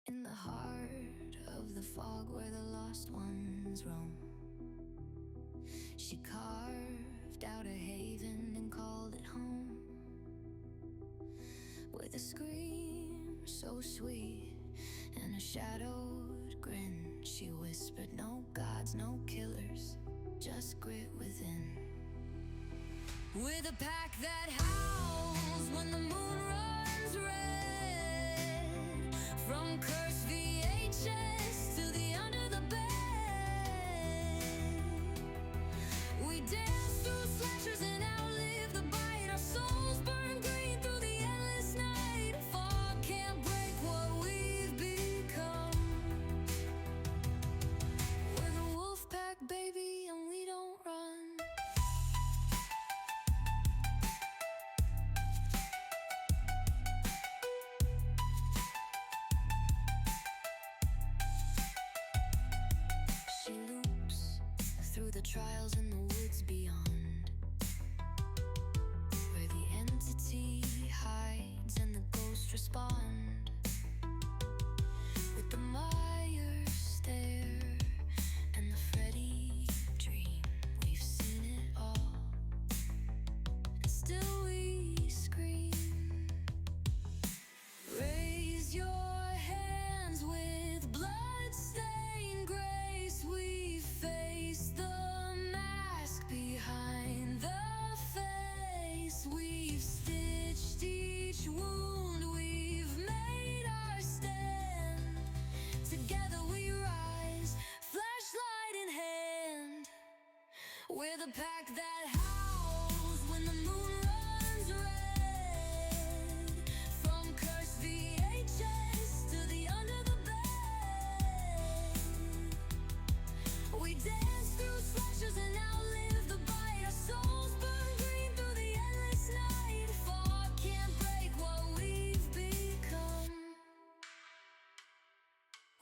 In the heart of the fog where the lost ones roam, she carved out a haven and called it home. With a scream so sweet and a shadowed grin, she whispered, "No gods, no killers, just grit within." With a pack that howls when the moon runs red, from cursed VHS to the under the bed, we dance through slashers and outlive the bite. Our souls burn green through the endless night. Fog can't break what we've become. We're the wolf pack, baby, and we don't run. Through the trials in the woods beyond, where the entity hides and the ghosts respond. With the Meyer stare and the Freddy dream, we've seen it all, and still we scream. Raise your hands with blood-stained grace. We face the behind the face. We've stitched each wound, we've made our stand. Together we rise, flashlight in hand. We're the pack that howls when the moon runs red, from cursed VHS to the under the bed. We dance through slashers and outlive the bite. Our souls burn green through the endless night. Fog can't break what we've become.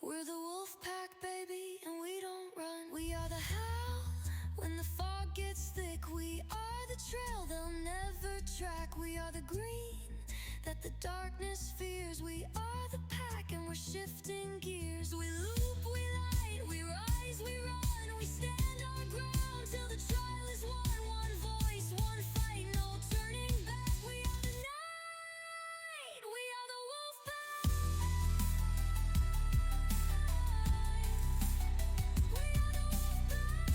We're the wolf pack, baby, and we don't run. We are the howl when the fog gets thick. We are the trail they'll never track. We are the green that the darkness fears. We are the pack and we're shifting gears. We loop, we light, we rise, we run. We stand our ground till the trial is won. One voice, one fight, no turning back. We are the night, we are the wolf pack. We are the wolf pack.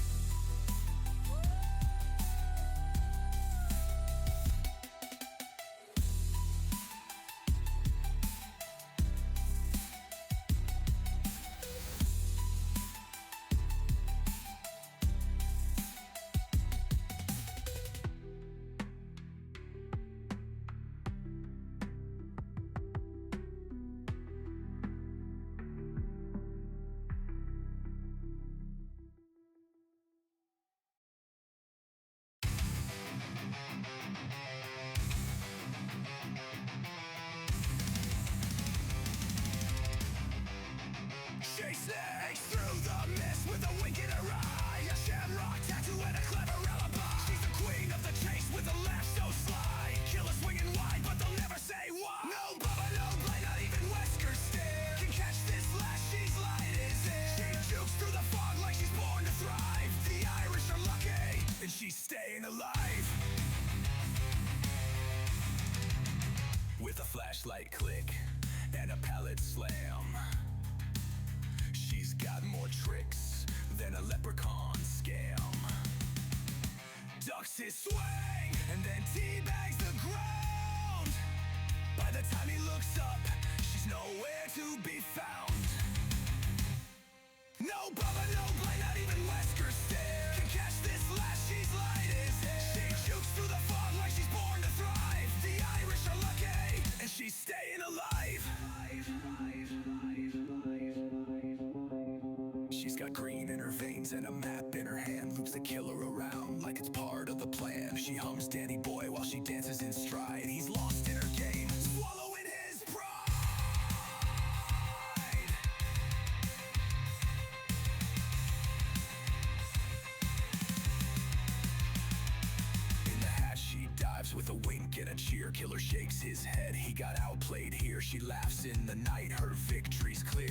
She sneaks through the mist with a wink in her eye, a shamrock tattoo and a clever alibi. She's the queen of the chase with a laugh so sly. Killer swinging wide, but they'll never say why. No Bubba, no Blade, not even Wesker stare can catch this lash, she's light as air. She jukes through the fog like she's born to thrive. The Irish are lucky, and she's staying alive. With a flashlight click and a pallet slam, she's got more tricks than a leprechaun scam. Ducks his swing and then teabags the ground. By the time he looks up, she's nowhere to be found. No Bubba, no Blade, not even Wesker stare can catch this lash, she's light as air. She jukes through the fog like she's born to thrive. The Irish are lucky, and she's staying alive. She's got green in her veins and a map in her hand. Loops the killer around like it's part of the plan. She hums Danny Boy while she dances in stride. He's lost in her game, swallowing his pride. In the hatch she dives with a wink and a cheer. Killer shakes his head, he got outplayed here. She laughs in the night, her victory's clear.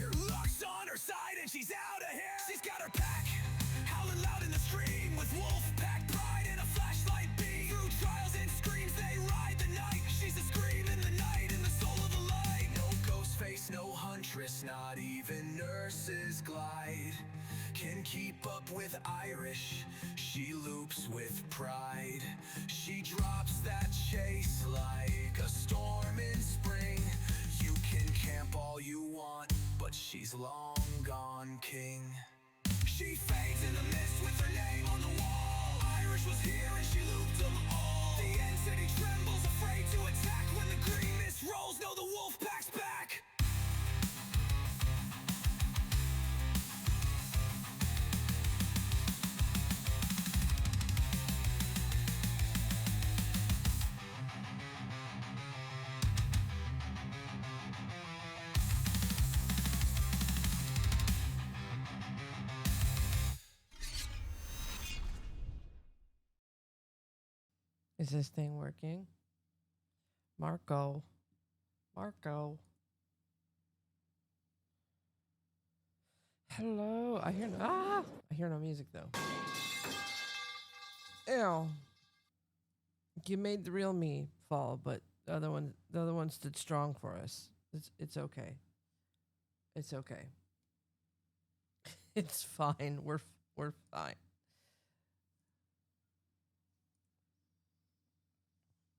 huntress, not even nurses glide can keep up with Irish. She loops with pride. She drops that chase like a storm in spring. You can camp all you want, but she's long gone king. She fades in the mist with her name on the wall. Irish was here and she looped them all. The end city trembles, afraid to attack. When the green mist rolls, know the wolf packs back. Is this thing working? Marco. Marco. Hello. I hear no music though. Ew. You made the real me fall, but the other one stood strong for us. It's okay. It's okay. It's fine. We're fine.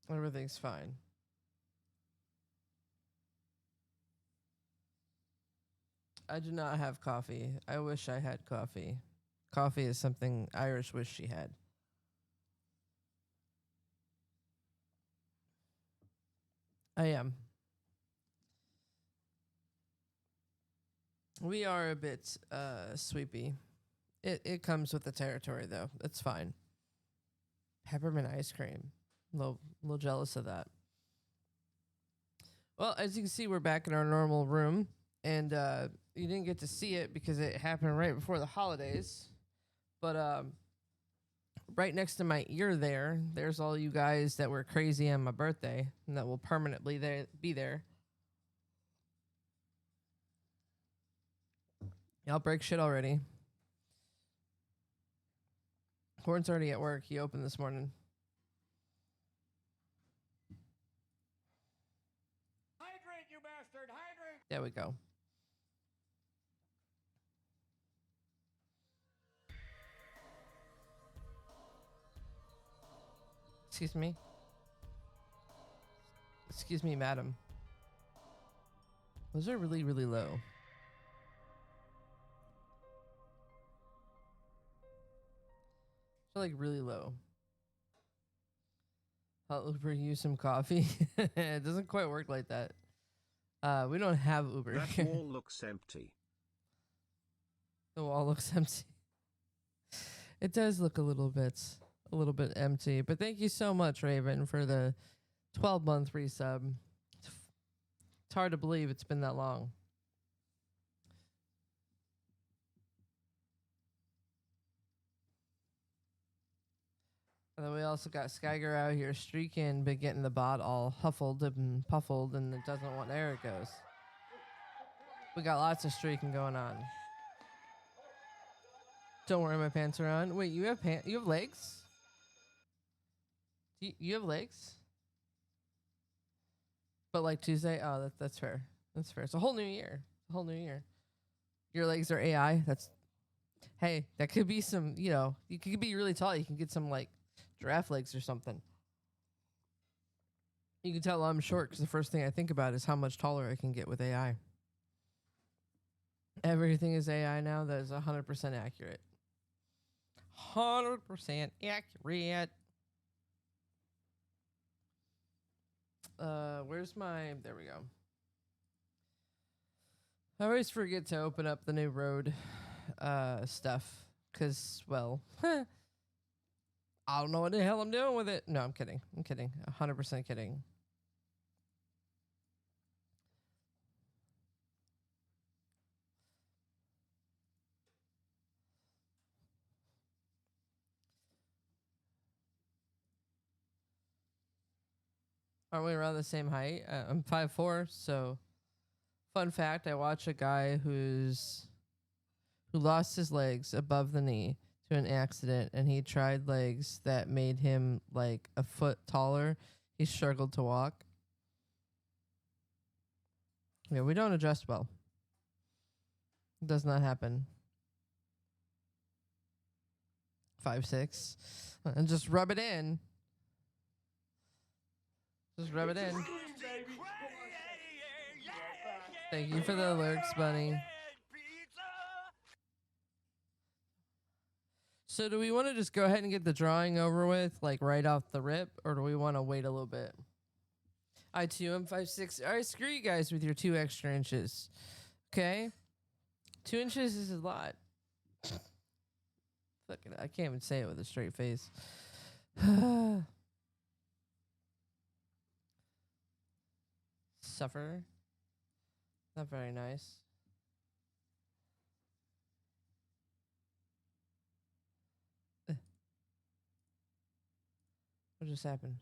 Everything's fine. I do not have coffee. I wish I had coffee. Coffee is something Irish wish she had. I am. We are a bit sweepy. It comes with the territory though. It's fine. Peppermint ice cream. Little jealous of that. Well, as you can see, we're back in our normal room, and you didn't get to see it because it happened right before the holidays. But right next to my ear there's all you guys that were crazy on my birthday and that will permanently be there. Y'all break shit already. Horn's already at work. He opened this morning. Hydrate, you bastard! Hydrate! There we go. Excuse me. Excuse me, madam. Those are really, really low. They're like really low. I'll Uber you some coffee. It doesn't quite work like that. We don't have Uber. That wall looks empty. The wall looks empty. It does look a little bit empty. But thank you so much, Raven, for the 12-month resub. It's hard to believe it's been that long. And then we also got Skyger out here streaking, but getting the bot all huffled and puffled, and it doesn't want there it goes. We got lots of streaking going on. Don't worry, my pants are on. Wait, you have pants? You have legs? You have legs? But like Tuesday? Oh, that's fair. That's fair. It's a whole new year. A whole new year. Your legs are AI. Hey, that could be some. You could be really tall. You can get some like giraffe legs or something. You can tell I'm short because the first thing I think about is how much taller I can get with AI. Everything is AI now. That is 100% accurate. 100% accurate. Where's my... There we go. I always forget to open up the new road stuff. Because, well... I don't know what the hell I'm doing with it. No, I'm kidding. 100% kidding. Aren't we around the same height? I'm 5'4", so fun fact, I watch a guy who lost his legs above the knee to an accident, and he tried legs that made him like a foot taller. He struggled to walk. Yeah, we don't adjust well. It does not happen. 5'6", and just rub it in. Just rub it in. Thank you for the lyrics, Bunny. So do we want to just go ahead and get the drawing over with, like right off the rip, or do we want to wait a little bit? I too am 5'6". All right, screw you guys with your 2 extra inches. Okay, 2 inches is a lot. Fuck it, I can't even say it with a straight face. Suffer. Not very nice. What just happened?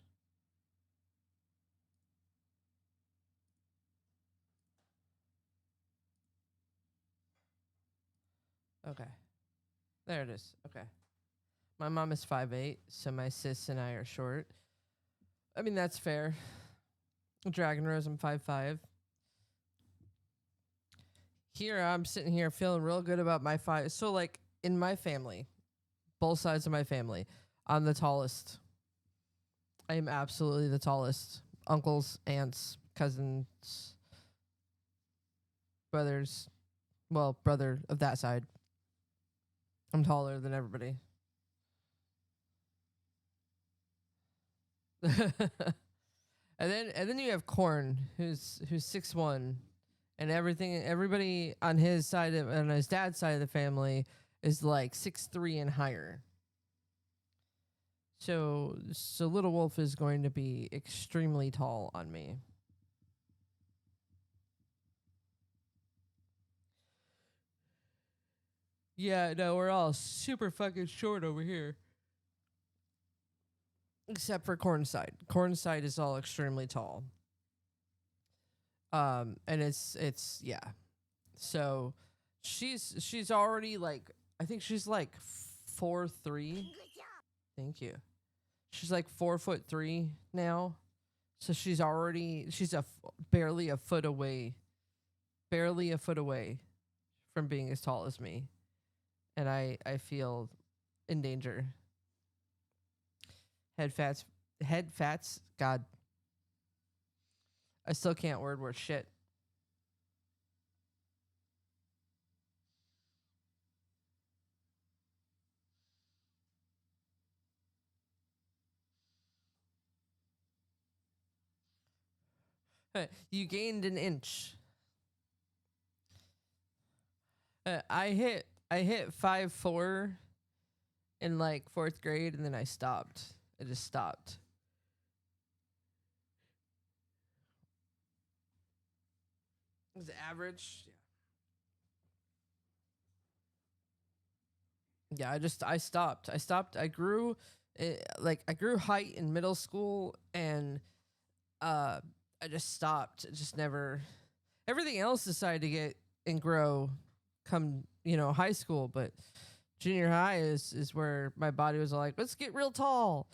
Okay. There it is. Okay. My mom is 5'8", so my sis and I are short. I mean, that's fair. Dragon Rose, I'm 5'5". Here, I'm sitting here feeling real good about my 5. So, like, in my family, both sides of my family, I'm the tallest. I am absolutely the tallest. Uncles, aunts, cousins, brothers. Well, brother of that side. I'm taller than everybody. And then you have Corn, who's 6'1", and everybody on his side of, on his dad's side of the family is like 6'3" and higher. So Little Wolf is going to be extremely tall on me. Yeah, no, we're all super fucking short over here. Except for Cornside. Cornside is all extremely tall. And it's yeah. So she's already like, I think she's like 4'3". Thank you. She's like 4'3" now. So she's barely a foot away. Barely a foot away from being as tall as me. And I feel in danger. Head fats, God. I still can't word shit. You gained an inch. I hit 5'4" in like 4th grade, and then I stopped. I just stopped. It was average. Yeah, I stopped. I grew, I grew height in middle school, and I just stopped. It just never. Everything else decided to get and grow, come high school, but junior high is where my body was like, let's get real tall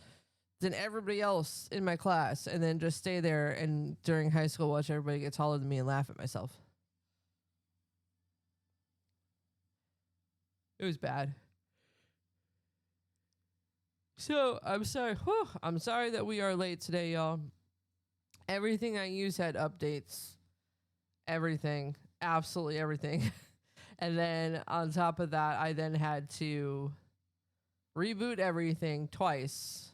than everybody else in my class, and then just stay there, and during high school watch everybody get taller than me and laugh at myself. It was bad. So I'm sorry. I'm sorry that we are late today, y'all. Everything I use had updates. Everything. Absolutely everything. And then on top of that, I then had to reboot everything twice.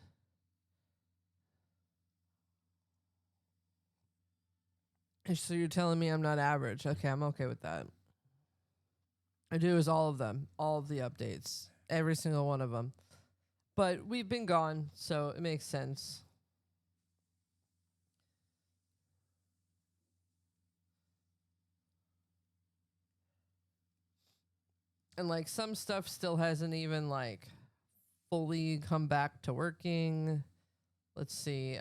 So you're telling me I'm not average. Okay, I'm okay with that. I do is all of them. All of the updates. Every single one of them. But we've been gone, so it makes sense. And like some stuff still hasn't even like fully come back to working. Let's see.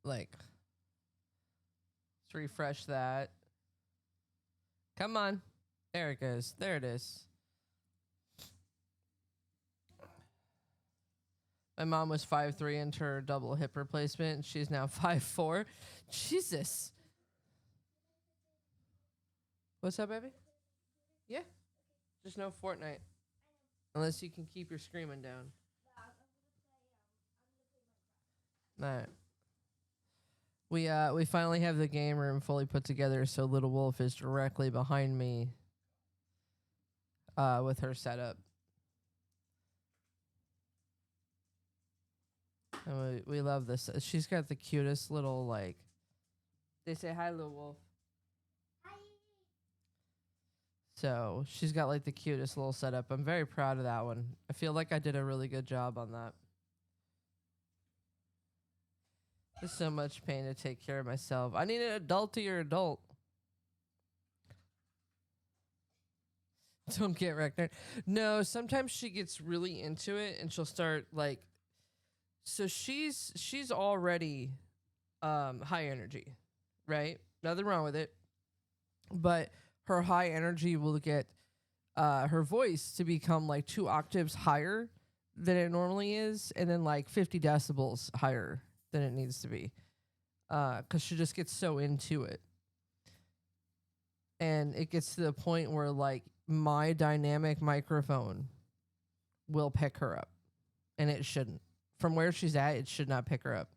Like, let's refresh that. Come on. There it goes. There it is. My mom was 5'3" into her double hip replacement, and she's now 5'4". Jesus. What's up, baby? Yeah. Just no Fortnite. Unless you can keep your screaming down. Alright. We finally have the game room fully put together, so Little Wolf is directly behind me with her setup. And we love this. She's got the cutest little, like, they say hi, Little Wolf. Hi. So she's got like the cutest little setup. I'm very proud of that one. I feel like I did a really good job on that. There's so much pain to take care of myself. I need an adultier adult. Don't get wrecked. No, sometimes she gets really into it and she'll start like, so she's already high energy, right? Nothing wrong with it. But her high energy will get her voice to become like 2 octaves higher than it normally is, and then like 50 decibels higher than it needs to be, because she just gets so into it. And it gets to the point where like my dynamic microphone will pick her up, and it shouldn't. From where she's at, it should not pick her up.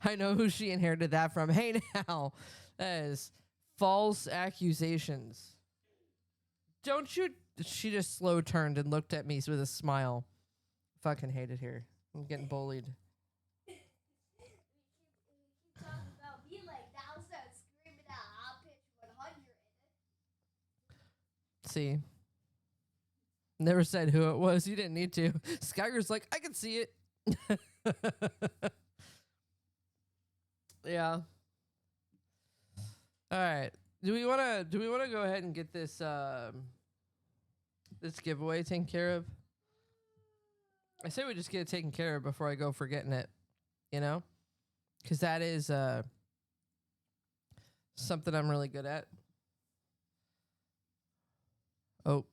I know who she inherited that from. Hey, now, that is false accusations. Don't you? She just slow turned and looked at me with a smile. Fucking hate it here. I'm getting bullied. We keep talking about me like that. I'll start screaming out. I'll pitch 100 in it. See? Never said who it was. You didn't need to. Skyger's like, I can see it. Yeah. All right. Do we wanna go ahead and get this this giveaway taken care of? I say we just get it taken care of before I go forgetting it, you know? Because that is something I'm really good at. Oh.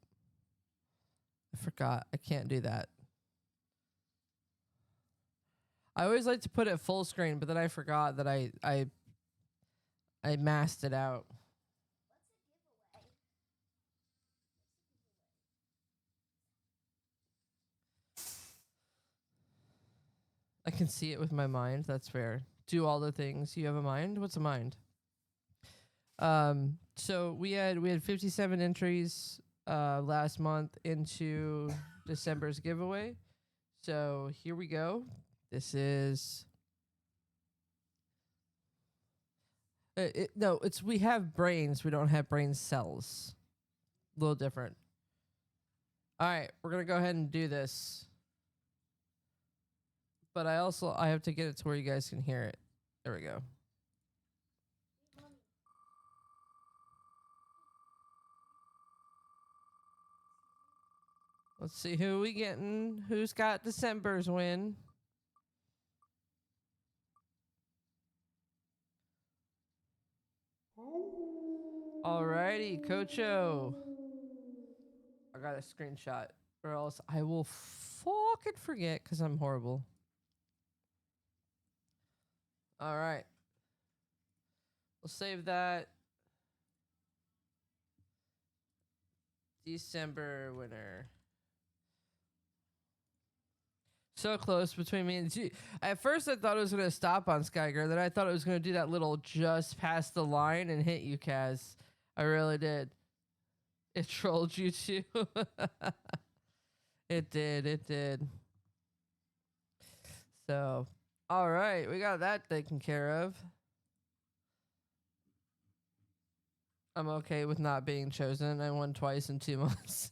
I forgot. I can't do that. I always like to put it full screen, but then I forgot that I masked it out. I can see it with my mind. That's fair. Do all the things. You have a mind? What's a mind? So we had 57 entries last month into December's giveaway. So here we go. This is it's we have brains, we don't have brain cells. A little different. All right, we're gonna go ahead and do this. But I have to get it to where you guys can hear it. There we go. Let's see who we getting. Who's got December's win? Alrighty, Cocho. I got a screenshot, or else I will fucking forget because I'm horrible. All right. We'll save that. December winner. So close between me and G. At first, I thought it was going to stop on Skyger. Then I thought it was going to do that little just past the line and hit you, Kaz. I really did. It trolled you too. It did. So, all right. We got that taken care of. I'm okay with not being chosen. I won twice in 2 months.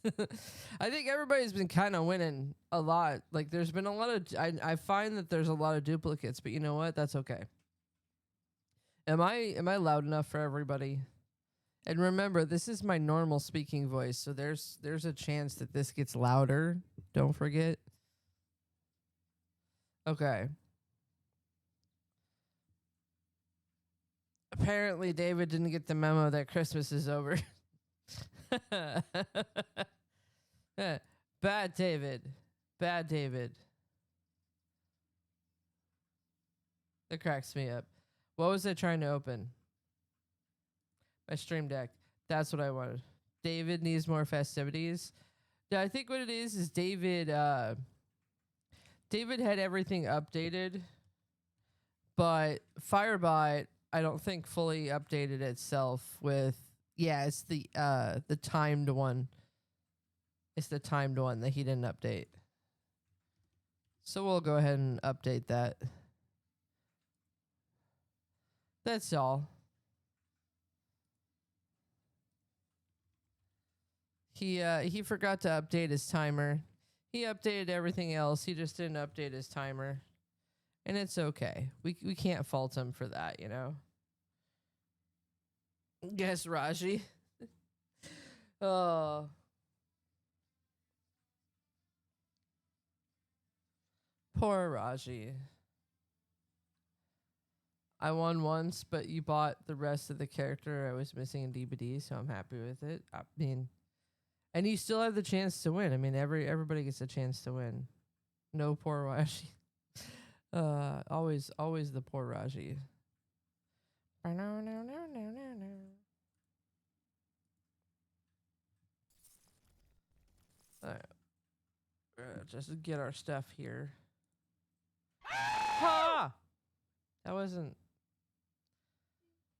I think everybody's been kind of winning a lot. Like there's been a lot of, I find that there's a lot of duplicates, but you know what? That's okay. Am I loud enough for everybody? And remember, this is my normal speaking voice, so there's a chance that this gets louder. Don't forget. Okay. Apparently, David didn't get the memo that Christmas is over. Bad David. Bad David. That cracks me up. What was I trying to open? My stream deck. That's what I wanted. David needs more festivities. Yeah, I think what it is David David had everything updated, but Firebot I don't think fully updated itself with it's the timed one. It's the timed one that he didn't update. So we'll go ahead and update that. That's all. He forgot to update his timer. He updated everything else. He just didn't update his timer. And it's okay. We can't fault him for that, you know. Yes, Raji. Oh. Poor Raji. I won once, but you bought the rest of the character I was missing in DVD, so I'm happy with it. I mean, and you still have the chance to win. I mean, everybody gets a chance to win. No poor Raji. Always the poor Raji. Alright. Just get our stuff here. Ha! That wasn't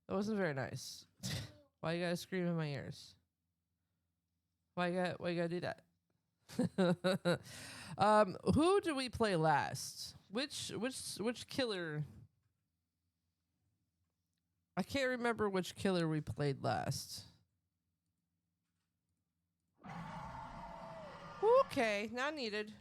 very nice. Why you gotta scream in my ears? Why you gotta do that? Who did we play last? Which killer? I can't remember which killer we played last. Okay, not needed.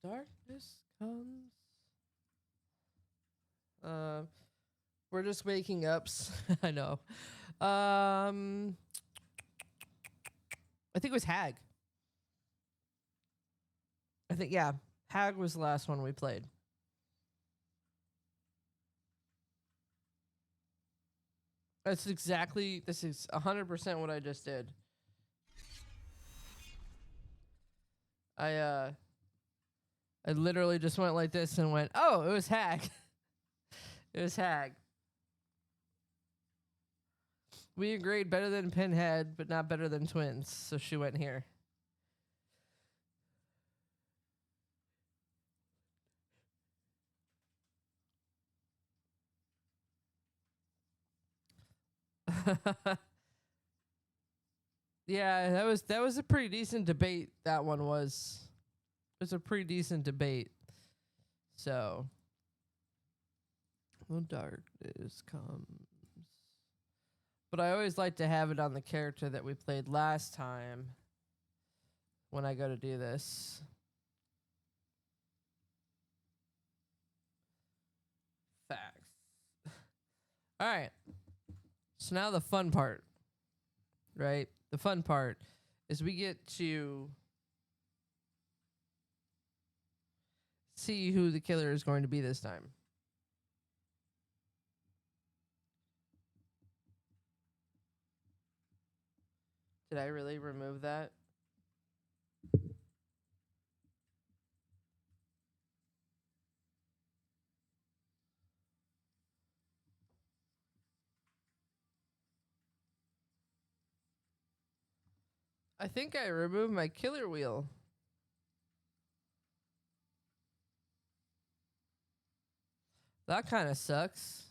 Darkness comes. We're just waking ups. I know. I think it was Hag. I think Hag was the last one we played. This is 100% what I just did. I literally just went like this and went, oh, it was Hag. It was Hag. We agreed better than Pinhead, but not better than twins. So she went here. Yeah, that was a pretty decent debate. That one was. It was a pretty decent debate. So, the darkness comes. But I always like to have it on the character that we played last time when I go to do this. Facts. All right. So now the fun part, right? The fun part is we get to see who the killer is going to be this time. Did I really remove that? I think I removed my killer wheel. That kind of sucks.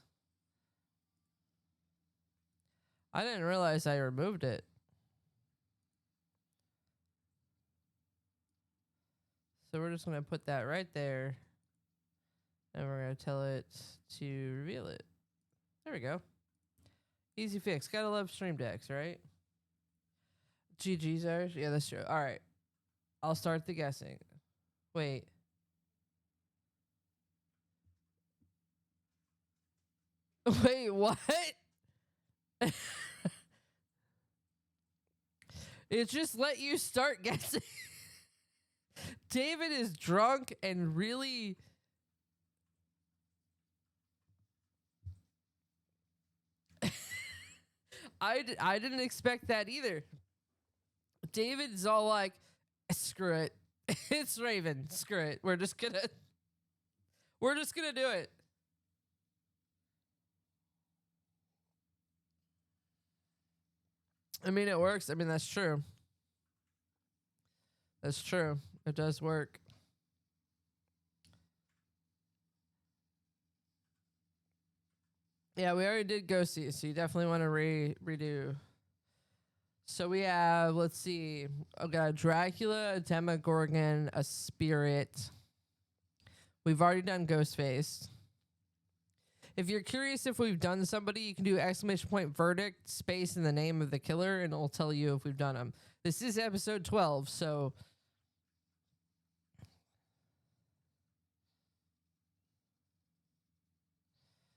I didn't realize I removed it. So we're just going to put that right there. And we're going to tell it to reveal it. There we go. Easy fix. Gotta love stream decks, right? GG's ours? Yeah, that's true. All right. I'll start the guessing. Wait. Wait, what? It just let you start guessing. David is drunk and really... I didn't expect that either. David's all like, screw it. It's Raven. Screw it. We're just gonna do it. I mean, it works. I mean, that's true. That's true. It does work. Yeah, we already did go see, so you definitely want to redo. So we have, let's see, I got a Dracula, a Demogorgon, a Spirit. We've already done Ghostface. If you're curious if we've done somebody, you can do !, verdict, space, and the name of the killer, and it'll tell you if we've done them. This is episode 12, so...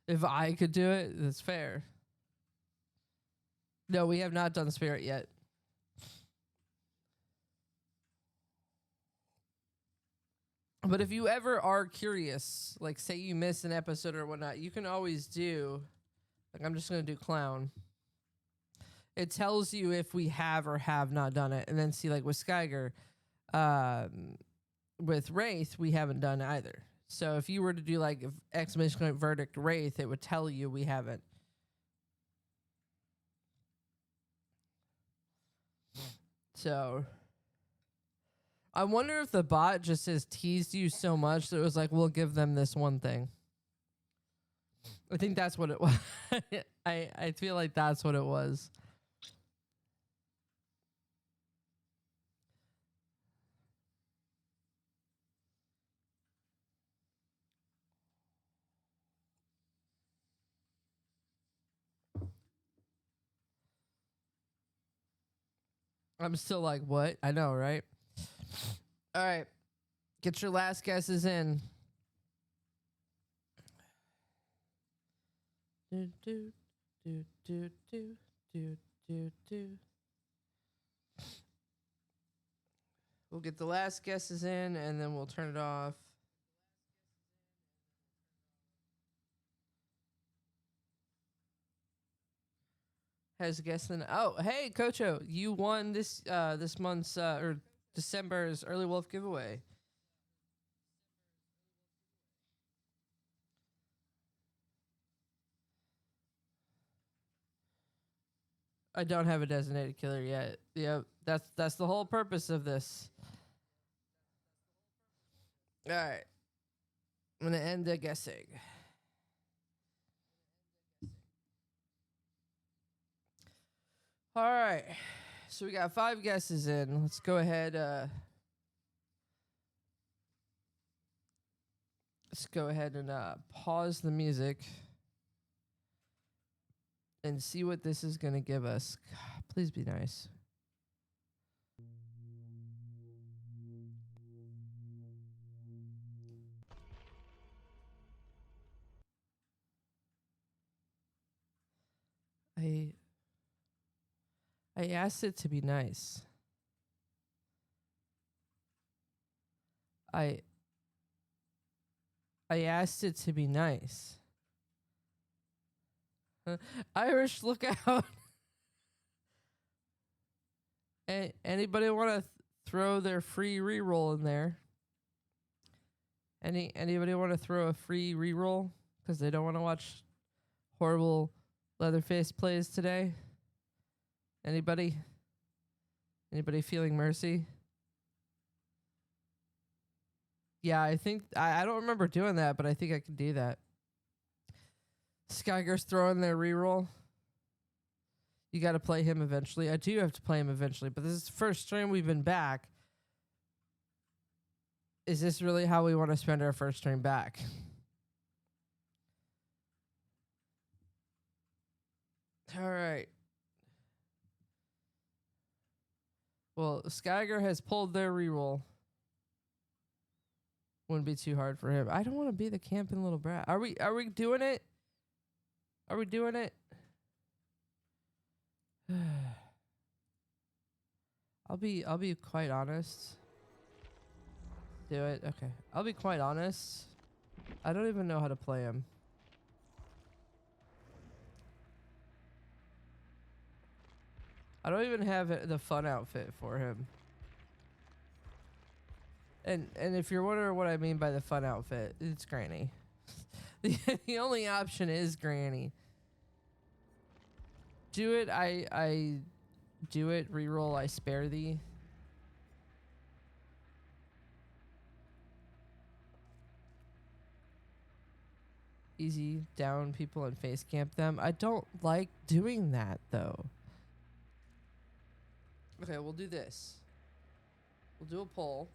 If I could do it, that's fair. No, we have not done Spirit yet. But if you ever are curious, like say you miss an episode or whatnot, you can always do, like I'm just going to do Clown. It tells you if we have or have not done it. And then see like with Skyger, with Wraith, we haven't done either. So if you were to do like ! verdict Wraith, it would tell you we haven't. So I wonder if the bot just has teased you so much that it was like, we'll give them this one thing. I think that's what it was. I feel like that's what it was. I'm still like, what? I know, right? All right. Get your last guesses in. Do, do, do, do, do, do, do, do. We'll get the last guesses in, and then we'll turn it off. Has a guess in. Oh, hey, Kocho, you won this month's or December's Early Wolf giveaway. I don't have a designated killer yet. Yep, that's the whole purpose of this. All right, I'm gonna end the guessing. All right, so we got 5 guesses in. Let's go ahead. Let's go ahead and pause the music and see what this is gonna give us. God, please be nice. I asked it to be nice. I asked it to be nice. Irish, look out. Anybody want to throw their free reroll in there? Anybody want to throw a free reroll because they don't want to watch horrible Leatherface plays today? Anybody? Anybody feeling mercy? Yeah, I think I don't remember doing that, but I think I can do that. Skyger's throwing their reroll. You got to play him eventually. I do have to play him eventually, but this is the first stream we've been back. Is this really how we want to spend our first stream back? All right. Well, Skyger has pulled their reroll. Wouldn't be too hard for him. I don't want to be the camping little brat. Are we doing it? Are we doing it? I'll be quite honest. Do it. Okay. I'll be quite honest. I don't even know how to play him. I don't even have the fun outfit for him. And if you're wondering what I mean by the fun outfit, it's Granny. The only option is Granny. Do it, I do it, reroll, I spare thee. Easy down people and face camp them. I don't like doing that though. Okay, we'll do this. We'll do a poll.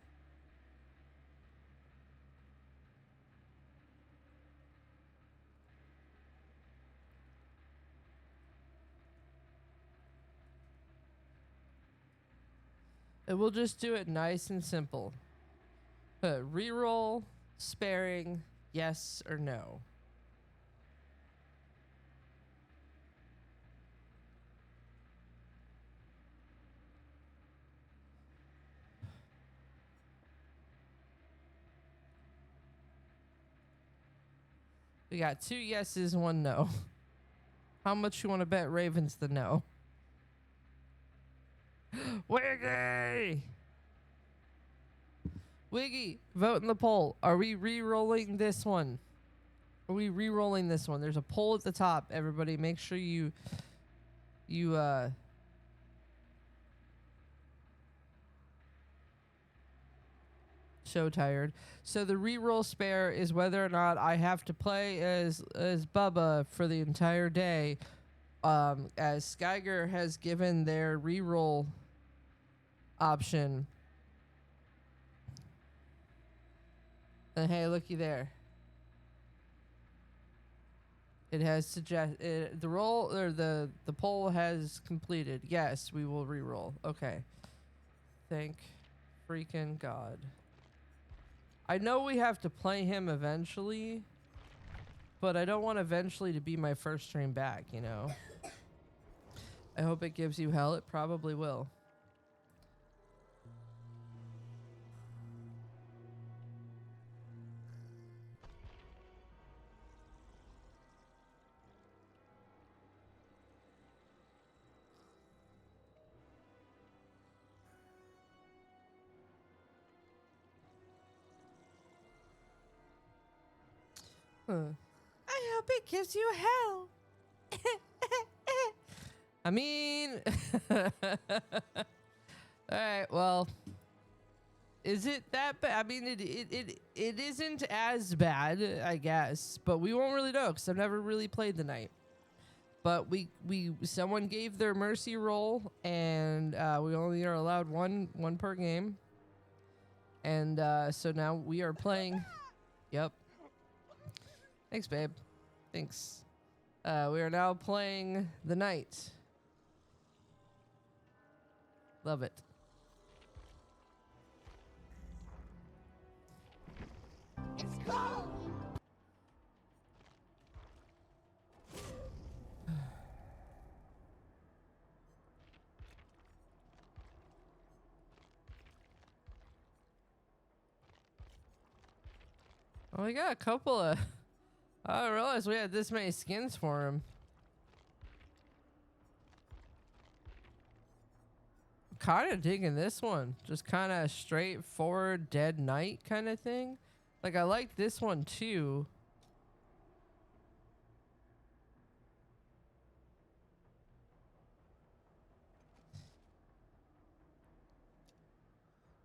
And we'll just do it nice and simple. Reroll, sparing, yes or no. We got 2 yeses, 1 no. How much you want to bet Raven's the no? Wiggy! Wiggy, vote in the poll. Are we re-rolling this one? Are we re-rolling this one? There's a poll at the top. Everybody, make sure you so tired. So the re-roll spare is whether or not I have to play as Bubba for the entire day. As Skyger has given their re-roll option. And hey, looky there. It has the roll or the poll has completed. Yes, we will re-roll. Okay. Thank freaking God. I know we have to play him eventually, but I don't want eventually to be my first stream back, you know? I hope it gives you hell. It probably will. I hope it gives you hell. I mean, all right. Well, is it that bad? I mean, it isn't as bad, I guess, but we won't really know because I've never really played the night. But someone gave their mercy roll, and we only are allowed one per game, and so now we are playing. Yep. Thanks, babe. Thanks. We are now playing the night. Love it. It's cold. Oh, we got a couple of... I didn't realize we had this many skins for him. Kind of digging this one. Just kind of straightforward Dead Knight kind of thing. Like, I like this one too.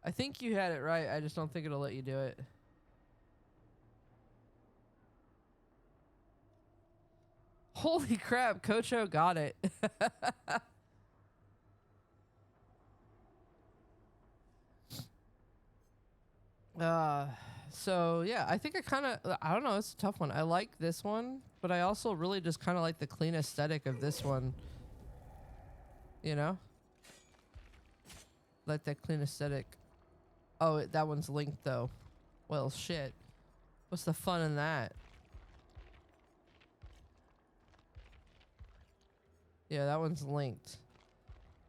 I think you had it right. I just don't think it'll let you do it. Holy crap, Kocho got it. So yeah, I think I don't know, it's a tough one. I like this one, but I also really just kind of like the clean aesthetic of this one. You know? Like that clean aesthetic. Oh, that one's linked though. Well, shit. What's the fun in that? Yeah, that one's linked.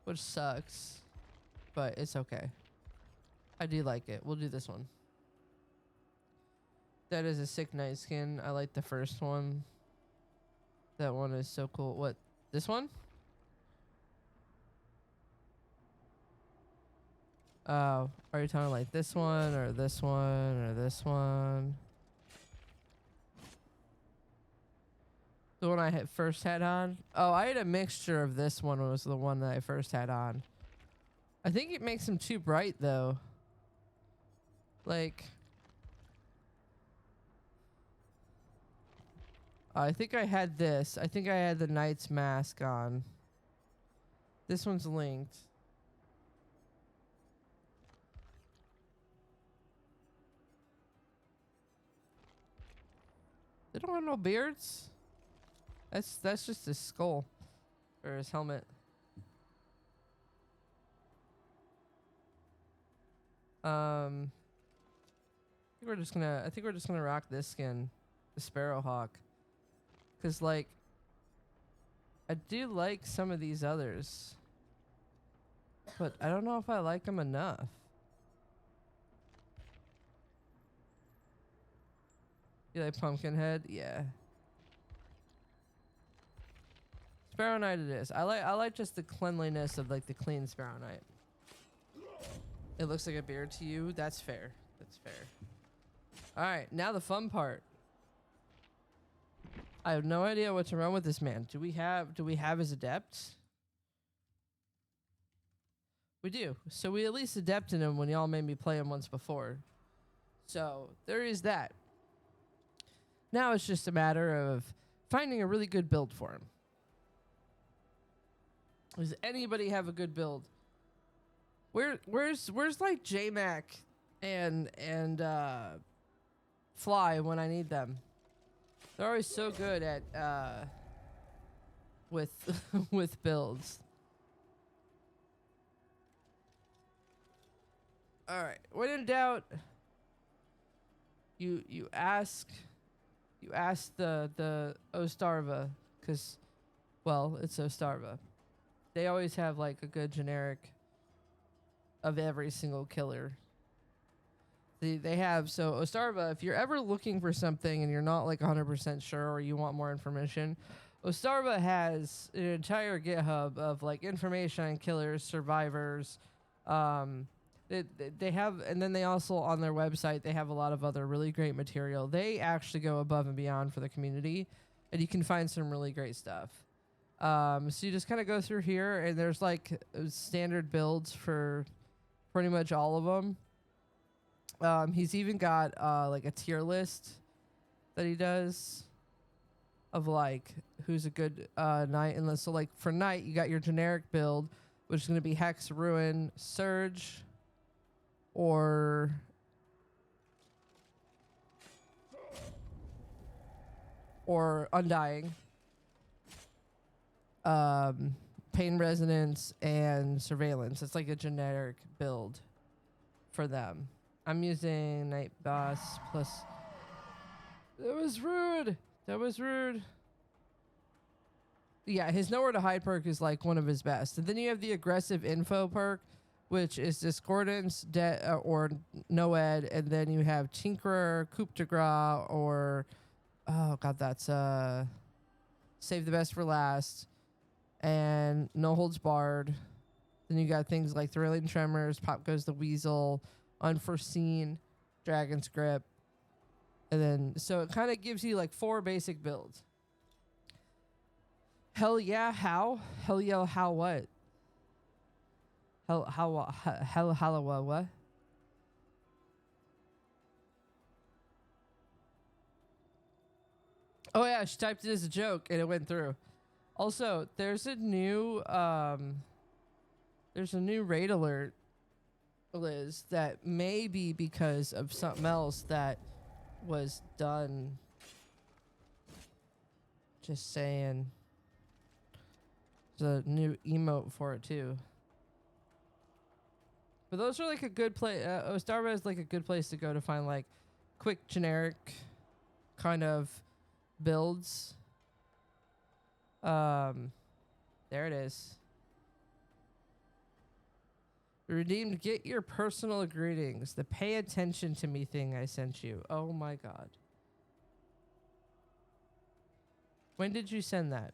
Which sucks. But it's okay. I do like it. We'll do this one. That is a sick night skin. I like the first one. That one is so cool. What? This one? Are you talking like this one or this one or this one? The one I had first had on? Oh, I had a mixture of this one was the one that I first had on. I think it makes them too bright though. Like, I think I had this. I think I had the Knight's mask on. This one's linked. They don't have no beards. That's just his skull or his helmet. I think we're just gonna rock this skin, the Sparrowhawk, cause like I do like some of these others, but I don't know if I like them enough. You like Pumpkinhead? Yeah. Sparrow Knight it is. I like just the cleanliness of like the clean Sparrow Knight. It looks like a beard to you. That's fair. That's fair. All right, now the fun part. I have no idea what to run with this man. Do we have his adept? We do. So we at least adepted him when y'all made me play him once before. So there is that. Now it's just a matter of finding a really good build for him. Does anybody have a good build? Where's like JMac and Fly when I need them? They're always so good at with with builds. All right. When in doubt, you ask the Ostarva, because, well, it's Ostarva. They always have like a good generic of every single killer. They have, so Ostarva, if you're ever looking for something and you're not like 100% sure or you want more information, Ostarva has an entire GitHub of like information on killers, survivors. They have, and then they also on their website, they have a lot of other really great material. They actually go above and beyond for the community, and you can find some really great stuff. So you just kind of go through here, and there's like standard builds for pretty much all of them. He's even got like a tier list that he does of like who's a good knight. And so like for knight, you got your generic build, which is going to be Hex, Ruin, Surge, or Undying, Pain Resonance, and Surveillance. It's like a generic build for them. I'm using Night Boss plus... That was rude! That was rude. Yeah, his Nowhere to Hide perk is like one of his best. And then you have the Aggressive Info perk, which is Discordance or Noed. And then you have Tinkerer, Coup de Gras, or... Oh, God, that's... Save the Best for Last. And No Holds Barred. Then you got things like Thrilling Tremors, Pop Goes the Weasel... Unforeseen, Dragon's Grip, and then so it kind of gives you like 4 basic builds. Hell yeah, how? Hell yeah, how what? Hell what? Oh yeah, she typed it as a joke and it went through. Also, there's a new raid alert, Liz, that may be because of something else that was done. Just saying. There's a new emote for it too. But those are like a good place. Ostarva is like a good place to go to find like quick generic kind of builds. There it is. Redeemed, get your personal greetings. The pay attention to me thing I sent you. Oh my God. When did you send that?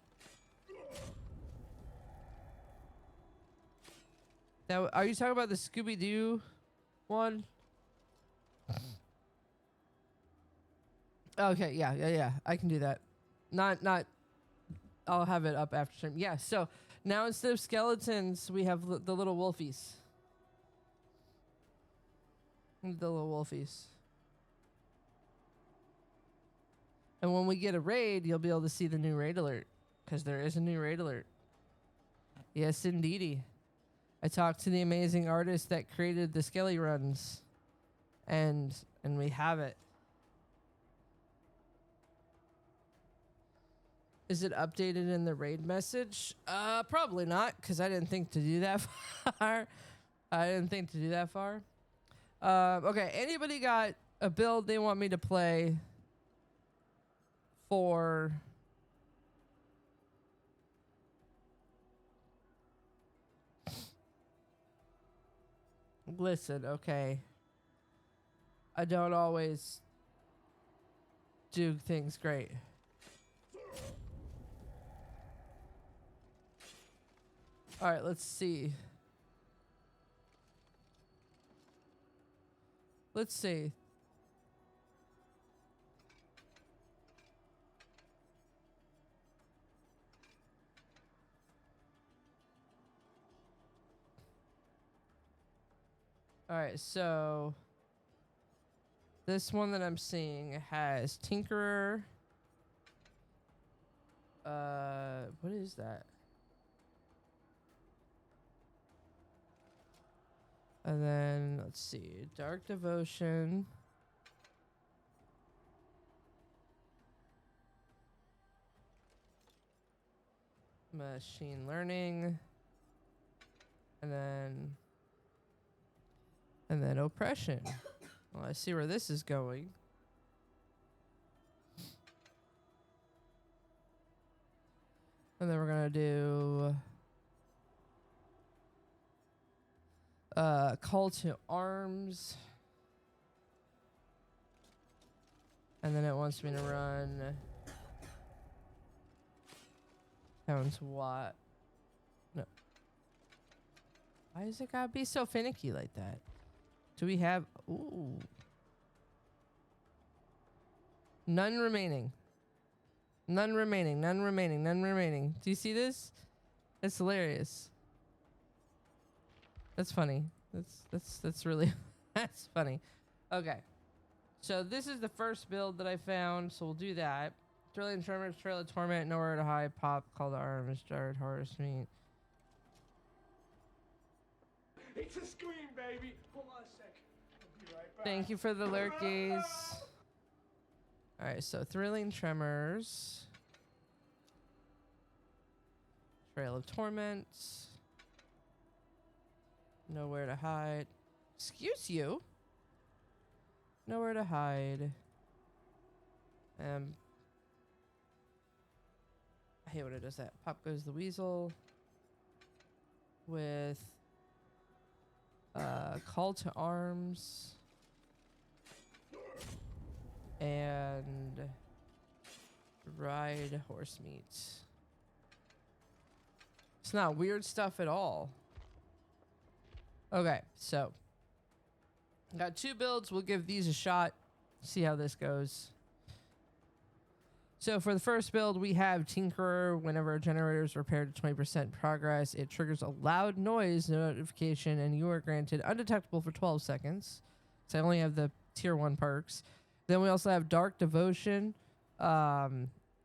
Are you talking about the Scooby-Doo one? Okay, yeah. I can do that. Not. I'll have it up after stream. Yeah. So now instead of skeletons, we have the little wolfies. The little wolfies. And when we get a raid, you'll be able to see the new raid alert, because there is a new raid alert. Yes, indeedy. I talked to the amazing artist that created the Skelly runs, and we have it. Is it updated in the raid message? Probably not, because I didn't think to do that far. Okay, anybody got a build they want me to play for... Listen, okay. I don't always do things great. All right, let's see. Let's see. All right, so this one that I'm seeing has Tinkerer. What is that? And then let's see, Dark Devotion. Machine Learning. And then Oppression. Well, I see where this is going. And then we're gonna do Call to Arms. And then it wants me to run down to what? No. Why is it gotta be so finicky like that? Do we have... Ooh. None remaining. None remaining. None remaining. None remaining. Do you see this? It's hilarious. That's funny. That's really... That's funny. Okay. So this is the first build that I found, so we'll do that. Thrilling Tremors, Trail of Torment, Nowhere to Hide, Pop, Call to Arms, Jarred, Horse Meat. It's a scream, baby. Hold on a sec. I'll be right back. Thank you for the lurkies. Alright, so Thrilling Tremors. Trail of Torment. Nowhere to Hide. Excuse you? Nowhere to Hide. I hate when it does that. Pop Goes the Weasel. With Call to Arms. And Ride Horse Meat. It's not weird stuff at all. Okay, so got two builds. We'll give these a shot. See how this goes. So for the first build, we have Tinkerer. Whenever a generator is repaired to 20% progress, it triggers a loud noise notification, and you are granted undetectable for 12 seconds. So I only have the tier 1 perks. Then we also have Dark Devotion.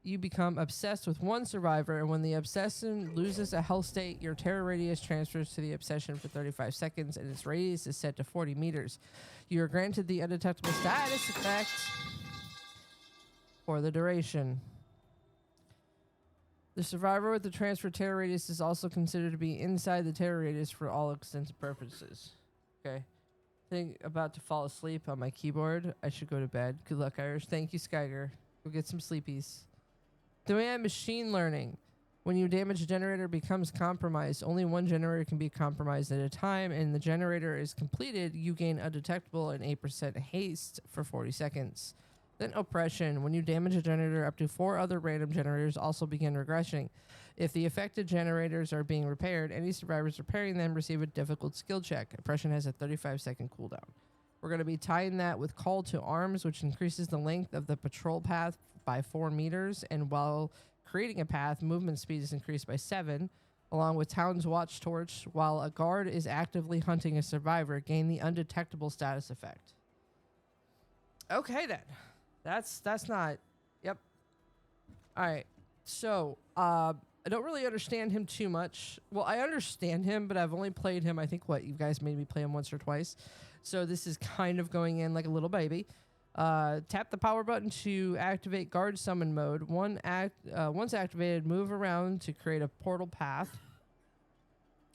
You become obsessed with one survivor, and when the obsession loses a health state, your terror radius transfers to the obsession for 35 seconds, and its radius is set to 40 meters. You are granted the undetectable status effect for the duration. The survivor with the transfer terror radius is also considered to be inside the terror radius for all extensive purposes. Okay. I think about to fall asleep on my keyboard. I should go to bed. Good luck, Irish. Thank you, Skyger. Go get some sleepies. Then we have Machine Learning. When you damage a generator becomes compromised, only one generator can be compromised at a time, and the generator is completed, you gain undetectable and 8% haste for 40 seconds. Then oppression. When you damage a generator, up to 4 other random generators also begin regressing. If the affected generators are being repaired, any survivors repairing them receive a difficult skill check. Oppression has a 35-second cooldown. We're going to be tying that with Call to Arms, which increases the length of the patrol path by 4 meters. And while creating a path, movement speed is increased by 7. Along with Town's Watch Torch, while a guard is actively hunting a survivor, gain the undetectable status effect. Okay, then. That's not... Yep. All right. So, I don't really understand him too much. Well, I understand him, but I've only played him, I think, you guys made me play him once or twice. So this is kind of going in like a little baby. Tap the power button to activate guard summon mode. Once activated, move around to create a portal path.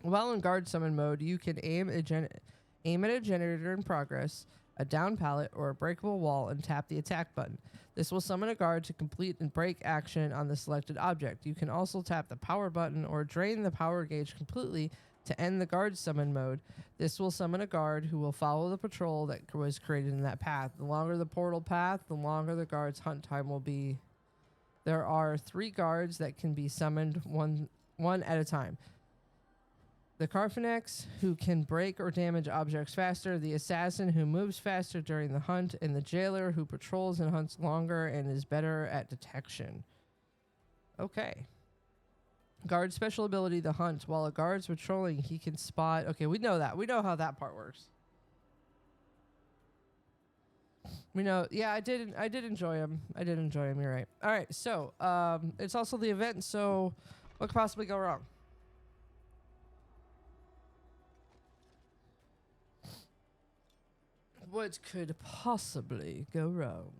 While in guard summon mode, you can aim at a generator in progress, a down pallet, or a breakable wall and tap the attack button. This will summon a guard to complete and break action on the selected object. You can also tap the power button or drain the power gauge completely to end the guard summon mode. This will summon a guard who will follow the patrol that was created in that path. The longer the portal path, the longer the guard's hunt time will be. There are 3 guards that can be summoned one at a time. The Carphanex, who can break or damage objects faster, the Assassin, who moves faster during the hunt, and the Jailer, who patrols and hunts longer and is better at detection. Okay. Guard special ability, the Hunt. While a guard's patrolling, he can spot... Okay, we know that. We know how that part works. We know... Yeah, I did enjoy him. You're right. All right, so, it's also the event, so what could possibly go wrong? What could possibly go wrong?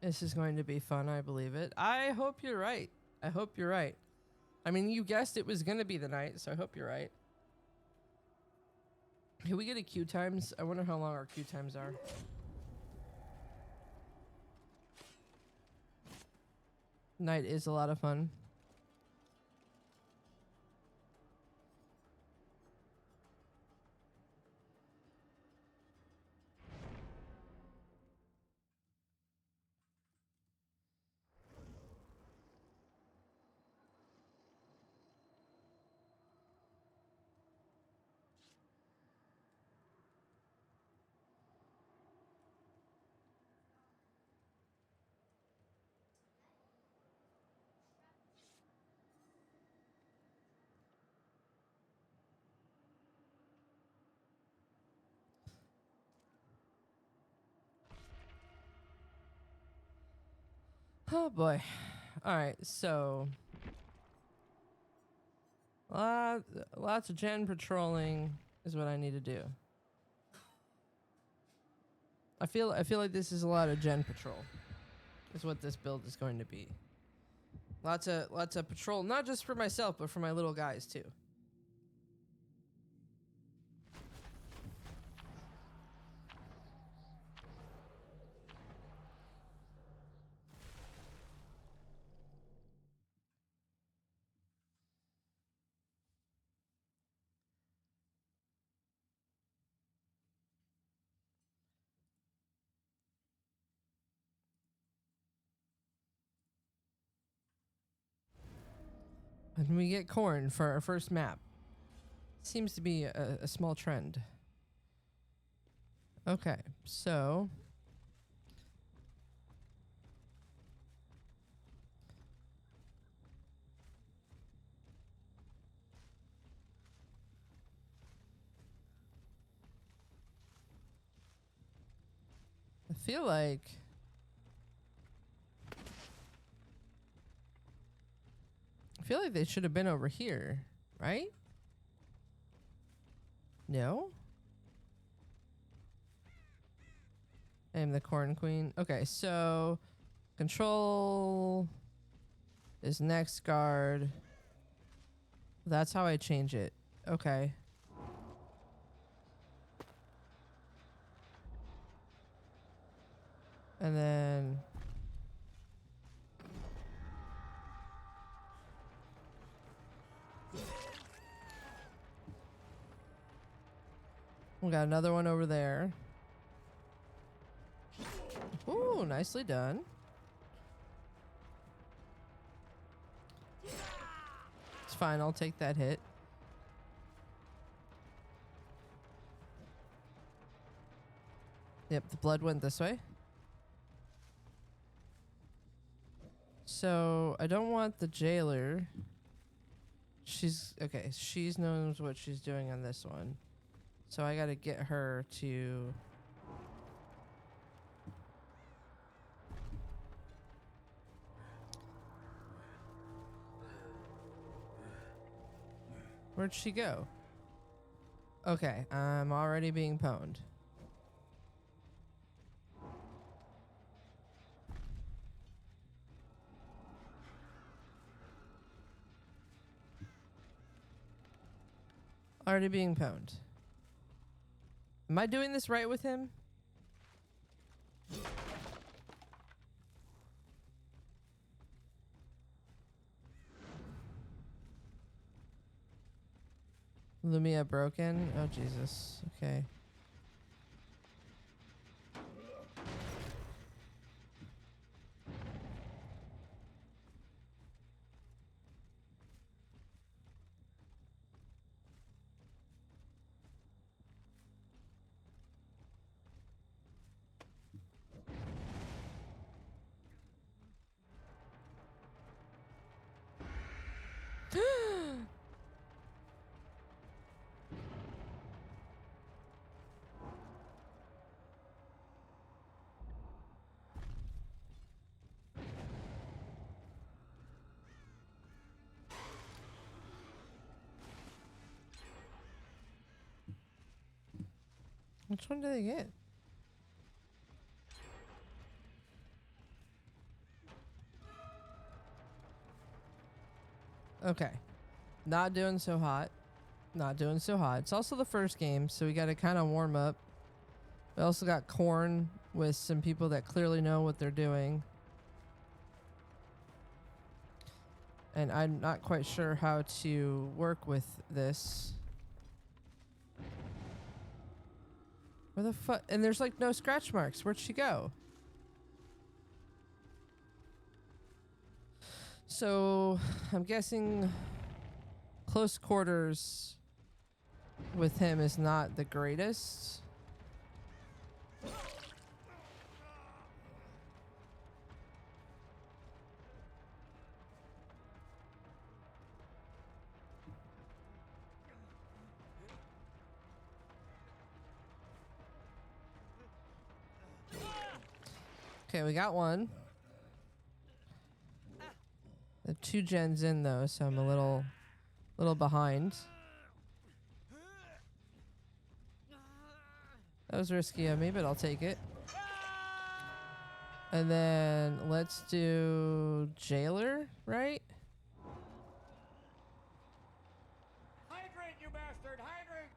This is going to be fun, I believe it. I hope you're right. I mean, you guessed it was going to be the night, so I hope you're right. Can we get a queue times? I wonder how long our queue times are. Night is a lot of fun. Oh boy. Alright, so lots of gen patrolling is what I need to do. I feel like this is a lot of gen patrol. Is what this build is going to be. Lots of patrol, not just for myself, but for my little guys too. And we get corn for our first map. Seems to be a small trend. Okay, so feel like they should have been over here, right? No? I am the Corn Queen. Okay, so control is next guard. That's how I change it. Okay. And then we got another one over there. Ooh, nicely done. It's fine, I'll take that hit. Yep, the blood went this way. So I don't want the jailer. She's okay. She knows what she's doing on this one. So I gotta get her to. Where'd she go? Okay, I'm already being pwned. Already being pwned. Am I doing this right with him? Lumia broken? Oh, Jesus. Okay. Which one did they get? Okay. Not doing so hot. Not doing so hot. It's also the first game, so we got to kind of warm up. We also got corn with some people that clearly know what they're doing. And I'm not quite sure how to work with this. Where the fuck? And there's like no scratch marks. Where'd she go? So I'm guessing close quarters with him is not the greatest. Okay, we got one. The 2 gens in though, so I'm a little behind. That was risky of me, but I'll take it. And then let's do jailer, right? Hydrant, you bastard! Hydrant!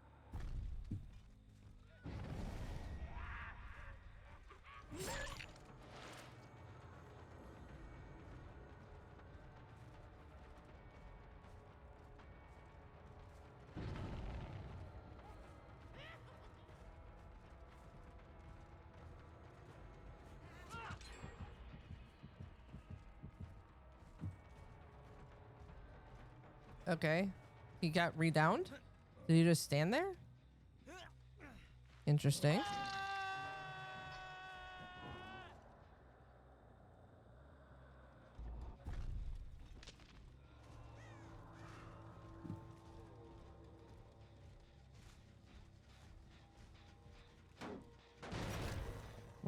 Okay. He got redowned? Did he just stand there? Interesting.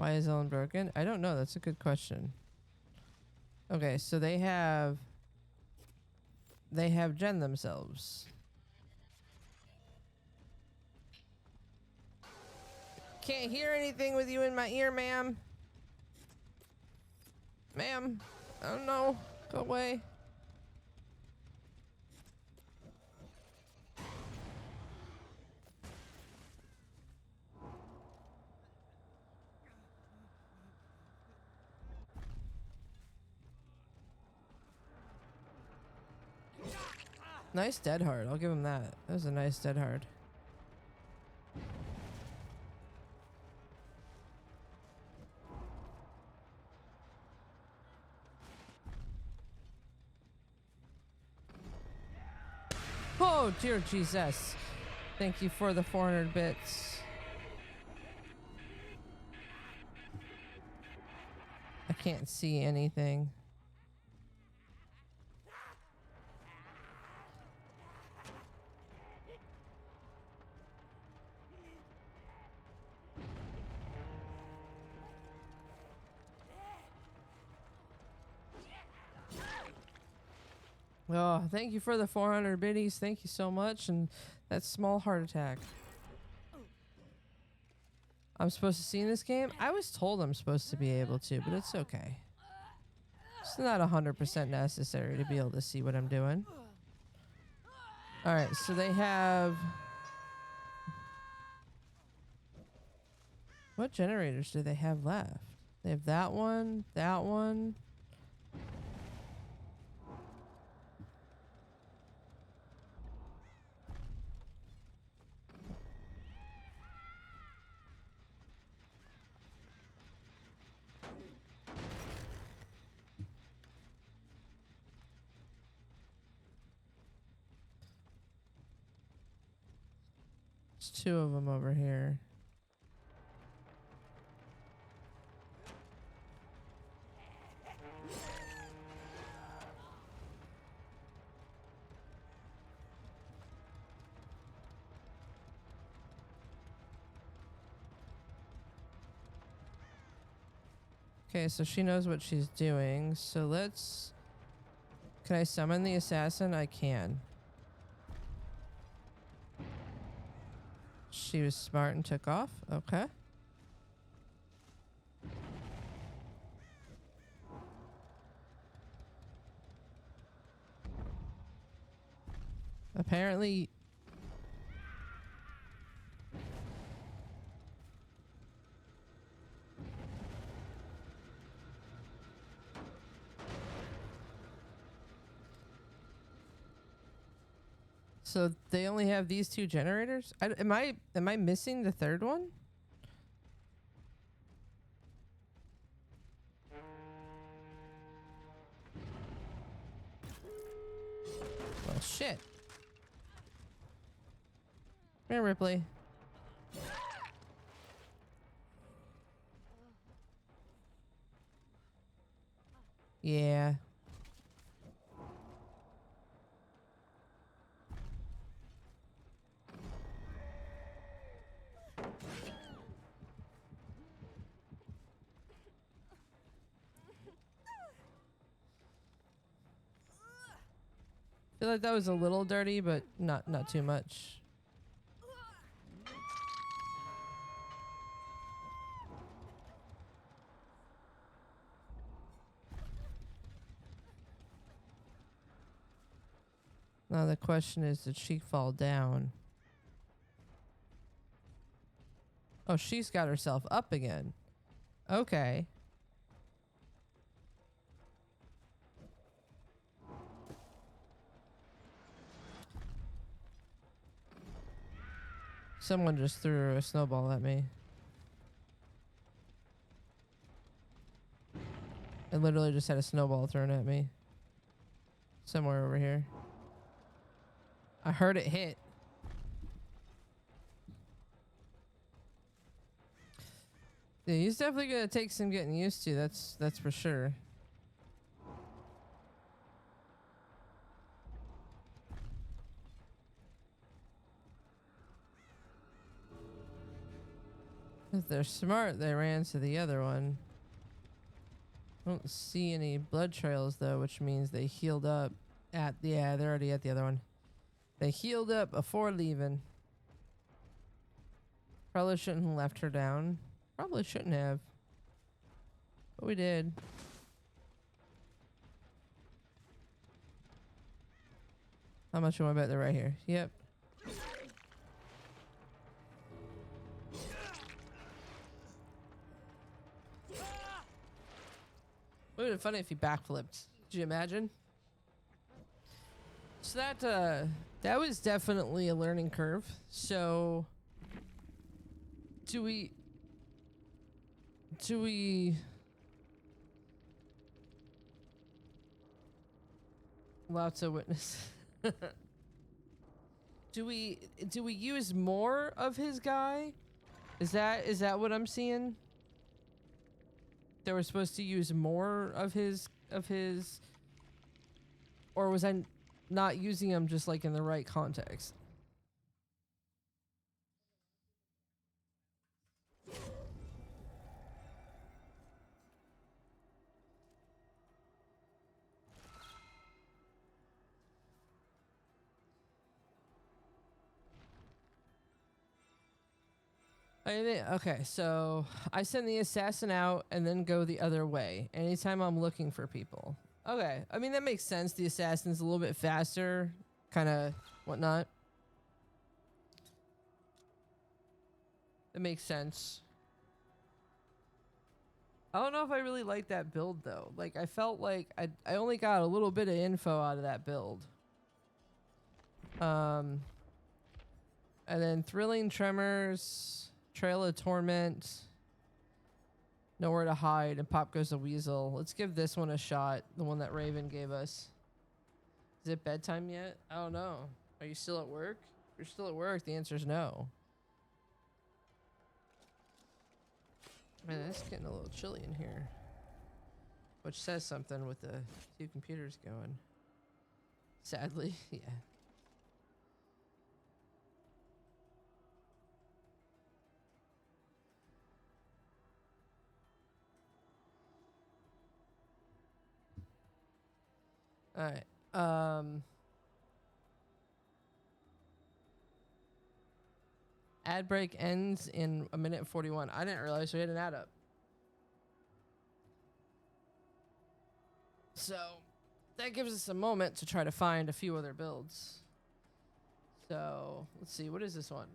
Why is Ellen broken? I don't know. That's a good question. Okay, so they have gen themselves. Can't hear anything with you in my ear, ma'am. Ma'am. Oh no. Go away. Nice dead hard. I'll give him that. That was a nice dead hard. Oh, dear Jesus. Thank you for the 400 bits. I can't see anything. Oh, thank you for the 400 biddies. Thank you so much. And that small heart attack. I'm supposed to see in this game? I was told I'm supposed to be able to, but it's okay. It's not 100% necessary to be able to see what I'm doing. Alright, so they have... What generators do they have left? They have that one, that one... There's two of them over here. Okay, so she knows what she's doing. So let's... Can I summon the assassin? I can. She was smart and took off? Okay. Apparently... So they only have these two generators? Am I missing the third one? Well, shit. Come here, Ripley. Yeah. I feel like that was a little dirty, but not too much. Now the question is, did she fall down? Oh, she's got herself up again. Okay. Someone just threw a snowball at me. I literally just had a snowball thrown at me. Somewhere over here. I heard it hit. Yeah, he's definitely gonna take some getting used to, that's for sure. If they're smart, they ran to the other one. I don't see any blood trails though, which means they healed up at, yeah, they're already at the other one. They healed up before leaving. Probably shouldn't have left her down. Probably shouldn't have. But we did. How much you want to bet they're right here? Yep. It would have been funny if he backflipped. Could you imagine? So that was definitely a learning curve. So do we lots of witness. do we use more of his guy? Is that what I'm seeing? They were supposed to use more of his, or was I not using him just like in the right context? Okay, so I send the assassin out and then go the other way anytime I'm looking for people. Okay, I mean, that makes sense. The assassin's a little bit faster, kind of whatnot. That makes sense. I don't know if I really like that build though. Like, I felt like I only got a little bit of info out of that build. And then Thrilling Tremors, Trail of Torment, Nowhere to Hide, and Pop Goes the Weasel. Let's give this one a shot, the one that Raven gave us. Is it bedtime yet? I don't know. Are you still at work? If you're still at work, the answer is no. Man, it's getting a little chilly in here. Which says something with the two computers going. Sadly, yeah. Alright. Ad break ends in 1:41. I didn't realize we had an ad up. So that gives us a moment to try to find a few other builds. So let's see, what is this one?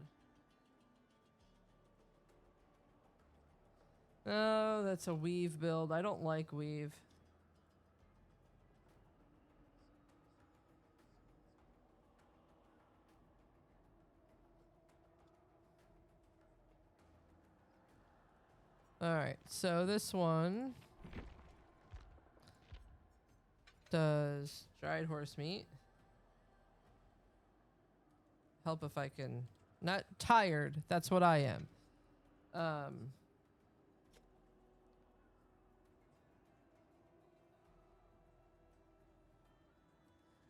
Oh, that's a weave build. I don't like weave. Alright, so this one does dried horse meat. Help if I can. Not tired, that's what I am.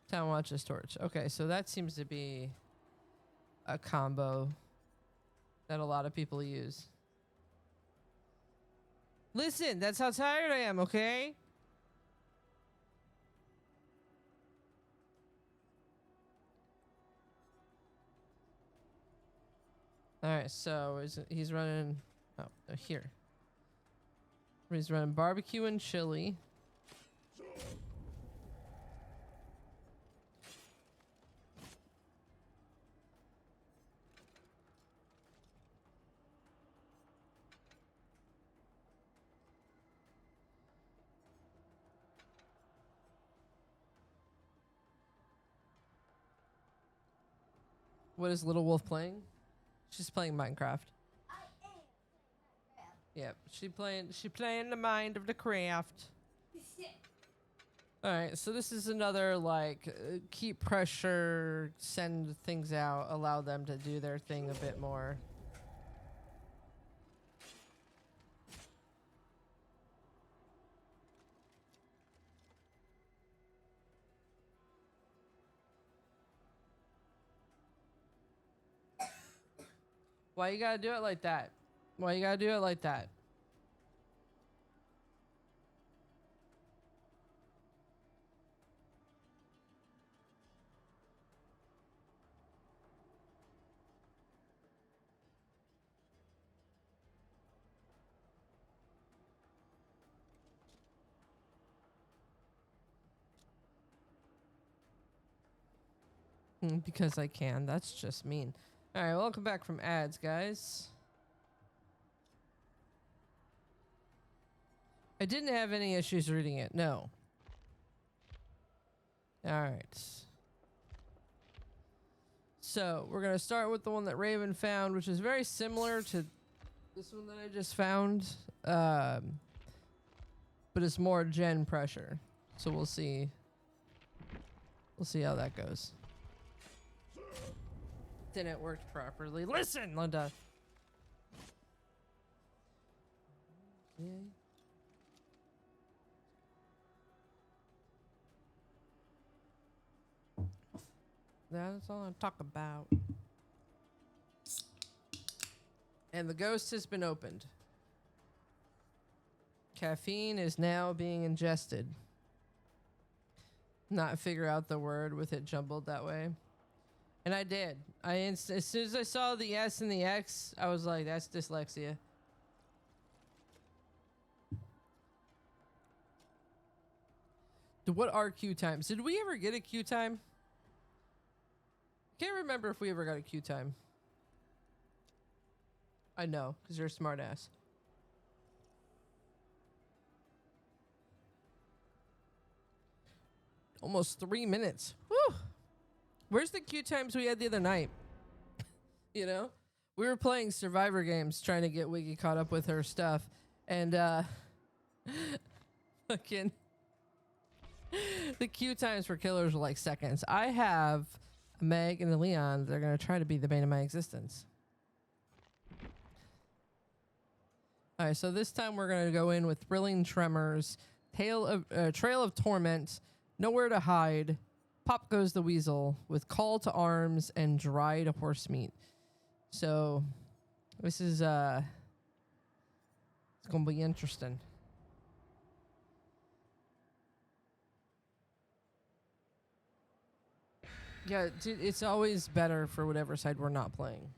Town Watch's Torch. Okay, so that seems to be a combo that a lot of people use. Listen, that's how tired I am, okay? Alright, so he's running... Oh, here. He's running barbecue and chili. What is Little Wolf playing? She's playing Minecraft. I am playing Yep, she playing the mind of the craft. Minecraft. All right, so this is another like keep pressure, send things out, allow them to do their thing a bit more. Why you gotta do it like that? Why you gotta do it like that? Because I can. That's just mean. All right, welcome back from ads, guys. I didn't have any issues reading it. No. All right. So we're gonna start with the one that Raven found, which is very similar to this one that I just found, but it's more gen pressure. So we'll see. We'll see how that goes. Didn't work properly. Listen, Linda. Okay. That's all I talk about. And the ghost has been opened. Caffeine is now being ingested. Not figure out the word with it jumbled that way. And I did. As soon as I saw the S and the X, I was like, that's dyslexia. What are queue times? Did we ever get a queue time? Can't remember if we ever got a queue time. I know, because you're a smart ass. Almost 3 minutes. Whew. Where's the queue times we had the other night? You know? We were playing Survivor games trying to get Wiggy caught up with her stuff. And, fucking... the queue times for killers were like seconds. I have a Meg and a Leon. They're going to try to be the bane of my existence. All right, so this time we're going to go in with Thrilling Tremors, Trail of Torment, Nowhere to Hide, Pop Goes the Weasel, with Call to Arms and Dried Horse Meat. So this is it's going to be interesting. Yeah, dude, it's always better for whatever side we're not playing.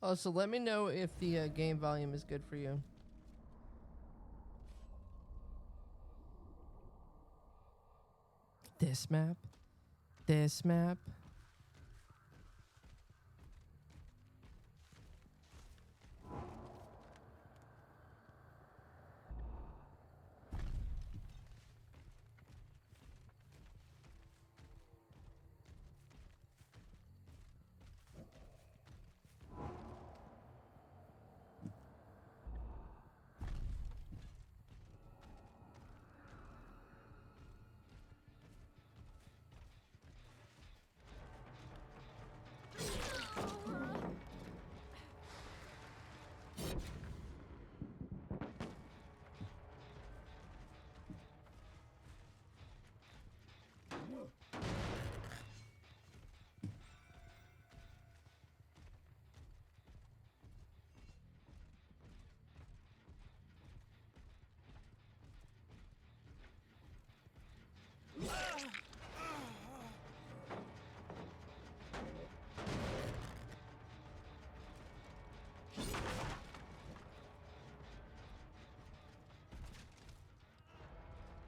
Oh, so let me know if the game volume is good for you. This map. This map.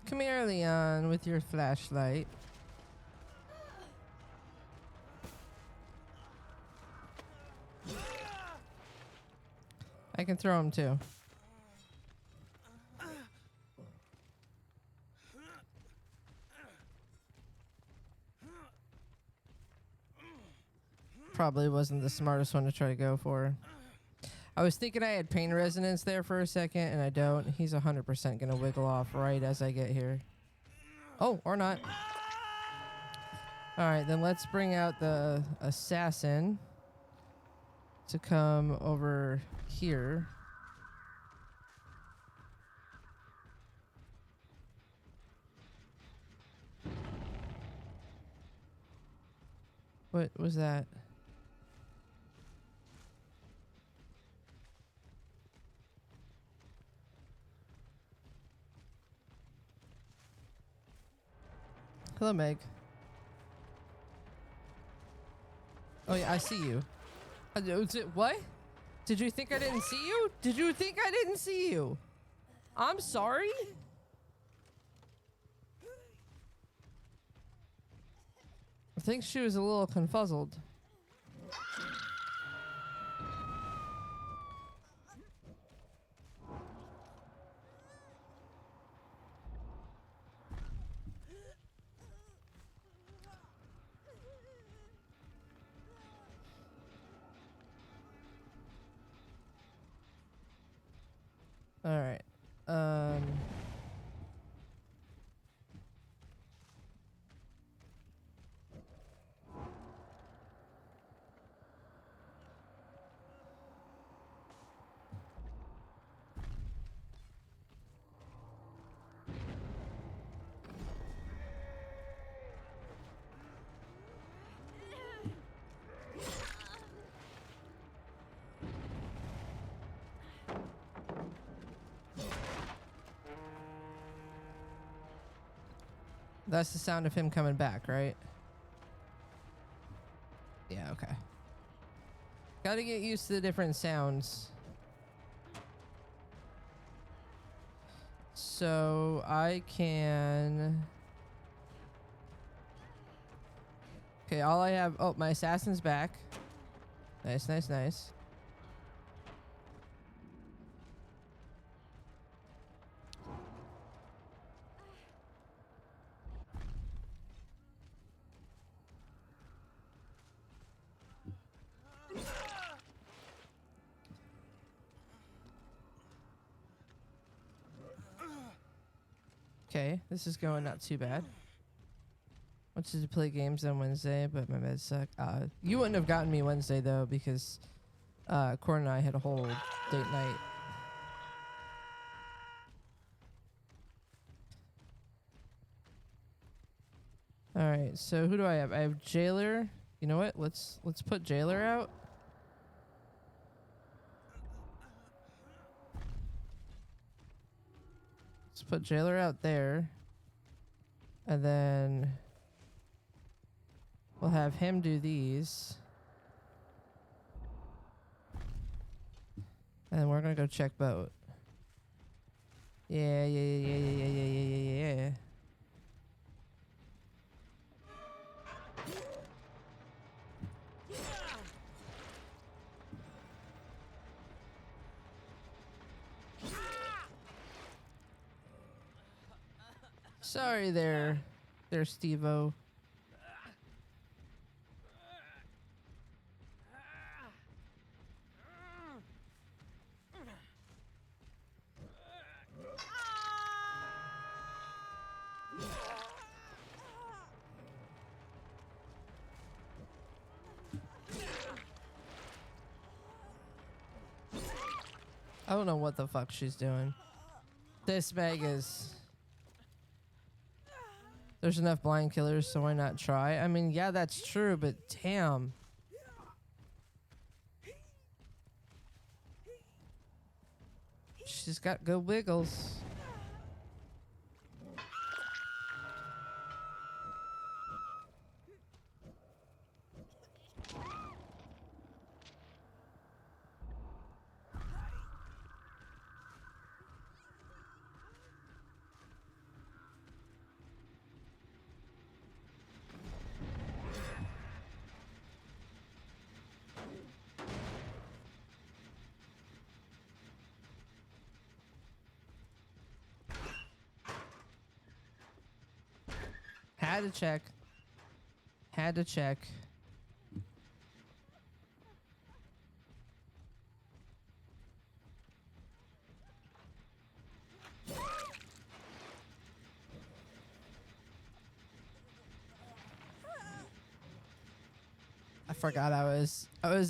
Come here, Leon, with your flashlight. I can throw him too. probably wasn't the smartest one to try to go for. I was thinking I had pain resonance there for a second, and I don't. He's 100% gonna wiggle off right as I get here. Oh, or not. Alright, then let's bring out the assassin to come over here. What was that? Hello, Meg. Oh yeah, I see you. What? Did you think I didn't see you? Did you think I didn't see you? I'm sorry? I think she was a little confuzzled. All right. That's the sound of him coming back, right? Yeah, okay. Gotta get used to the different sounds. So I can... Okay, all I have... Oh, my assassin's back. Nice, nice, nice. Okay, this is going not too bad. Wanted to play games on Wednesday, but my meds suck. You wouldn't have gotten me Wednesday though, because Corin and I had a whole date night. All right, so who do I have? I have Jailer. You know what? Let's put Jailer out. Let's put Jailer out there, and then we'll have him do these. And then we're gonna go check boat. Yeah, yeah, yeah, yeah, yeah, yeah, yeah, yeah, yeah. Sorry there, Steve-O. I don't know what the fuck she's doing. This bag is... There's enough blind killers, so why not try? I mean, yeah, that's true, but damn. She's got good wiggles. Had to check. Had to check. forgot I was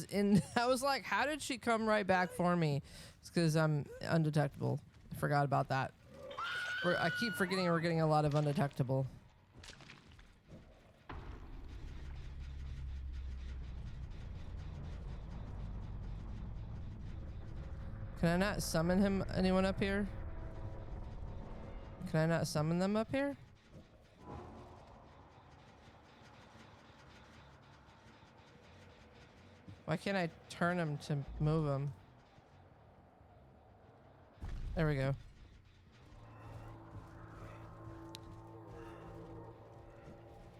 in. I was like, how did she come right back for me? It's because I'm undetectable. I forgot about that. I keep forgetting we're getting a lot of undetectable. Can I not summon him? Anyone up here? Can I not summon them up here? Why can't I turn him to move him? There we go.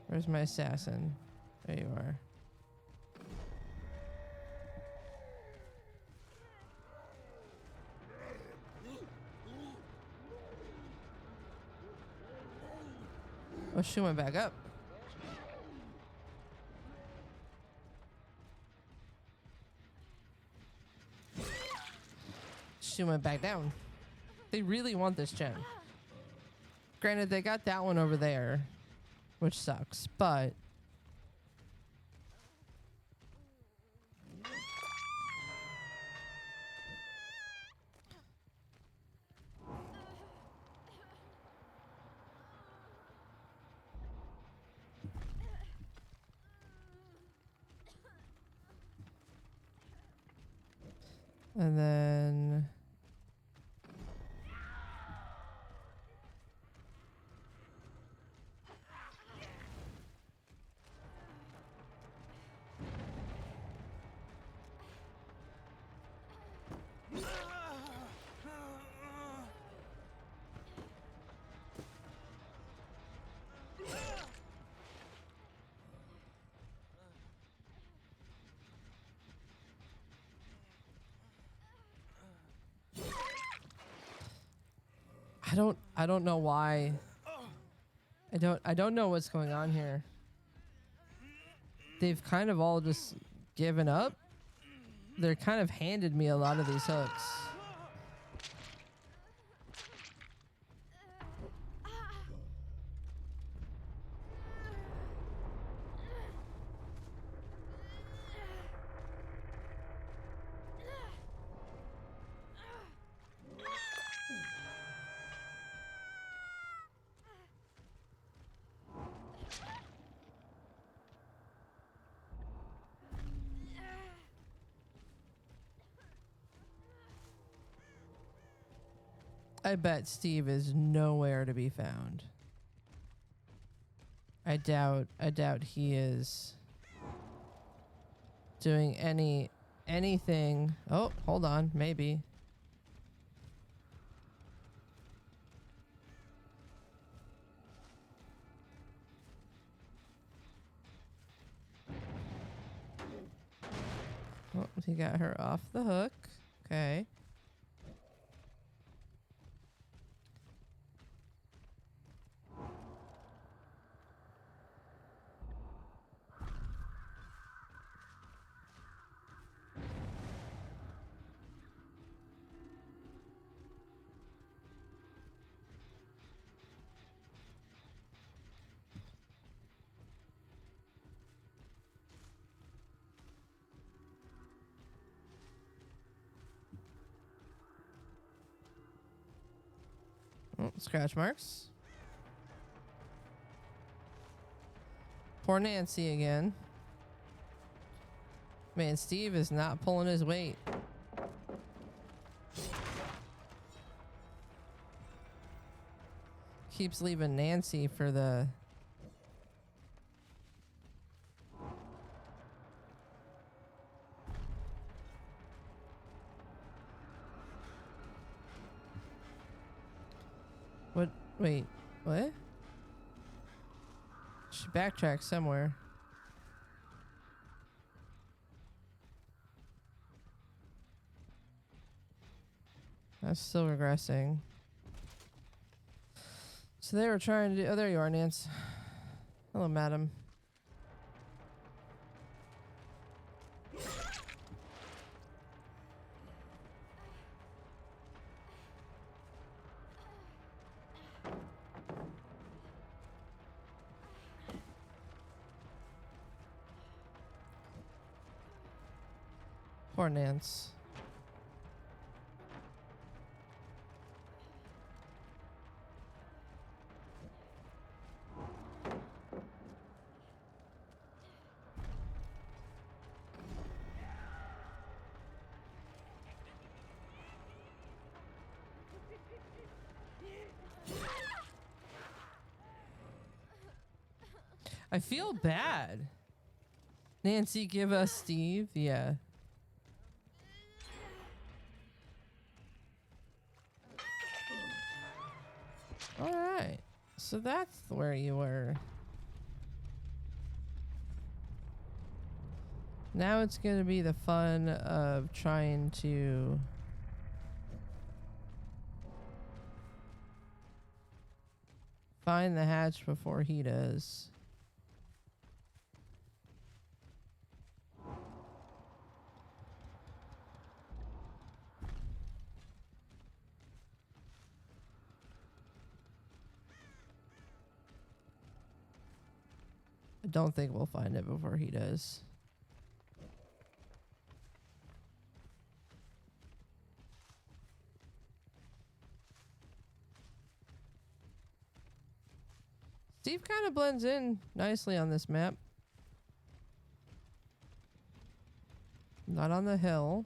Where's my assassin? There you are. Oh, she went back up. She went back down. They really want this gem. Granted, they got that one over there, which sucks, but... And then... I don't know why. I don't know what's going on here. They've kind of all just given up. They're kind of handed me a lot of these hooks. I bet Steve is nowhere to be found. I doubt he is doing anything. Oh, hold on, maybe. Oh, he got her off the hook. Okay. Oh, scratch marks. Poor Nancy again. Man, Steve is not pulling his weight. Keeps leaving Nancy for the... What? Wait, what? She backtracked somewhere. That's still regressing. So they were trying to do... Oh, there you are, Nance. Hello, madam. Poor Nance. I feel bad. Nancy, give us Steve. Yeah. All right. So that's where you were. Now it's going to be the fun of trying to find the hatch before he does. I don't think we'll find it before he does. Steve kind of blends in nicely on this map. Not on the hill.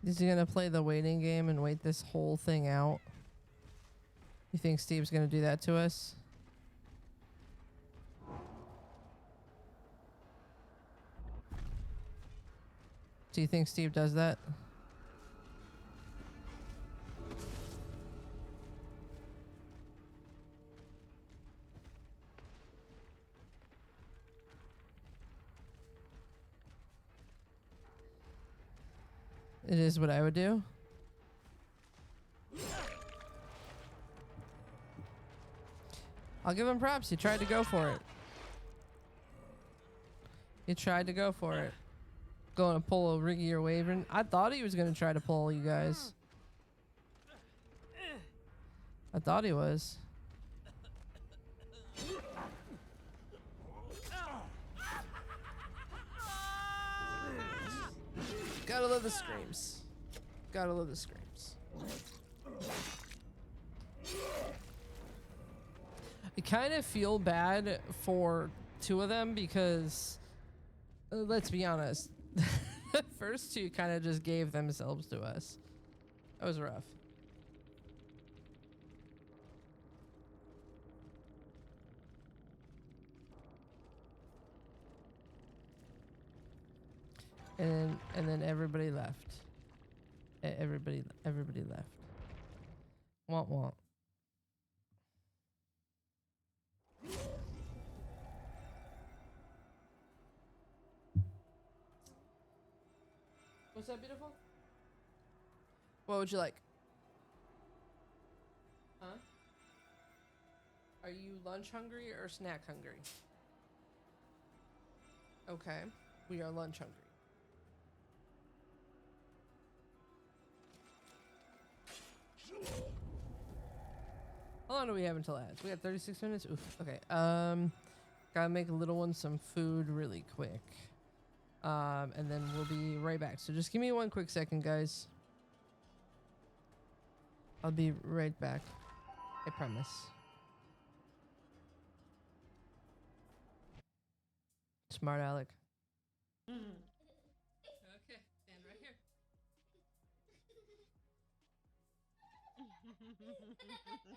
Is he gonna play the waiting game and wait this whole thing out? You think Steve's gonna do that to us? Do you think Steve does that? It is what I would do. I'll give him props. He tried to go for it. He tried to go for it. Going to pull a Riggy or Wavering. I thought he was going to try to pull you guys. I thought he was. Gotta love the screams. Gotta love the screams. I kind of feel bad for two of them because, let's be honest, the first two kind of just gave themselves to us. That was rough. And then everybody left. Everybody left. Womp womp. What's that, beautiful? What would you like? Huh? Are you lunch hungry or snack hungry? Okay, we are lunch hungry. How long do we have until ads? We got 36 minutes? Oof. Okay. Gotta make a little one some food really quick. And then we'll be right back. So just give me one quick second, guys. I'll be right back. I promise. Smart Alec. Okay, stand right here. Look at the camera.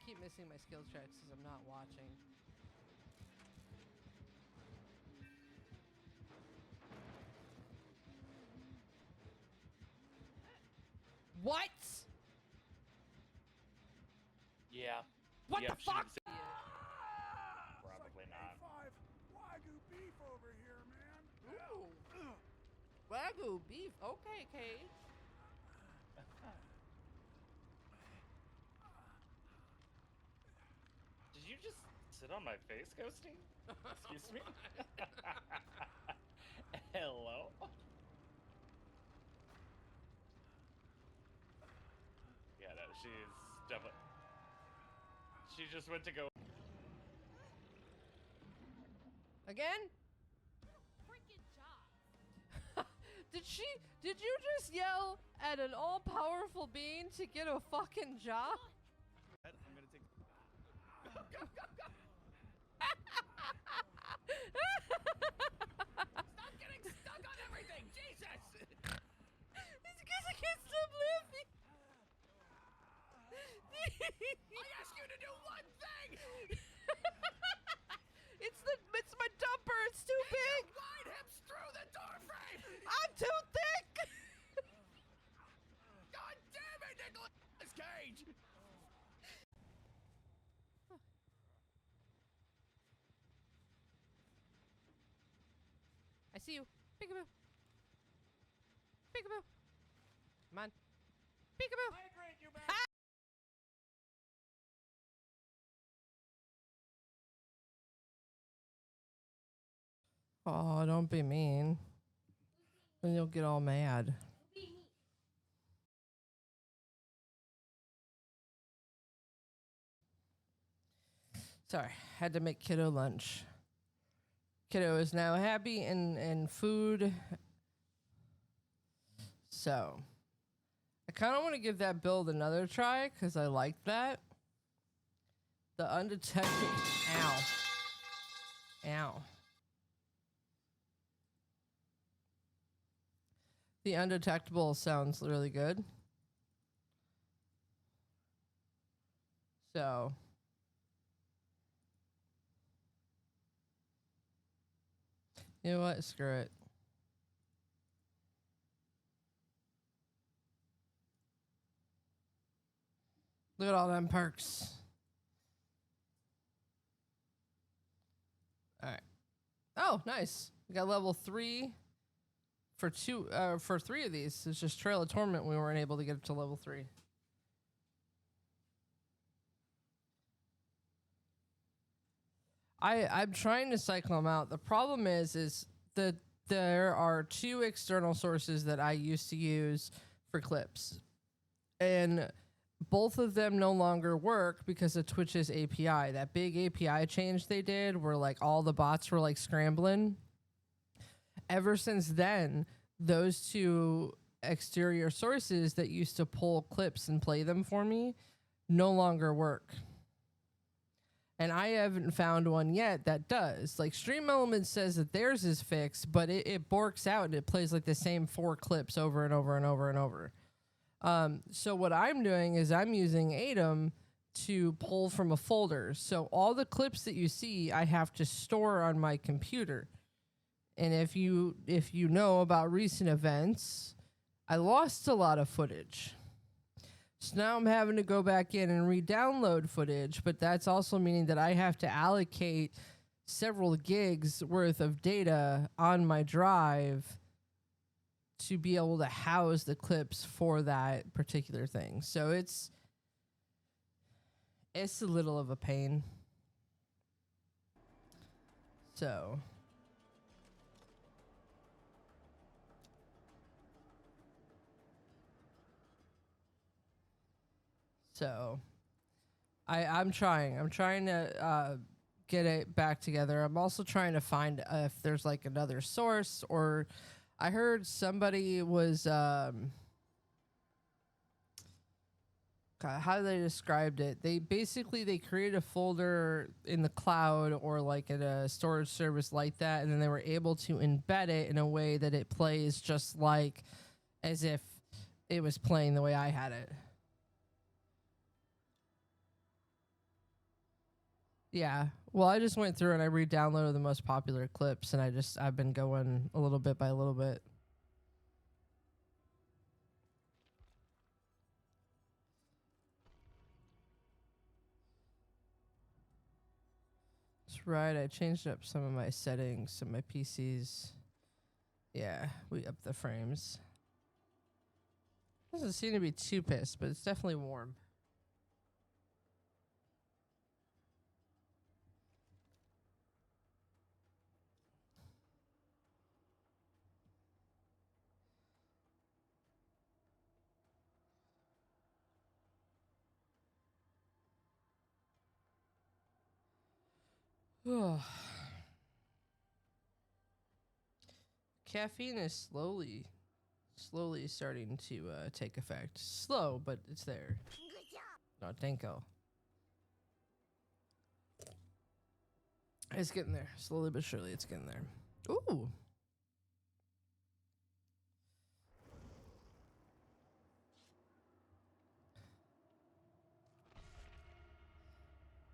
keep missing my skill checks because I'm not watching. What? Yeah. What Yep, the she fuck? didn't say- Probably not. Five Wagyu beef over here, man. Ooh. Wagyu beef. Okay, Cage. Did you just sit on my face, Ghosty? Excuse me? Hello? Yeah, no, she's definitely... She just went to go... Again? Freaking job. Did you just yell at an all-powerful being to get a fucking job? I'm gonna take... Stop getting stuck on everything! Jesus! It's because I can't stop laughing. I asked you to do one thing! It's my dumper. It's too big. Wide hips through the door frame! I'm too thick. God damn it, Nicolas Cage! I see you. Peekaboo. Peekaboo. Come on. Peekaboo. I agree, you man. Oh, don't be mean. Then you'll get all mad. Sorry, had to make kiddo lunch. Kiddo is now happy and food. So, I kind of want to give that build another try because I like that. The undetected. Ow. Ow. The undetectable sounds really good. So. You know what? Screw it. Look at all them perks. All right. Oh, nice. We got level 3 for 3 of these. It's just Trail of Torment we weren't able to get to level 3. I'm trying to cycle them out. The problem is that there are 2 external sources that I used to use for clips. And both of them no longer work because of Twitch's API. That big API change they did where like all the bots were like scrambling. Ever since then, those 2 exterior sources that used to pull clips and play them for me no longer work. And I haven't found one yet that does. Like Stream Elements says that theirs is fixed, but it borks out and it plays like the same 4 clips over and over and over and over. So what I'm doing is I'm using Atom to pull from a folder. So all the clips that you see, I have to store on my computer. And if you know about recent events, I lost a lot of footage. So now I'm having to go back in and re-download footage, but that's also meaning that I have to allocate several gigs worth of data on my drive to be able to house the clips for that particular thing. So it's a little of a pain. So I'm trying to get it back together. I'm also trying to find if there's like another source, or I heard somebody was God, how they described it. They created a folder in the cloud or like at a storage service like that, and then they were able to embed it in a way that it plays just like as if it was playing the way I had it. Yeah. Well, I just went through and I re-downloaded the most popular clips, and I've been going a little bit by a little bit. That's right. I changed up some of my settings, some of my PCs. Yeah, we upped the frames. Doesn't seem to be too pissed, but it's definitely warm. Caffeine is slowly starting to take effect. Slow, but it's there. No, thank you. It's getting there. Slowly but surely, it's getting there. Ooh.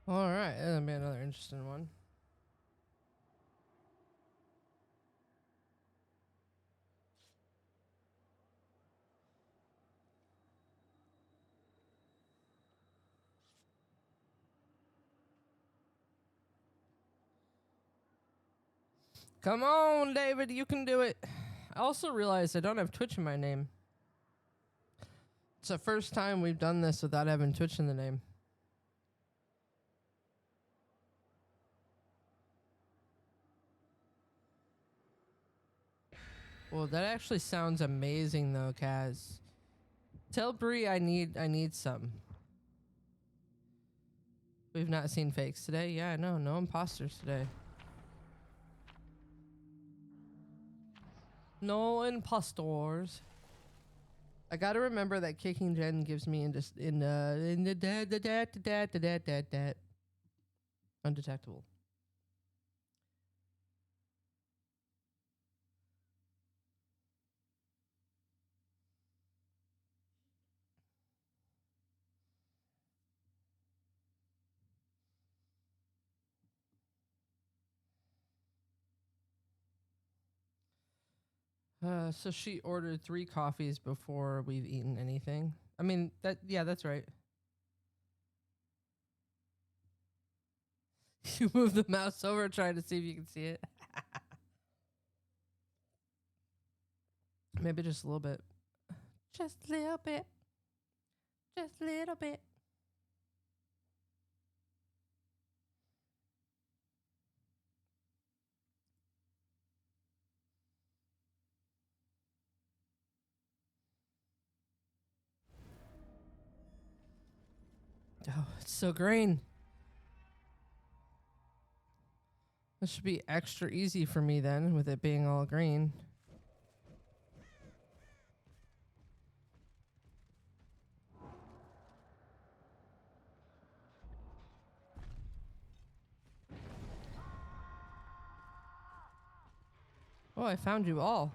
All right, that'll be another interesting one. Come on, David, you can do it. I also realized I don't have Twitch in my name. It's the first time we've done this without having Twitch in the name. Well, that actually sounds amazing though, Kaz. Tell Bree I need some. We've not seen fakes today. Yeah, I know. No imposters today. No impostors. I gotta remember that kicking Jen gives me undetectable. So she ordered 3 coffees before we've eaten anything. I mean, that's right. You move the mouse over trying to see if you can see it. Maybe just a little bit. Just a little bit. Just a little bit. Oh, it's so green. This should be extra easy for me then, with it being all green. Oh, I found you all.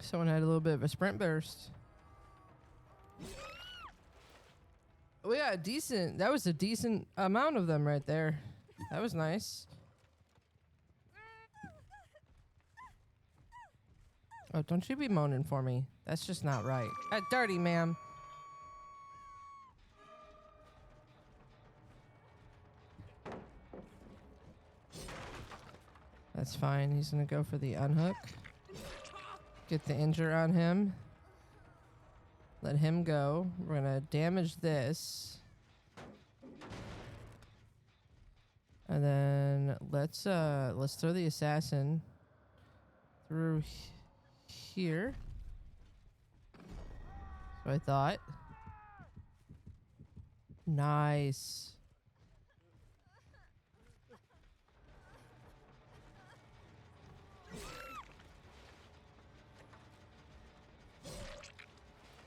Someone had a little bit of a sprint burst. Oh yeah, decent. That was a decent amount of them right there. That was nice. Oh, don't you be moaning for me. That's just not right. Dirty, ma'am. That's fine. He's gonna go for the unhook. Get the injure on him. Let him go. We're gonna damage this. And then let's throw the assassin through here. So I thought. Nice.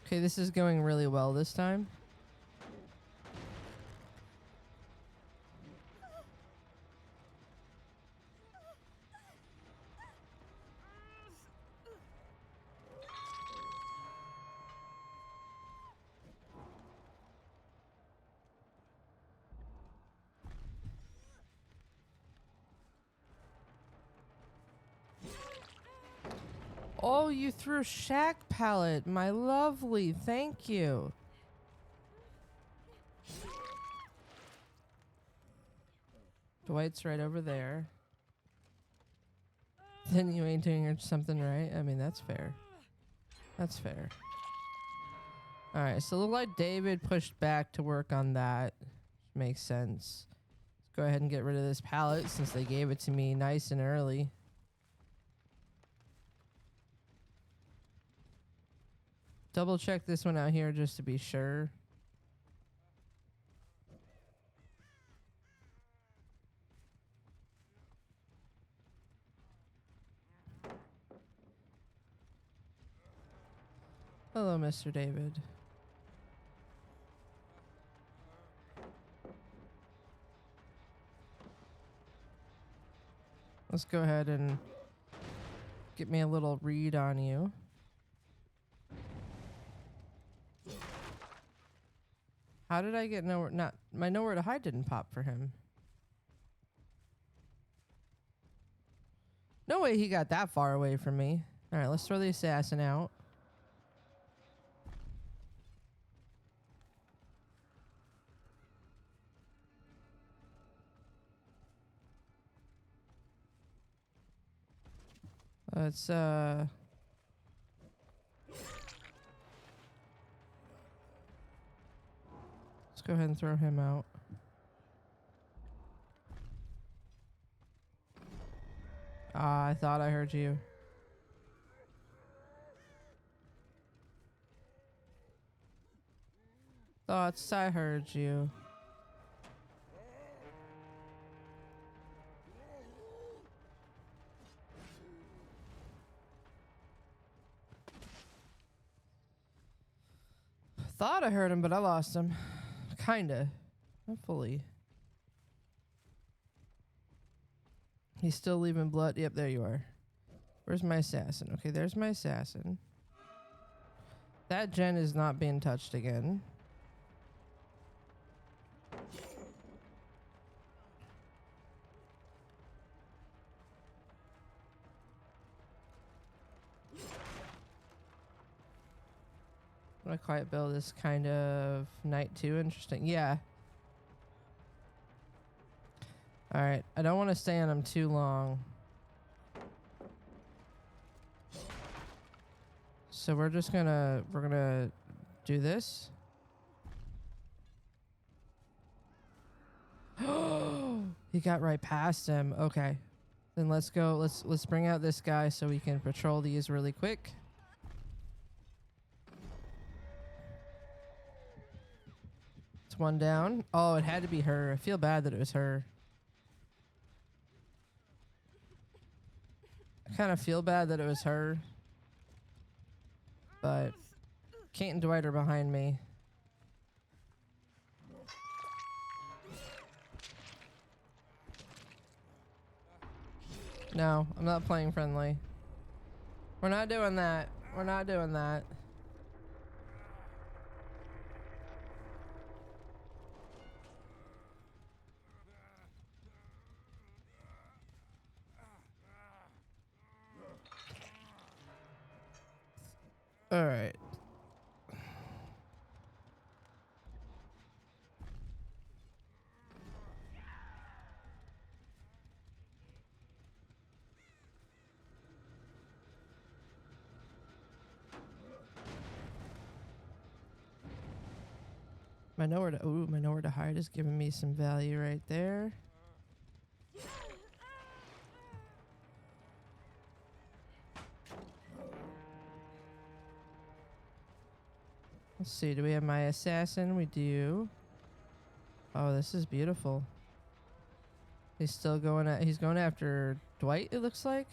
Okay, this is going really well this time. Oh, you threw Shack pallet, my lovely. Thank you. Dwight's right over there. Then you ain't doing something right. I mean, that's fair. That's fair. All right, so look like David pushed back to work on that. Makes sense. Let's go ahead and get rid of this pallet since they gave it to me nice and early. Double check this one out here just to be sure. Hello, Mr. David. Let's go ahead and get me a little read on you. How did I get nowhere? Not my nowhere to hide didn't pop for him. No way he got that far away from me. All right, let's throw the assassin out. Let's let's go ahead and throw him out. Ah, I thought I heard you. Thoughts I heard you. Thought I heard him, but I lost him. Kinda. Not fully. He's still leaving blood. Yep, there you are. Where's my assassin? Okay, there's my assassin. That gen is not being touched again. My quiet build is kind of night 2 interesting. Yeah. Alright, I don't want to stay on him too long. So we're gonna do this. He got right past him. Okay. Then let's go. Let's bring out this guy so we can patrol these really quick. It's one down. Oh, it had to be her. I feel bad that it was her. I kind of feel bad that it was her. But Kate and Dwight are behind me. No, I'm not playing friendly. We're not doing that. We're not doing that. All right. My nowhere to hide is giving me some value right there. Let's see, do we have my assassin? We do. Oh, this is beautiful. He's going after Dwight, it looks like.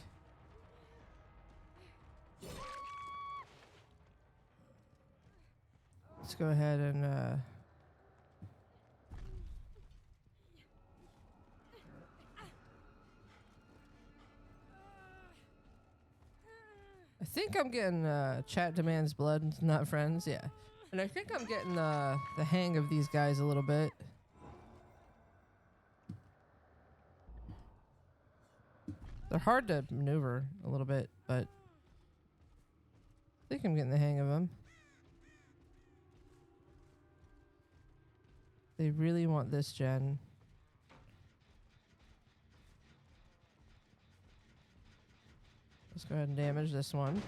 Let's go ahead and I think I'm getting chat demands blood, not friends, yeah. And I think I'm getting the hang of these guys a little bit. They're hard to maneuver a little bit, but think I'm getting the hang of them. They really want this gen. Let's go ahead and damage this one.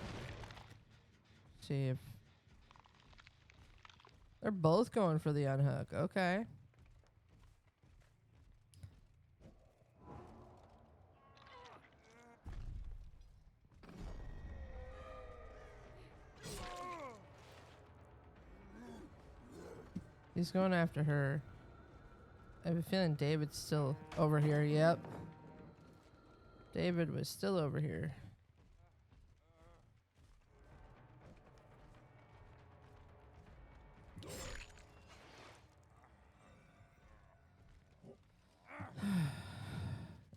See if they're both going for the unhook. Okay. He's going after her. I have a feeling David's still over here. Yep. David was still over here.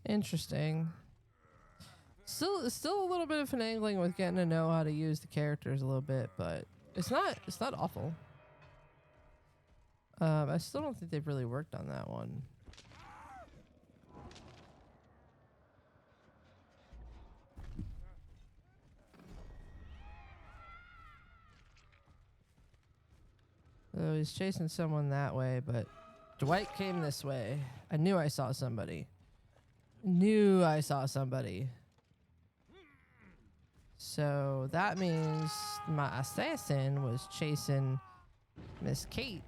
Interesting. Still a little bit of finagling with getting to know how to use the characters a little bit, but it's not awful. I still don't think they've really worked on that one. Oh, he's chasing someone that way, but Dwight came this way. I knew I saw somebody. So that means my assassin was chasing Miss Kate.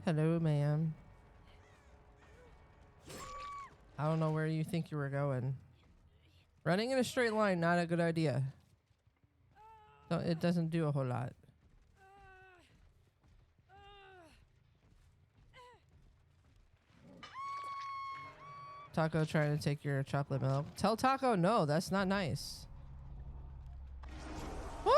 Hello, ma'am. I don't know where you think you were going. Running in a straight line, not a good idea. So it doesn't do a whole lot. Taco trying to take your chocolate milk. Tell Taco no, that's not nice. Woo!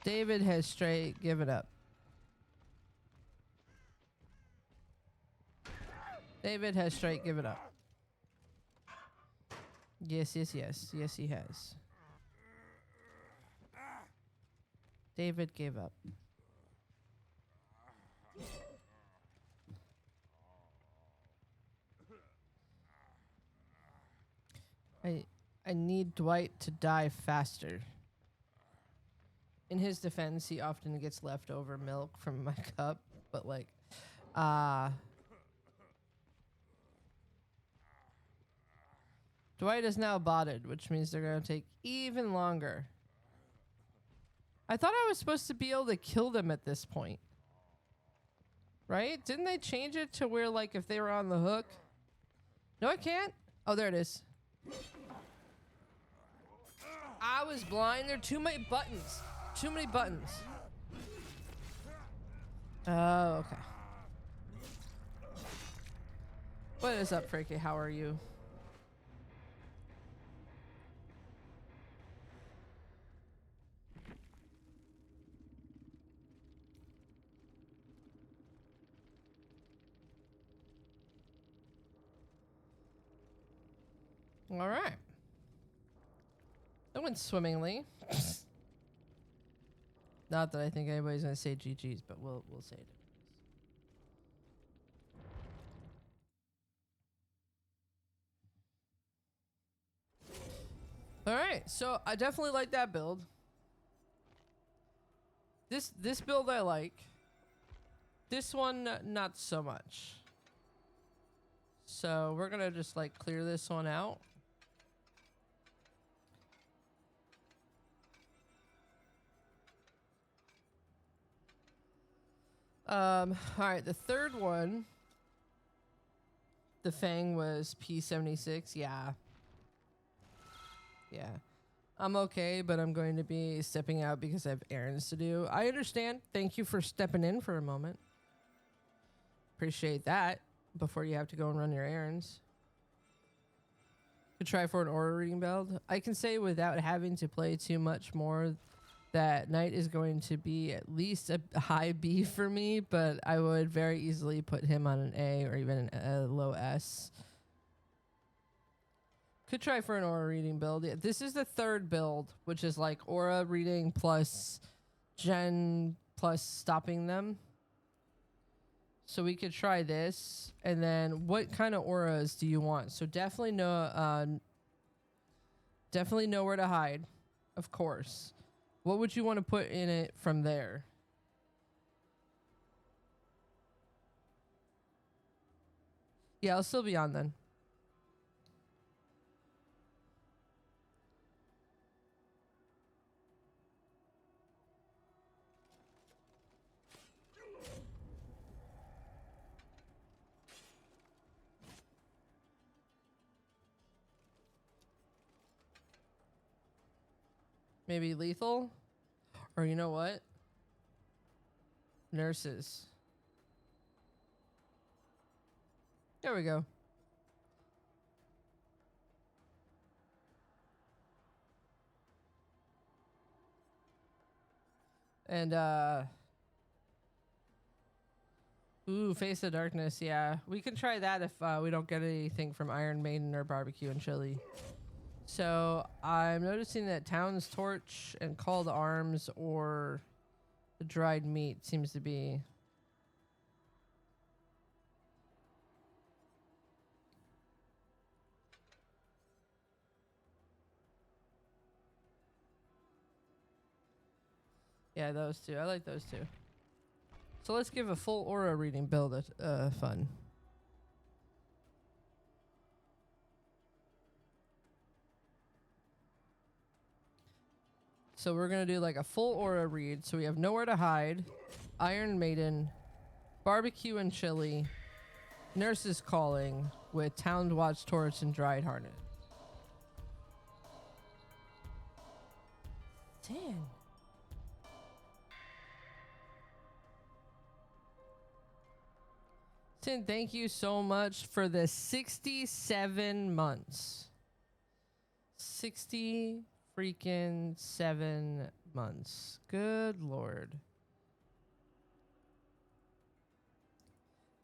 David has straight given up. David has straight given up. Yes, yes, yes. Yes, he has. David gave up. I need Dwight to die faster. In his defense, he often gets leftover milk from my cup, but like, Dwight is now botted, which means they're gonna take even longer. I thought I was supposed to be able to kill them at this point. Right? Didn't they change it to where, like, if they were on the hook? No, I can't. Oh, there it is. I was blind. There are too many buttons. Too many buttons. Oh, okay. What is up, Freaky? How are you? All right. That went swimmingly. Not that I think anybody's gonna say GG's, but we'll say it. All right, so I definitely like that build. This build I like. This one not so much. So we're gonna just like clear this one out. All right, the third one, the Fang was P76. Yeah. I'm okay, but I'm going to be stepping out because I have errands to do. I understand. Thank you for stepping in for a moment. Appreciate that before you have to go and run your errands. Could try for an order reading build. I can say without having to play too much more that Knight is going to be at least a high B for me, but I would very easily put him on an A or even a low S. Could try for an aura reading build. Yeah, this is the third build, which is like aura reading plus gen plus stopping them. So we could try this. And then what kind of auras do you want? So definitely know where to hide, of course. What would you want to put in it from there? Yeah, I'll still be on then. Maybe lethal? Or you know what? Nurses. There we go. And ooh, Face of Darkness, yeah. We can try that if we don't get anything from Iron Maiden or Barbecue and Chili. So I'm noticing that Town's Torch and Call to Arms or the dried meat seems to be. Yeah, those two. I like those two. So let's give a full aura reading build a fun. So we're going to do like a full aura read. So we have Nowhere to Hide, Iron Maiden, Barbecue and Chili, Nurses Calling with Town Watch Torch and Dried Harness. Damn. Sin, thank you so much for the 67 months. 60 freaking 7 months. Good Lord.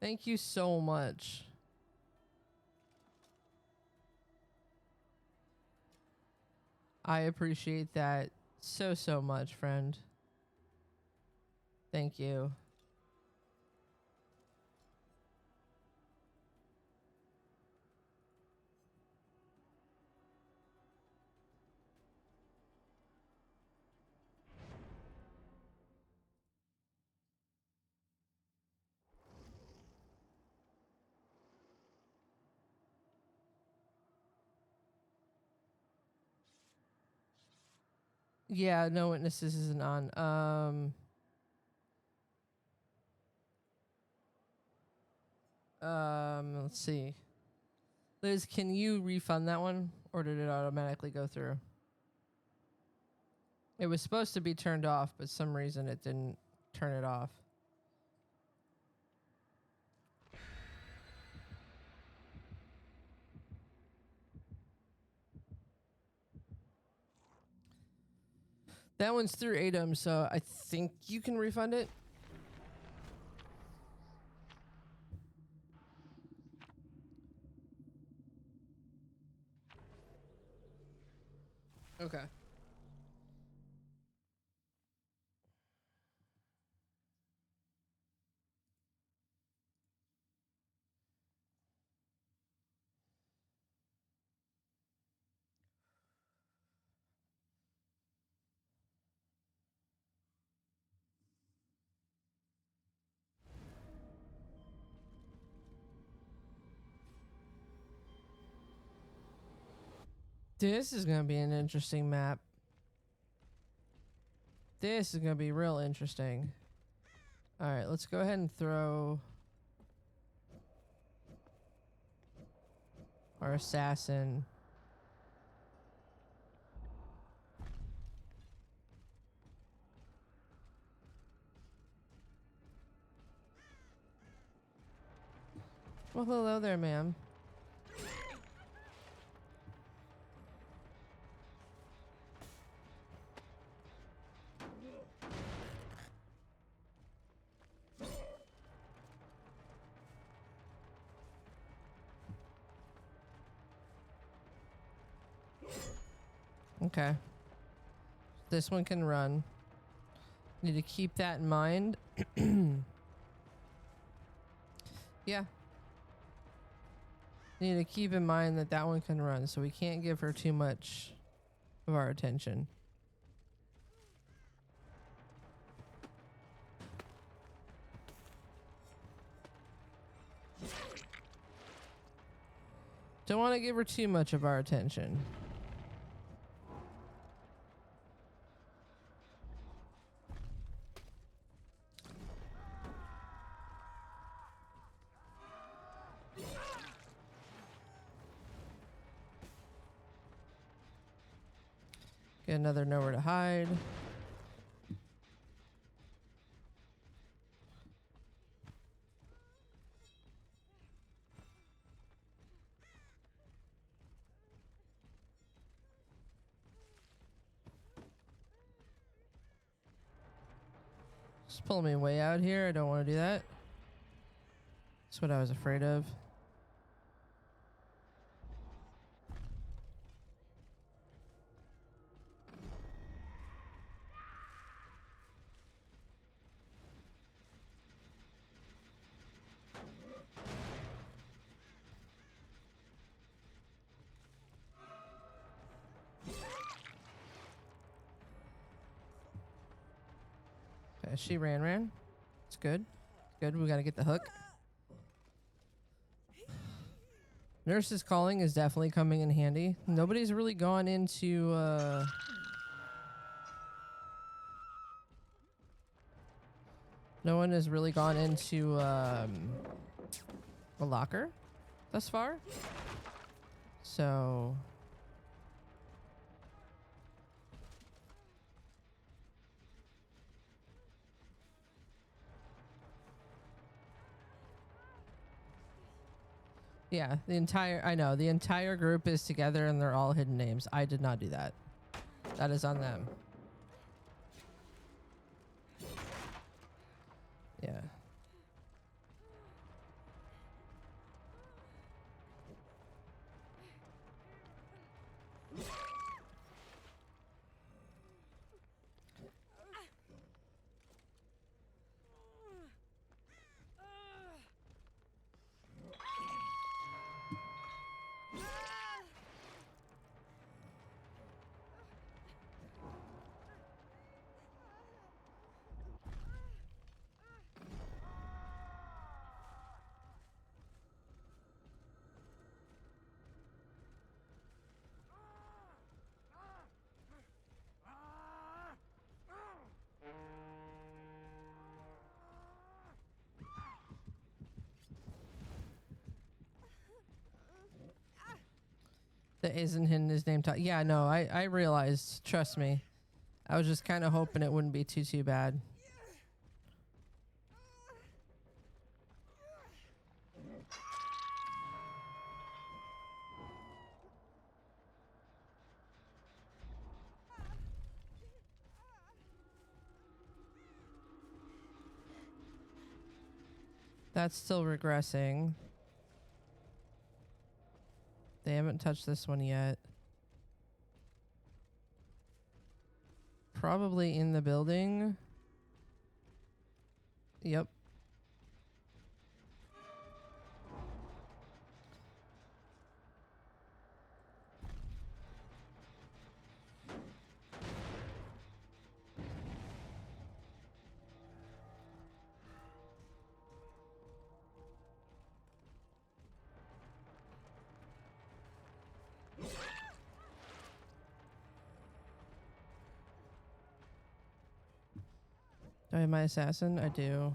Thank you so much. I appreciate that so much, friend. Thank you. Yeah, no witnesses isn't on. Let's see. Liz, can you refund that one? Or did it automatically go through? It was supposed to be turned off, but some reason it didn't turn it off. That one's through ADAM, so I think you can refund it. Okay. This is going to be an interesting map. This is going to be real interesting. All right, let's go ahead and throw our assassin. Well, hello there, ma'am. Okay. This one can run. Need to keep that in mind. Yeah. Need to keep in mind that that one can run, so we can't give her too much of our attention. Don't want to give her too much of our attention. Get another nowhere to hide. Just pull me way out here. I don't want to do that. That's what I was afraid of. Okay, she ran. It's good. It's good. We got to get the hook. Nurse's calling is definitely coming in handy. Nobody's really gone into no one has really gone into a locker thus far. So yeah, the entire group is together and they're all hidden names. I did not do that. That is on them. Yeah. That isn't hidden his name tag. Yeah, no, I realized. Trust me. I was just kind of hoping it wouldn't be too bad. That's still regressing. They haven't touched this one yet. Probably in the building. Yep. Do I have my assassin? I do.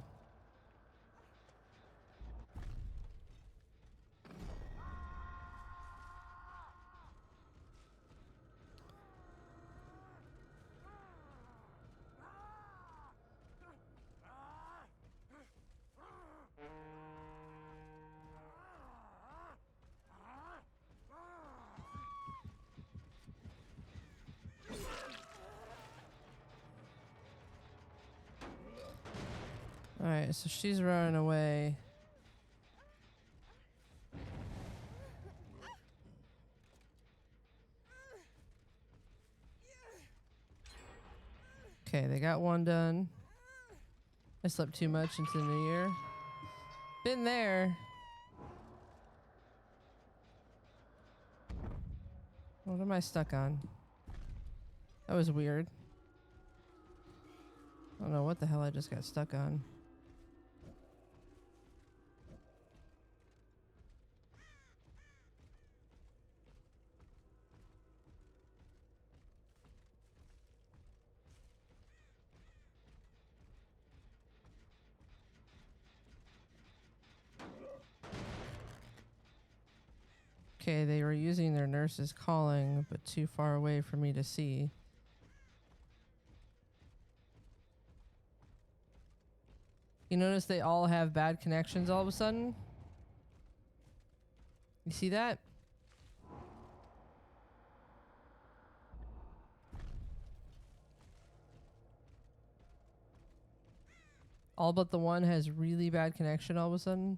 Alright, so she's running away. Okay, they got one done. I slept too much into the new year. Been there. What am I stuck on? That was weird. I don't know what the hell I just got stuck on. Okay, they were using their nurse's calling, but too far away for me to see. You notice they all have bad connections all of a sudden? You see that? All but the one has really bad connection all of a sudden.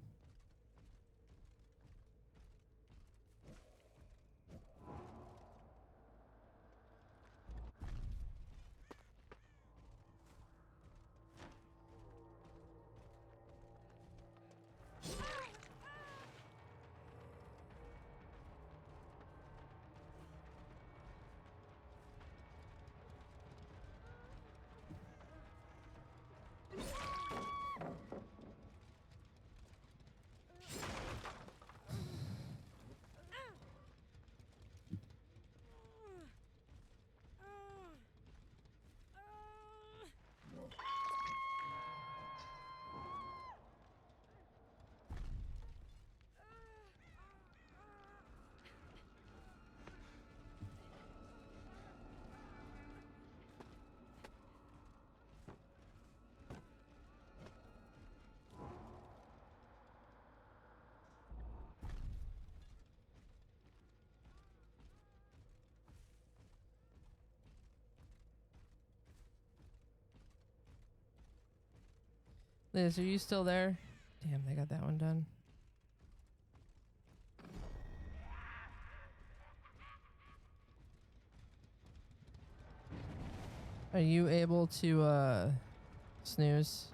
Liz, are you still there? Damn, they got that one done. Are you able to snooze?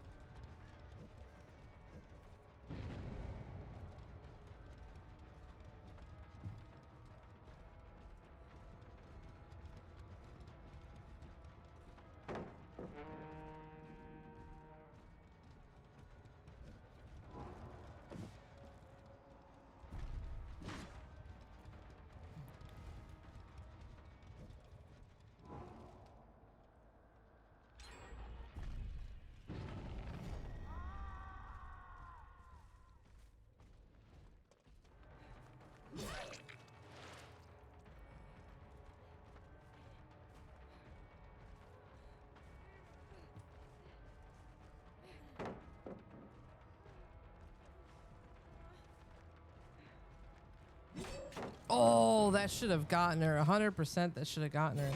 Oh, that should have gotten her. 100% that should have gotten her.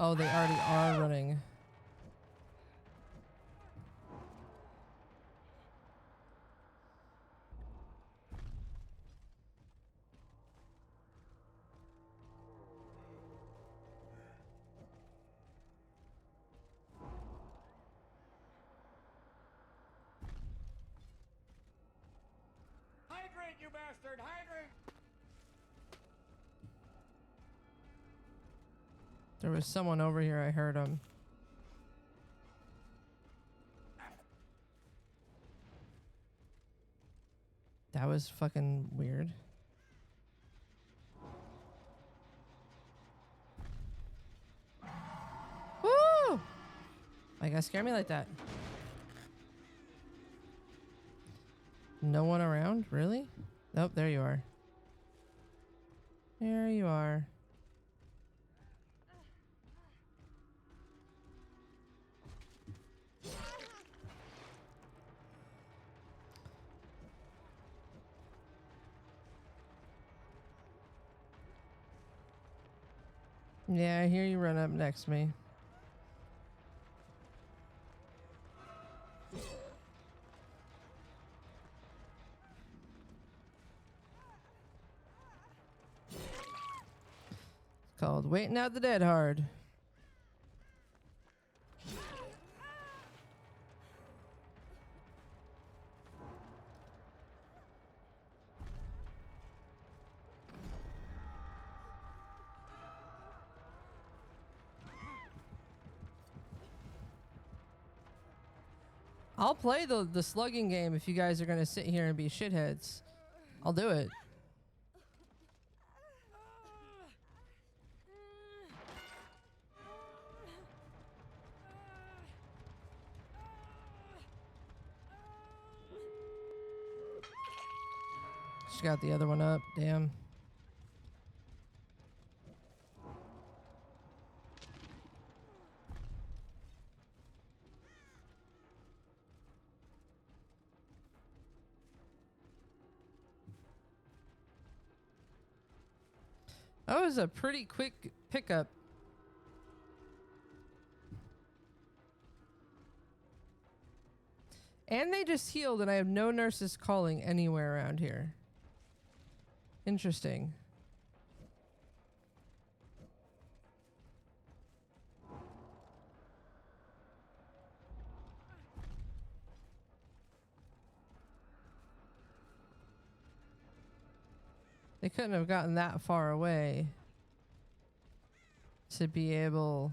Oh, they already are running. Hydrate, you bastard! Hydrate! There was someone over here. I heard him. That was fucking weird. Woo! Why you gotta scare me like that? No one around? Really? Nope, there you are. There you are. Yeah, I hear you run up next to me. It's called Waiting Out the Dead Hard. I'll play the slugging game if you guys are gonna sit here and be shitheads. I'll do it. She got the other one up. Damn. That was a pretty quick pickup. And they just healed, and I have no nurses calling anywhere around here. Interesting. They couldn't have gotten that far away to be able...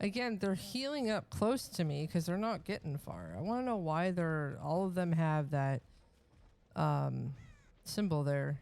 Again, they're healing up close to me because they're not getting far. I want to know why they're... all of them have that symbol there.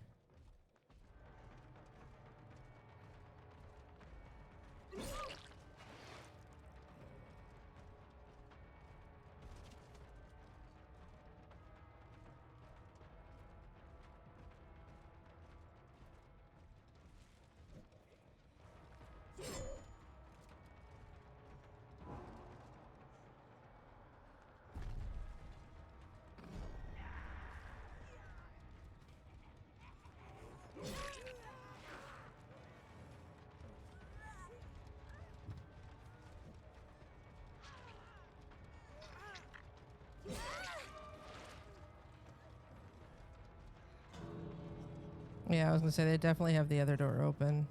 Yeah, I was gonna say they definitely have the other door open.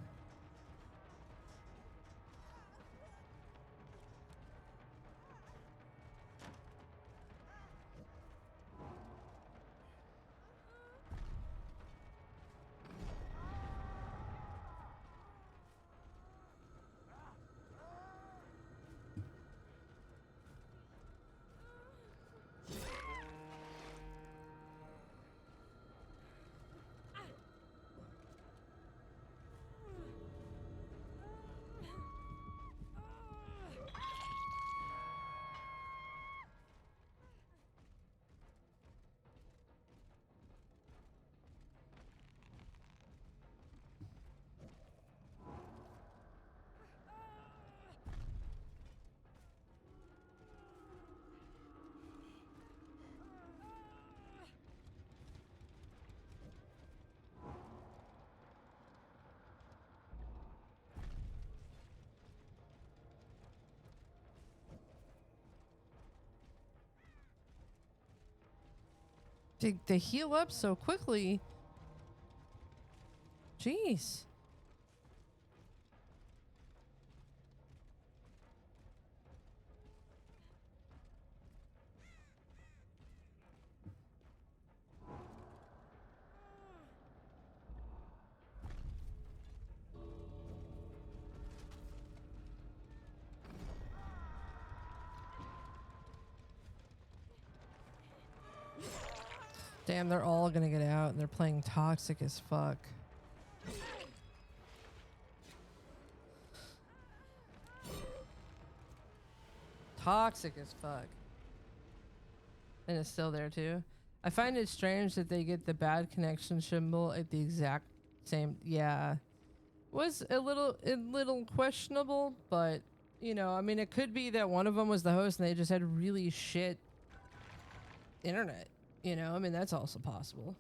They heal up so quickly. Jeez. Damn, they're all gonna get out and they're playing toxic as fuck. Toxic as fuck. And it's still there too. I find it strange that they get the bad connection symbol at the exact Same, yeah. Was a little questionable, but you know, I mean, it could be that one of them was the host and they just had really shit internet. You know, I mean, that's also possible.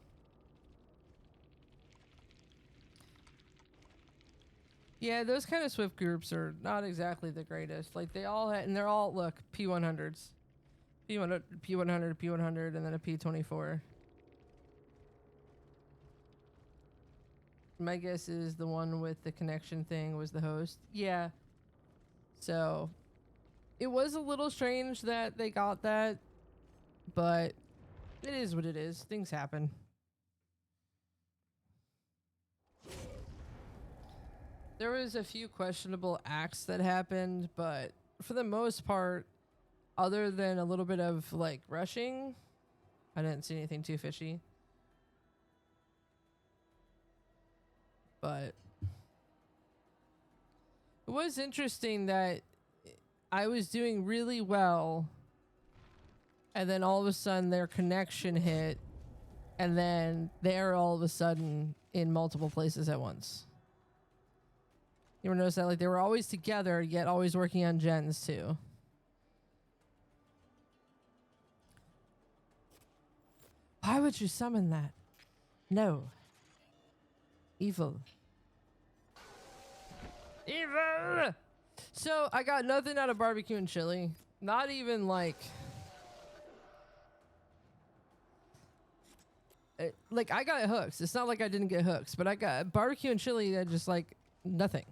Yeah, those kind of Swift groups are not exactly the greatest. Like they all had, and they're all look P100s, P100, P100, P100, and then a P24. My guess is the one with the connection thing was the host. Yeah. So it was a little strange that they got that, but it is what it is. Things happen. There was a few questionable acts that happened, but for the most part, other than a little bit of like rushing, I didn't see anything too fishy. But it was interesting that I was doing really well, and then all of a sudden their connection hit, and then they're all of a sudden in multiple places at once. You ever notice that? Like they were always together, yet always working on gens too. Why would you summon that? No. Evil. Evil! So I got nothing out of barbecue and chili. Not even like... like I got hooks. It's not like I didn't get hooks, but I got barbecue and chili that just like nothing.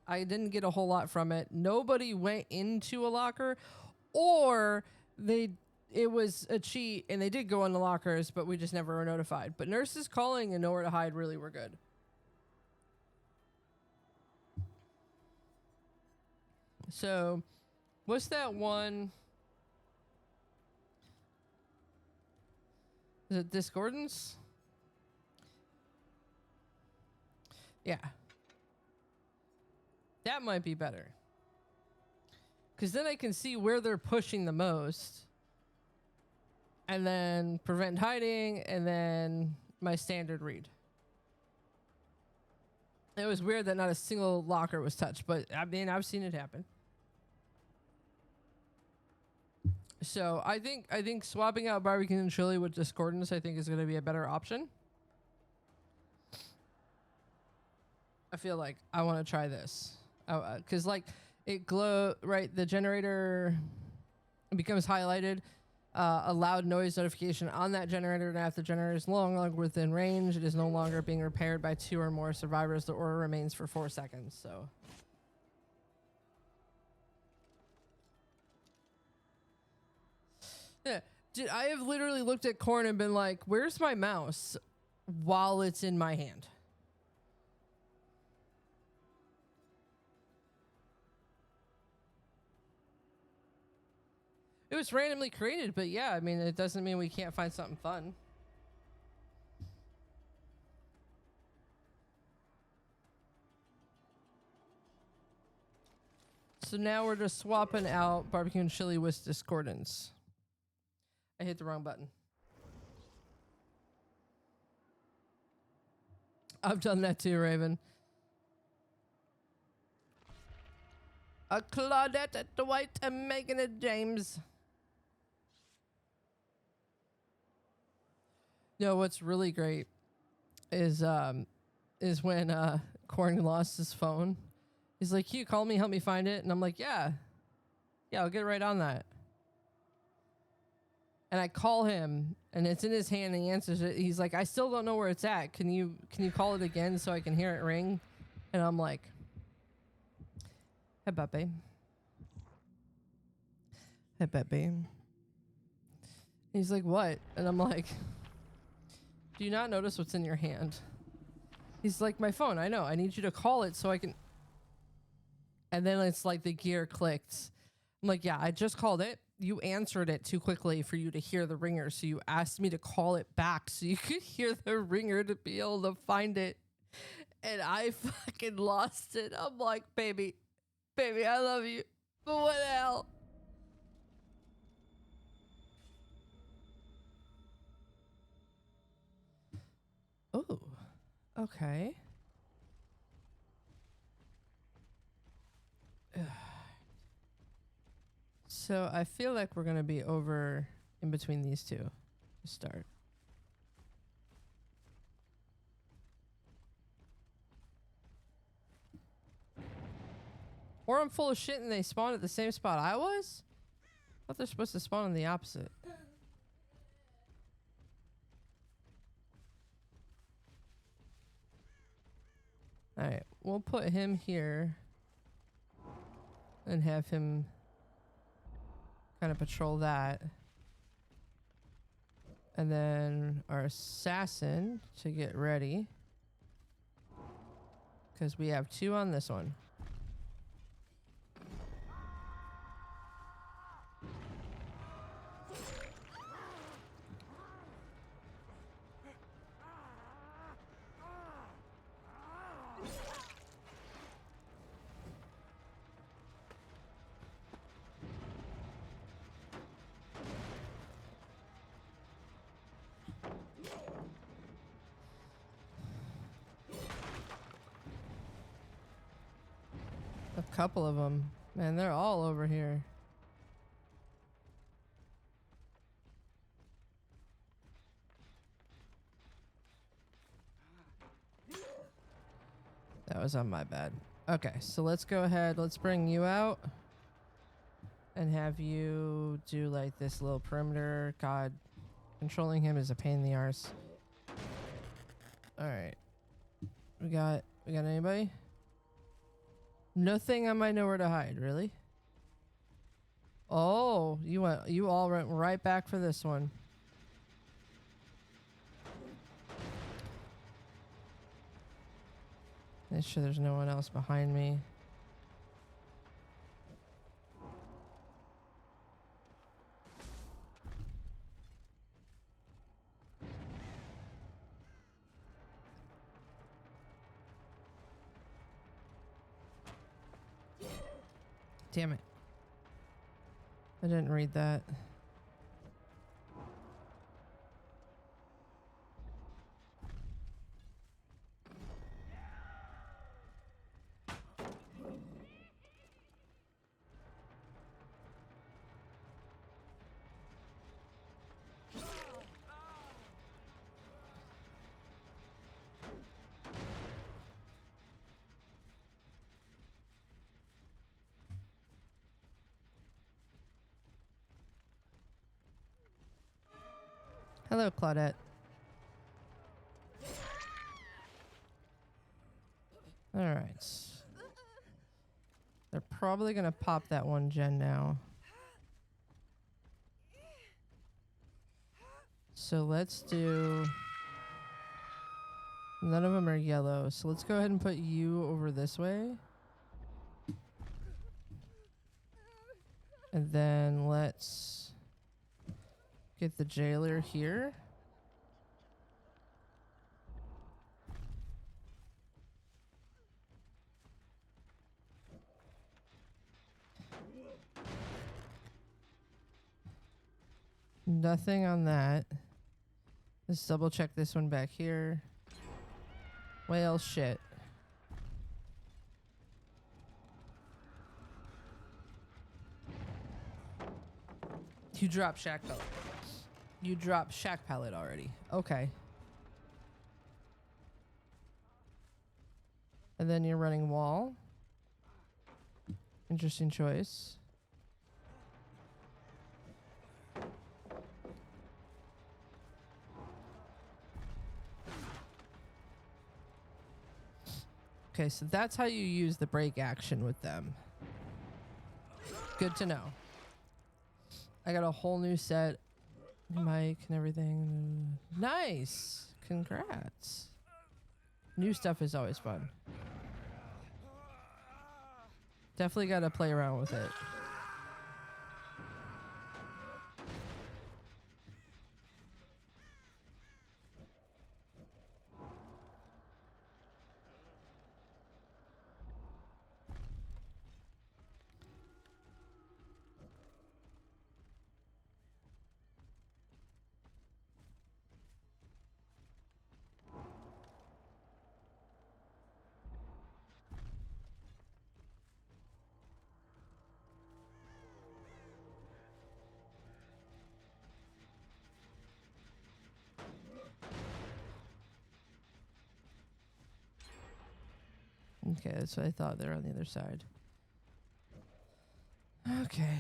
I didn't get a whole lot from it. Nobody went into a locker, or it was a cheat and they did go into lockers, but we just never were notified. But nurses calling and nowhere to hide really were good. So, what's that one? Is it Discordance? Yeah. That might be better. Because then I can see where they're pushing the most. And then prevent hiding, and then my standard read. It was weird that not a single locker was touched, but I mean, I've seen it happen. So I think swapping out barbecue and chili with discordance, I think, is going to be a better option. I feel like I want to try this. Because like it glow, right? The generator becomes highlighted, a loud noise notification on that generator, and after the generator is no longer within range, it is no longer being repaired by 2 or more survivors. The order remains for 4 seconds. So yeah, dude, I have literally looked at corn and been like, where's my mouse while it's in my hand? It was randomly created, but yeah, I mean, it doesn't mean we can't find something fun. So now we're just swapping out barbecue and chili with discordance. I hit the wrong button. I've done that too, Raven. A Claudette at Dwight and Megan at James. No, what's really great is when Corn lost his phone. He's like, "Can you call me, help me find it?" And I'm like, "Yeah, I'll get right on that." And I call him, and it's in his hand, and he answers it. He's like, "I still don't know where it's at. Can you call it again so I can hear it ring?" And I'm like, "Hey, babe. Hey, babe." He's like, "What?" And I'm like, "Do you not notice what's in your hand?" He's like, "My phone. I know. I need you to call it so I can..." And then it's like the gear clicked. I'm like, "Yeah, I just called it. You answered it too quickly for you to hear the ringer. So you asked me to call it back so you could hear the ringer to be able to find it." And I fucking lost it. I'm like, baby, I love you. But what the hell? Oh, Okay. So I feel like we're gonna be over in between these two to start. Or I'm full of shit and they spawn at the same spot I was? I thought they're supposed to spawn on the opposite. Alright, we'll put him here and have him kind of patrol that. And then our assassin to get ready. Because we have 2 on this one. A couple of them. Man, they're all over here. That was on my bad. Okay, so let's go ahead. Let's bring you out. And have you do like this little perimeter. God, controlling him is a pain in the arse. Alright. We got anybody? Nothing on my nowhere to hide, really? Oh, you all went right back for this one. Make sure there's no one else behind me. Damn it. I didn't read that. Hello, Claudette. Alright. They're probably gonna pop that one gen now. So let's do... None of them are yellow, so let's go ahead and put you over this way. And then let's get the jailer here. Nothing on that. Let's double check this one back here. Well, shit. You dropped shack pallet. You dropped shack pallet already. Okay. And then you're running wall. Interesting choice. Okay, so that's how you use the break action with them. Good to know. I got a whole new set, new mic and everything. Nice. Congrats. New stuff is always fun. Definitely got to play around with it. Okay, that's what I thought. They're on the other side. Okay.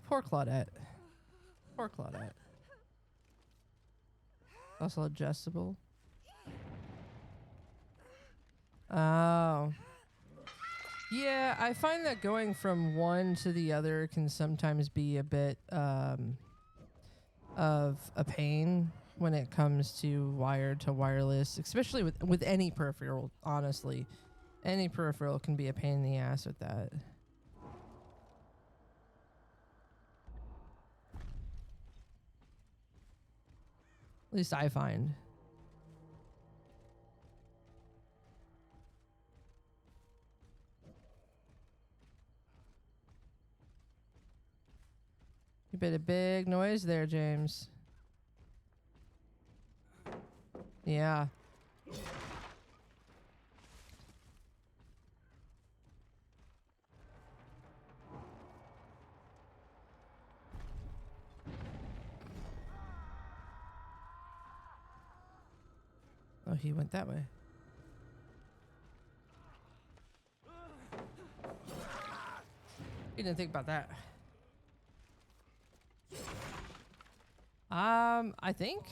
Poor Claudette. Poor Claudette. Also adjustable. Oh. Yeah, I find that going from one to the other can sometimes be a bit of a pain when it comes to wired to wireless, especially with any peripheral, honestly. Any peripheral can be a pain in the ass with that. At least I find. You made a big noise there, James. Yeah. Oh, he went that way. He didn't think about that. I think.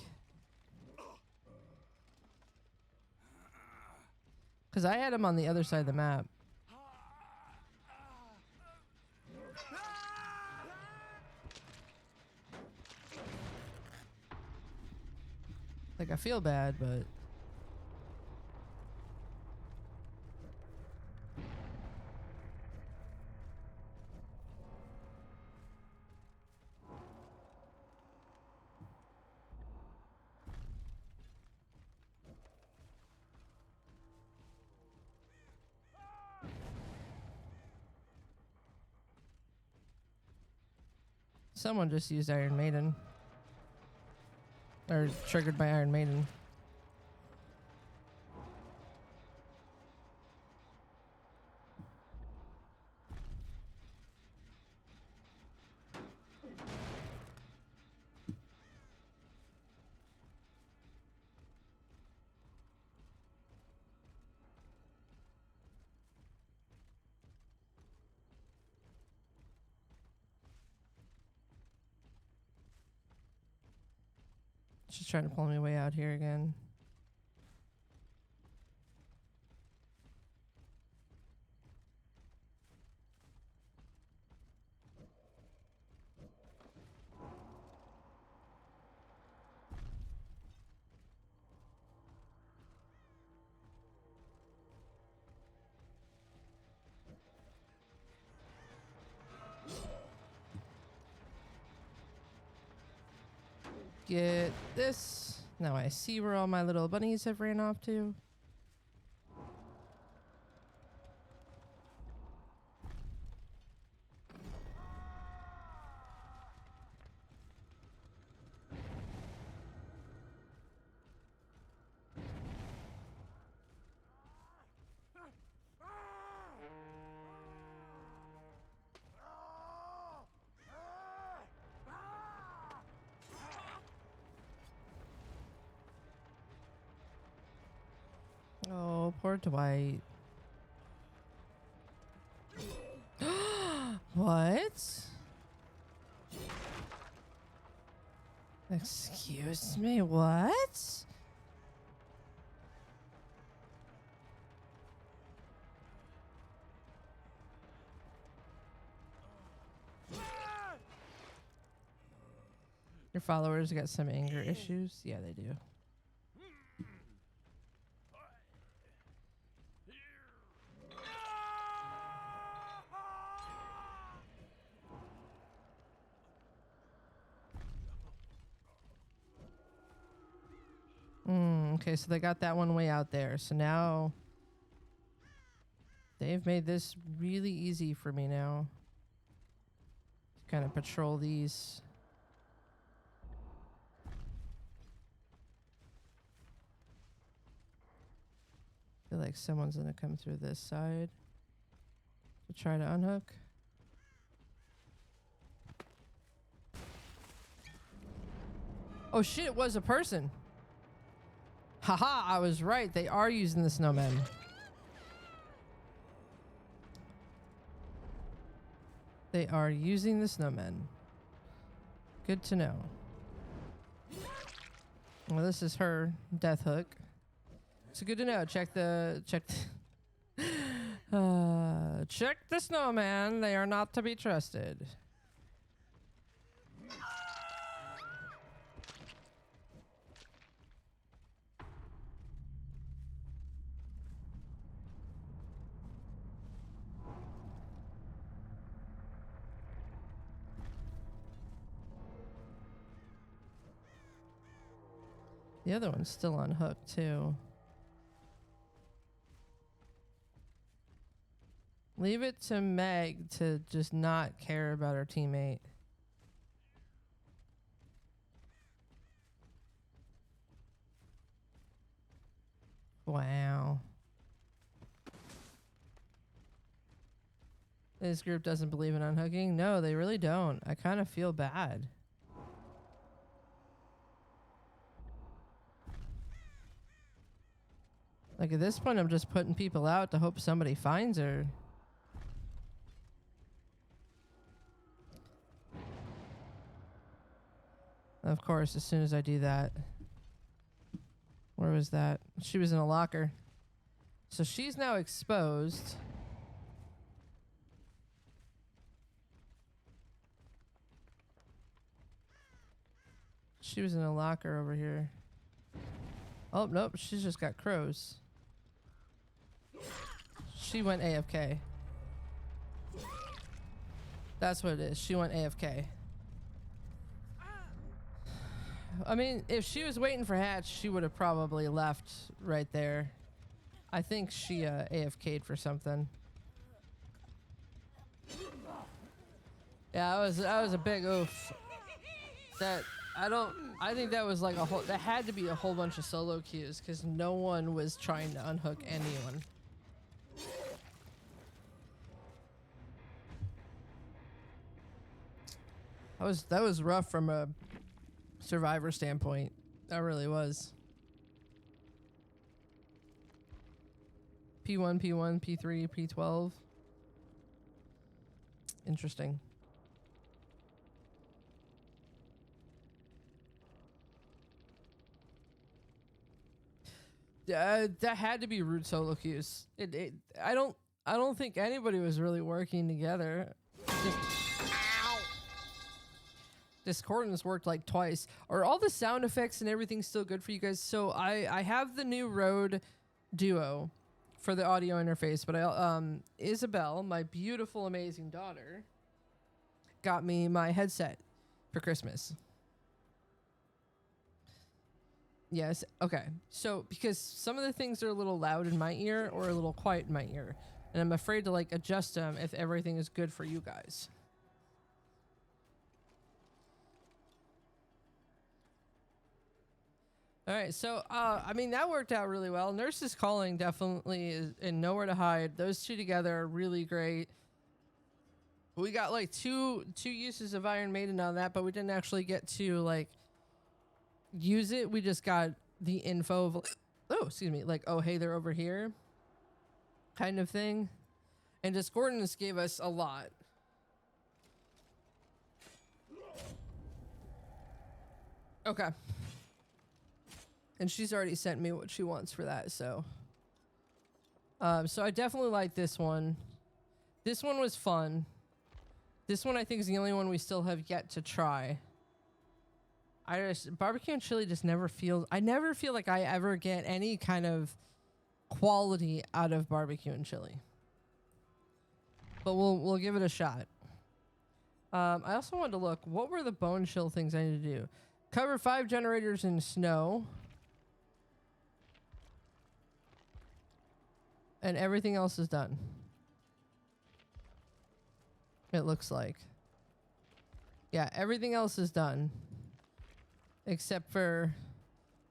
Because I had him on the other side of the map. Like, I feel bad, but... Someone just used Iron Maiden. Or triggered by Iron Maiden. She's trying to pull me way out here again. Get this. Now I see where all my little bunnies have ran off to. Oh, poor Dwight. What? Excuse me, what? Your followers got some anger issues? Yeah, they do. Okay, so they got that one way out there. So now they've made this really easy for me now. Kind of patrol these. I feel like someone's gonna come through this side to try to unhook. Oh shit, it was a person. Haha, I was right. They are using the snowmen. They are using the snowmen. Good to know. Well, this is her death hook. So good to know. Check the snowman. They are not to be trusted. The other one's still unhooked too. Leave it to Meg to just not care about her teammate. Wow. This group doesn't believe in unhooking? No, they really don't. I kind of feel bad. Like at this point, I'm just putting people out to hope somebody finds her. Of course, as soon as I do that. Where was that? She was in a locker. So she's now exposed. She was in a locker over here. Oh, nope. She's just got crows. She went AFK. That's what it is. She went AFK. I mean, if she was waiting for Hatch, she would have probably left right there. I think she AFK'd for something. Yeah, that was a big oof. I think that was like that had to be a whole bunch of solo queues because no one was trying to unhook anyone. That was rough from a survivor standpoint. That really was. P1, P1, P3, P12. Interesting. That had to be root solo queues. I don't think anybody was really working together. Discordance worked like twice. Are all the sound effects and everything still good for you guys? So I have the new Rode Duo for the audio interface, but Isabel, my beautiful, amazing daughter, got me my headset for Christmas. Yes. Okay. So because some of the things are a little loud in my ear or a little quiet in my ear, and I'm afraid to like adjust them if everything is good for you guys. All right, so I mean that worked out really well. Nurse's Calling definitely is in Nowhere to Hide. Those two together are really great. We got like two uses of Iron Maiden on that, but we didn't actually get to like use it. We just got the info of like, oh hey, they're over here kind of thing. And Discordance gave us a lot. Okay. And she's already sent me what she wants for that, so I definitely like this one. This one was fun. This one I think is the only one we still have yet to try. Barbecue and chili just never feels. I never feel like I ever get any kind of quality out of barbecue and chili. But we'll give it a shot. I also wanted to look. What were the bone chill things I need to do? Cover 5 generators in snow. And everything else is done. It looks like. Yeah, everything else is done. Except for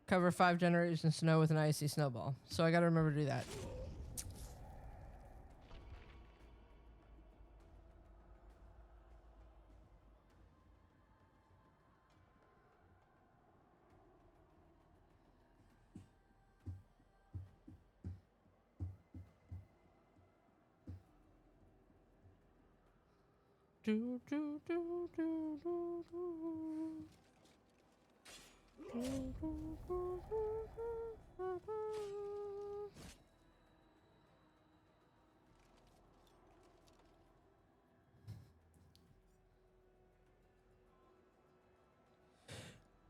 cover 5 generations snow with an icy snowball. So I gotta remember to do that. Do, do, do, do, do, do. Do, do, do, do, do, do.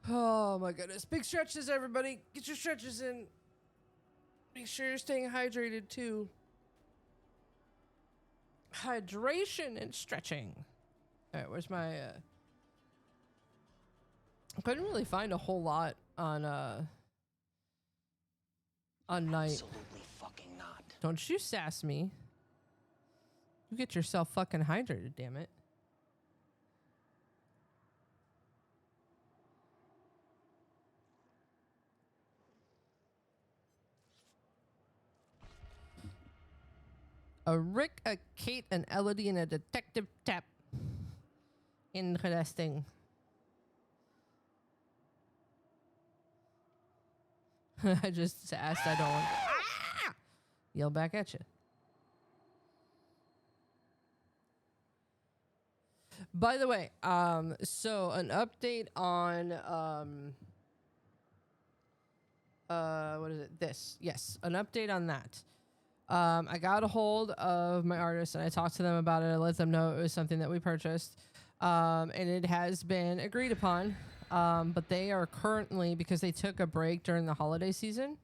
Oh my goodness. Big stretches, everybody. Get your stretches in. Make sure you're staying hydrated too. Hydration and stretching. Alright, where's my I couldn't really find a whole lot on night. Absolutely fucking not. Don't you sass me. You get yourself fucking hydrated, damn it. A Rick, a Kate, an Elodie, and a detective tap. Interesting. I just asked. I don't want to yell back at you. By the way, so an update on what is it? This. Yes, an update on that. I got a hold of my artist and I talked to them about it. I let them know it was something that we purchased. And it has been agreed upon. But they are currently, because they took a break during the holiday season,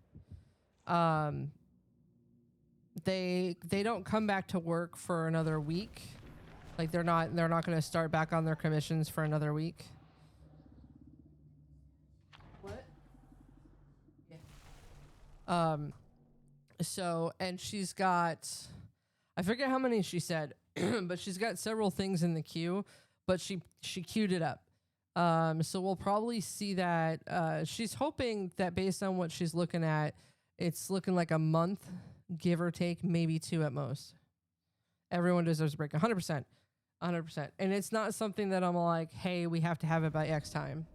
they don't come back to work for another week. Like they're not going to start back on their commissions for another week. What? Yeah. So, and she's got, I forget how many she said, but she's got several things in the queue, but she queued it up. So we'll probably see that. She's hoping that based on what she's looking at, it's looking like a month, give or take, maybe 2 at most. Everyone deserves a break, 100%. 100%. And it's not something that I'm like, hey, we have to have it by X time.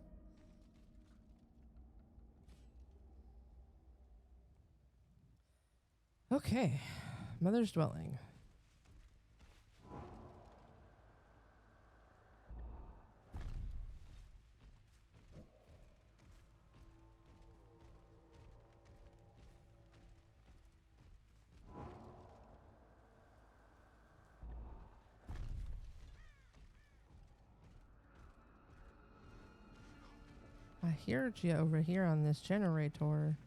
Okay. Mother's dwelling. I heard you over here on this generator.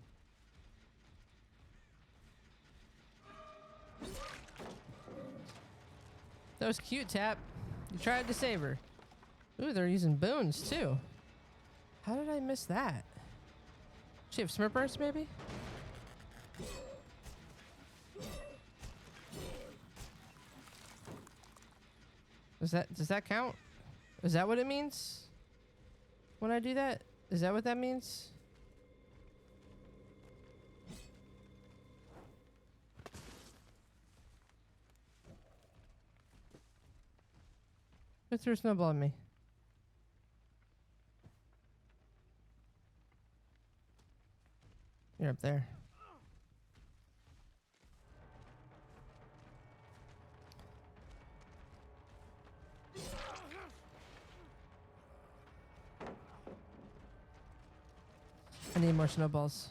That was cute, Tap. You tried to save her. Ooh, they're using boons, too. How did I miss that? She have Smurfers, maybe? Does that count? Is that what it means? When I do that? Is that what that means? Who threw a snowball at me? You're up there. I need more snowballs.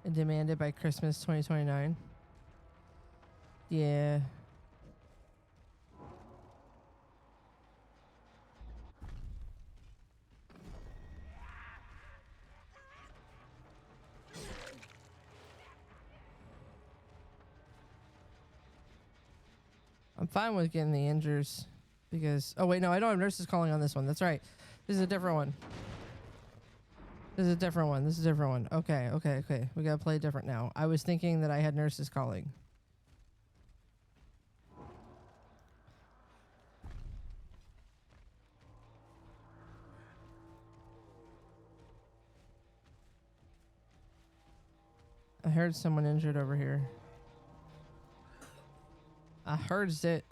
And demanded by Christmas 2029. Yeah. I'm fine with getting the injures because... Oh, wait, no, I don't have nurses calling on this one. That's right. This is a different one. This is a different one. This is a different one. Okay, okay, okay. We gotta play different now. I was thinking that I had nurses calling. I heard someone injured over here. I heard it.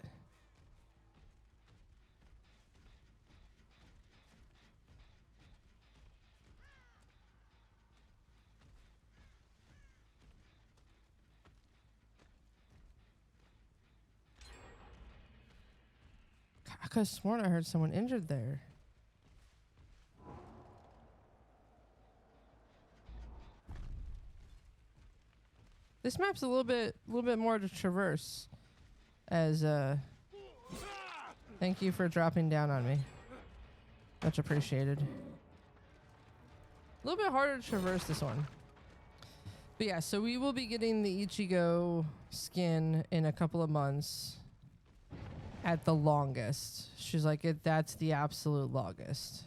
I could have sworn I heard someone injured there. This map's a little bit more to traverse. As thank you for dropping down on me. Much appreciated. A little bit harder to traverse this one. But yeah, so we will be getting the Ichigo skin in a couple of months. At the longest. She's like, that's the absolute longest.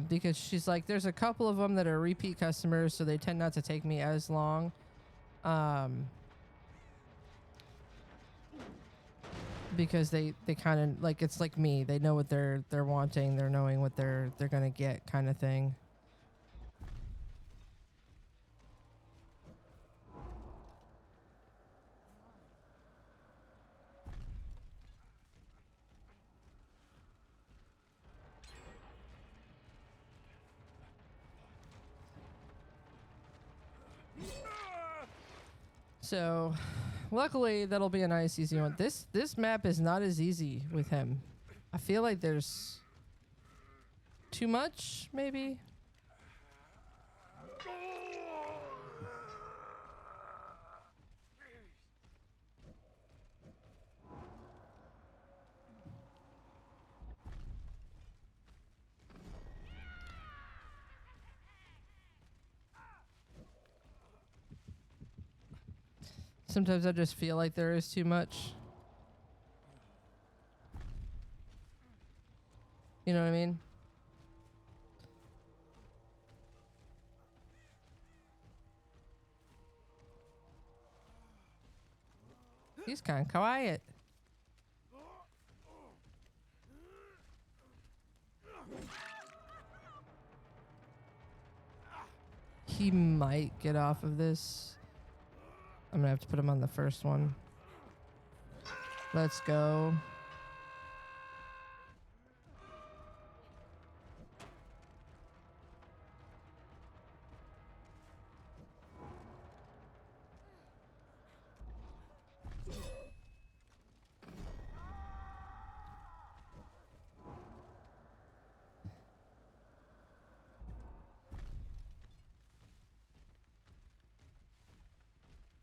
Because she's like, there's a couple of them that are repeat customers, so they tend not to take me as long. Because they kind of like, it's like me. They know what they're wanting. They're knowing what they're gonna get, kind of thing. So, luckily that'll be a nice easy one. This map is not as easy with him. I feel like there's too much, maybe. Sometimes I just feel like there is too much. You know what I mean? He's kind of quiet. He might get off of this. I'm gonna have to put him on the first one. Let's go.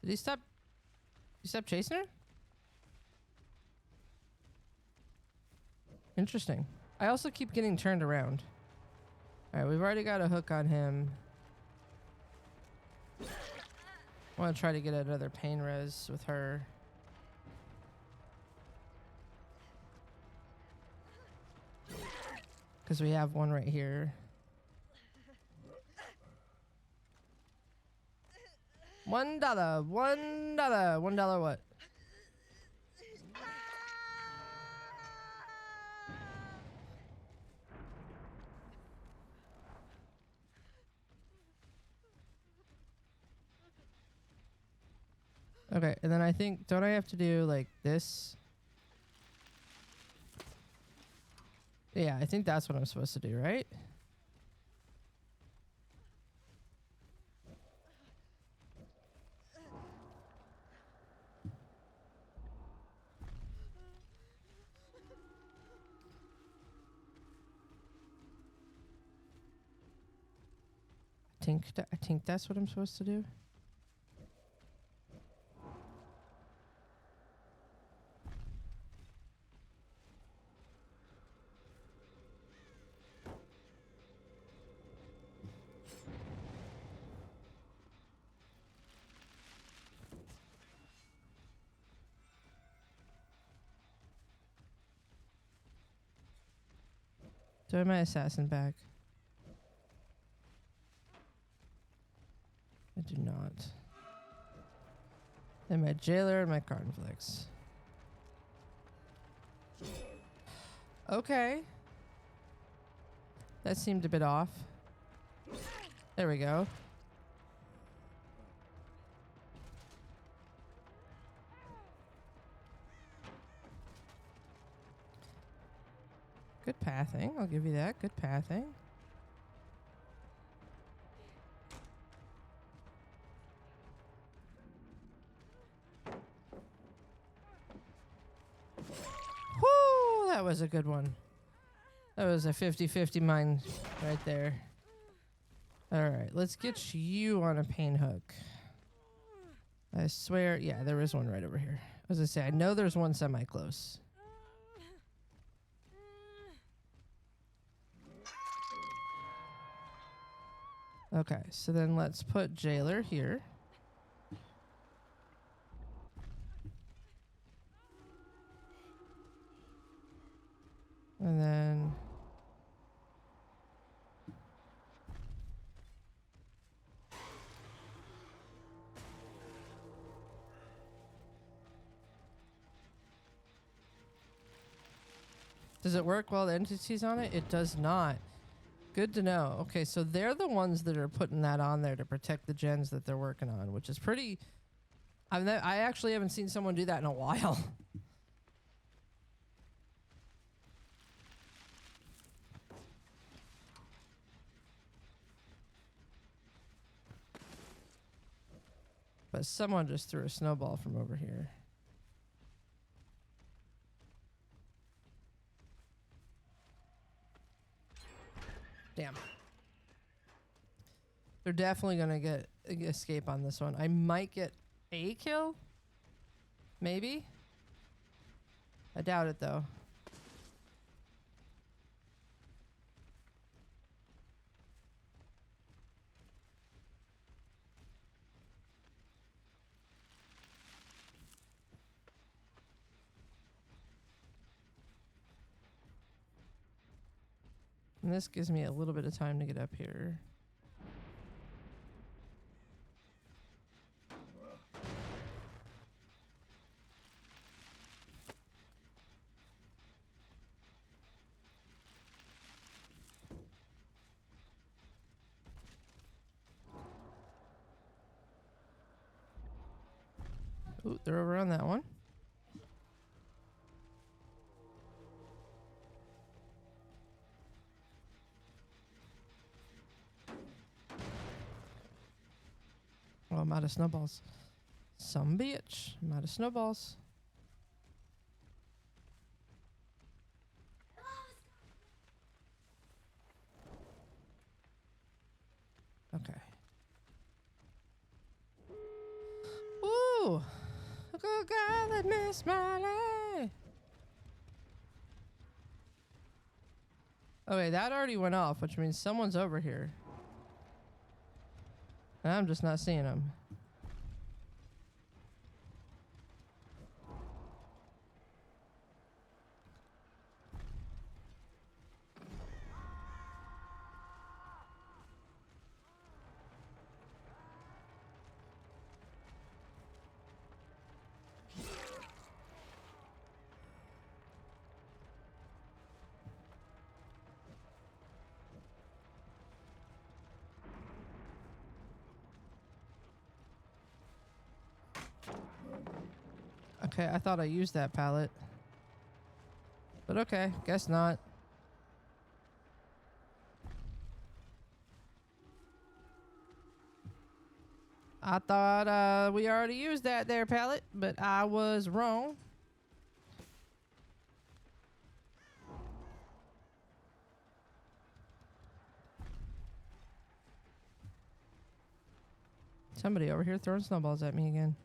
Did he stop? You stop chasing her? Interesting. I also keep getting turned around. All right, we've already got a hook on him. I want to try to get another pain res with her. Because we have one right here. $1. $1. $1 what? Okay, and then I think, don't I have to do like this? Yeah, I think that's what I'm supposed to do, right? I think that's what I'm supposed to do. Do I have my assassin back? I do not. And my jailer and my cornflakes. Okay. That seemed a bit off. There we go. Good pathing. I'll give you that. Good pathing. Whoo! That was a good one. That was a 50-50 mine right there. Alright, let's get you on a pain hook. I swear, yeah, there is one right over here. As I say, I know there's one semi-close. Okay, so then let's put jailer here. And then does it work while the entity's on it? It does not. Good to know. Okay, so they're the ones that are putting that on there to protect the gens that they're working on, which is pretty... I actually haven't seen someone do that in a while. But someone just threw a snowball from over here. Damn. They're definitely gonna get escape on this one. I might get a kill? Maybe? I doubt it though. And this gives me a little bit of time to get up here. Ooh, they're over on that one. Oh, I'm out of snowballs. Some bitch. I'm out of snowballs. Okay. Ooh! A good girl that Miss Molly. Okay, that already went off, which means someone's over here. And I'm just not seeing them. Okay, I thought I used that pallet. But okay, guess not. I thought we already used that there pallet, but I was wrong. Somebody over here throwing snowballs at me again.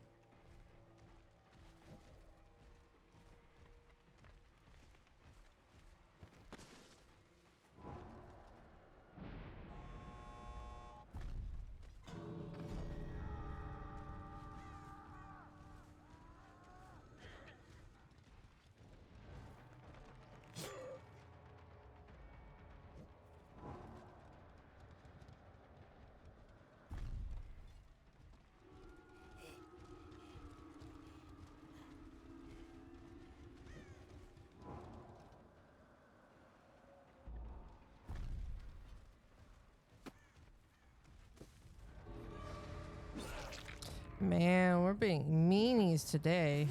Man, we're being meanies today.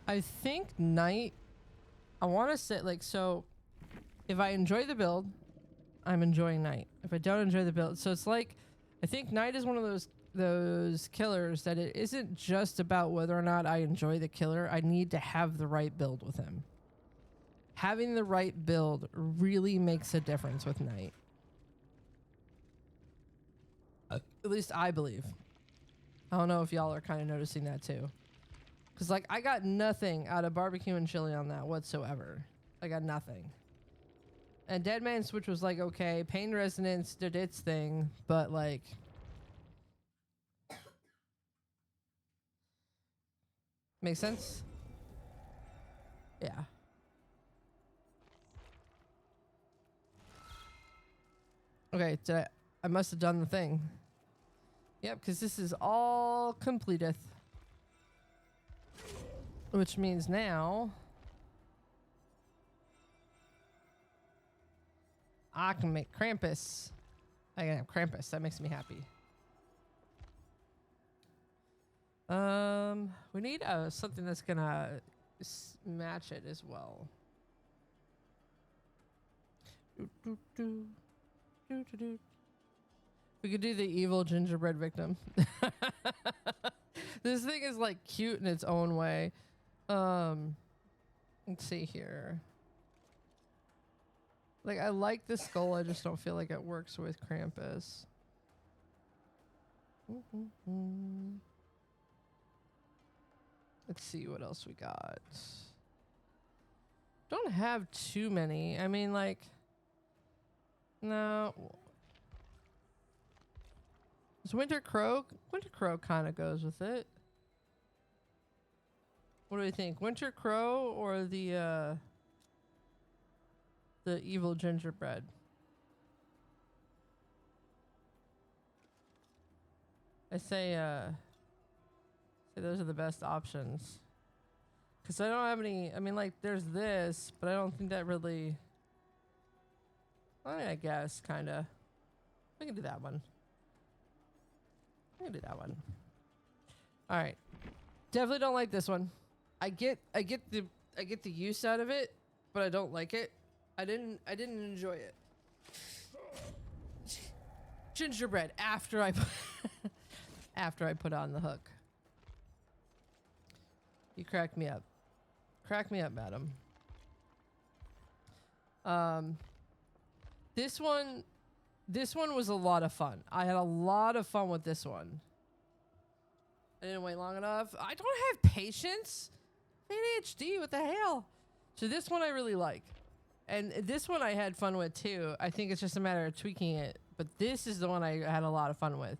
I think night, I want to say, like, so if I enjoy the build, I'm enjoying night. If I don't enjoy the build, so it's like, I think night is one of those killers that it isn't just about whether or not I enjoy the killer. I need to have the right build with him. Having the right build really makes a difference with night. At least I believe. I don't know if y'all are kind of noticing that too. Because, like, I got nothing out of barbecue and chili on that whatsoever. I got nothing. And Dead Man Switch was like, okay, Pain Resonance did its thing, but, like... Make sense? Yeah. Okay, I must have done the thing. Yep, because this is all completeth. Which means now... I can make Krampus. I can have Krampus. That makes me happy. We need something that's gonna match it as well. We could do the evil gingerbread victim. This thing is like cute in its own way. Let's see here. Like, I like the skull, I just don't feel like it works with Krampus. Let's see what else we got. Don't have too many. I mean, like, no. Is Winter Crow? Winter Crow kind of goes with it. What do you think? Winter Crow or the evil gingerbread? I say those are the best options. Because I don't have any, I mean, like, there's this, but I don't think that really, I mean, I guess, kind of. We can do that one. We can do that one. All right. Definitely don't like this one. I get the use out of it, but I don't like it. I didn't enjoy it. Gingerbread after I after I put on the hook. You cracked me up. Crack me up, madam. This one was a lot of fun. I had a lot of fun with this one. I didn't wait long enough. I don't have patience. ADHD, what the hell? So this one I really like. And this one I had fun with too. I think it's just a matter of tweaking it. But this is the one I had a lot of fun with.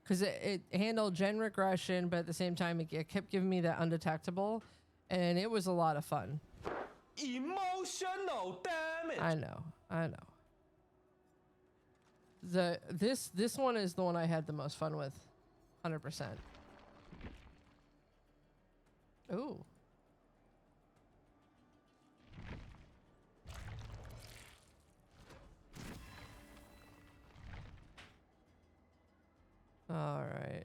Because it handled gen regression, but at the same time, it kept giving me that undetectable. And it was a lot of fun. Emotional damage. I know. This one is the one I had the most fun with. 100%. Ooh. All right.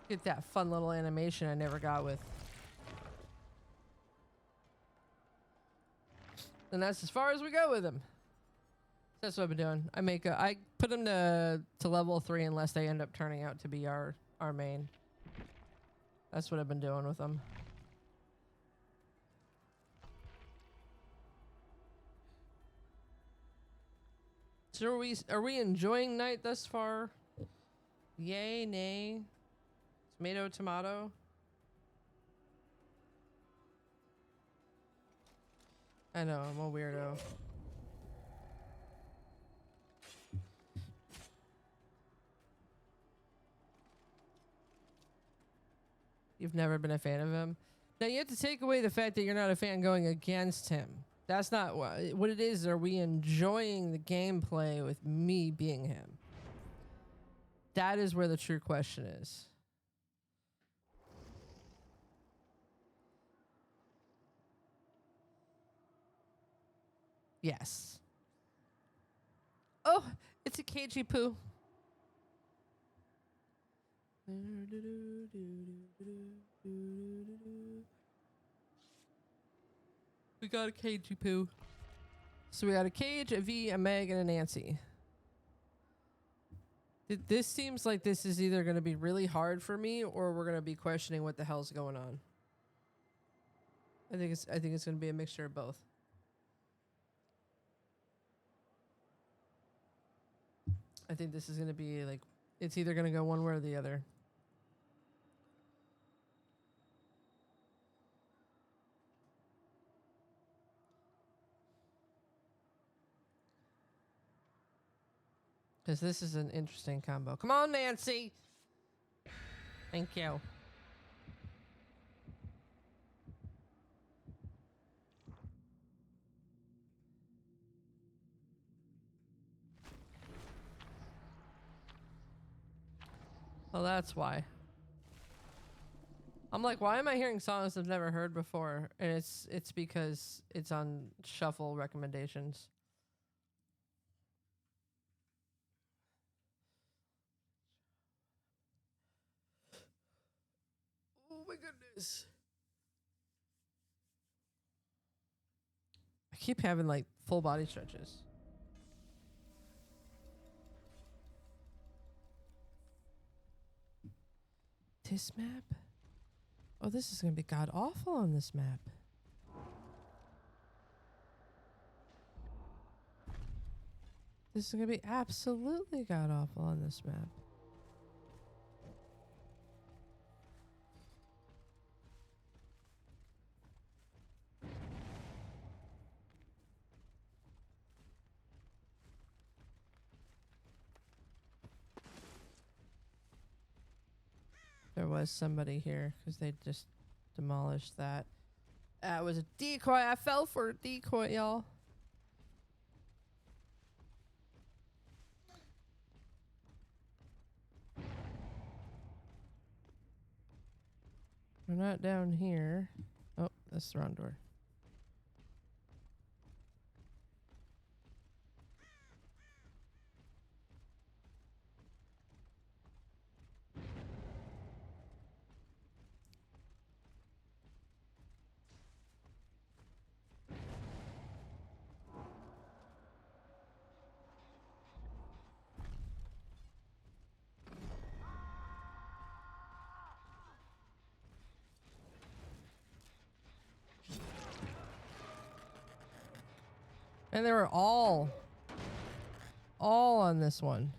Get that fun little animation I never got with. And that's as far as we go with him. That's what I've been doing. I put him to level 3 unless they end up turning out to be our main. That's what I've been doing with them. So are we enjoying night thus far? Yay, nay, tomato. I know, I'm a weirdo. You've never been a fan of him? Now you have to take away the fact that you're not a fan going against him. That's not what it is. Are we enjoying the gameplay with me being him? That is where the true question is. Yes. Oh, it's a cagey poo. We got a cagey poo. So we got a Cage, a V, a Meg, and a Nancy. This seems like this is either going to be really hard for me, or we're going to be questioning what the hell's going on. I think it's going to be a mixture of both. I think this is going to be like, it's either going to go one way or the other. Because this is an interesting combo. Come on, Nancy. Thank you. Well, that's why. I'm like, why am I hearing songs I've never heard before? And it's because it's on shuffle recommendations. Oh my goodness. I keep having like full body stretches. This map? Oh, this is going to be god awful on this map. This is going to be absolutely god awful on this map. There was somebody here because they just demolished that. That was a decoy. I fell for a decoy, y'all. We're not down here. Oh, that's the wrong door. And they were all on this one.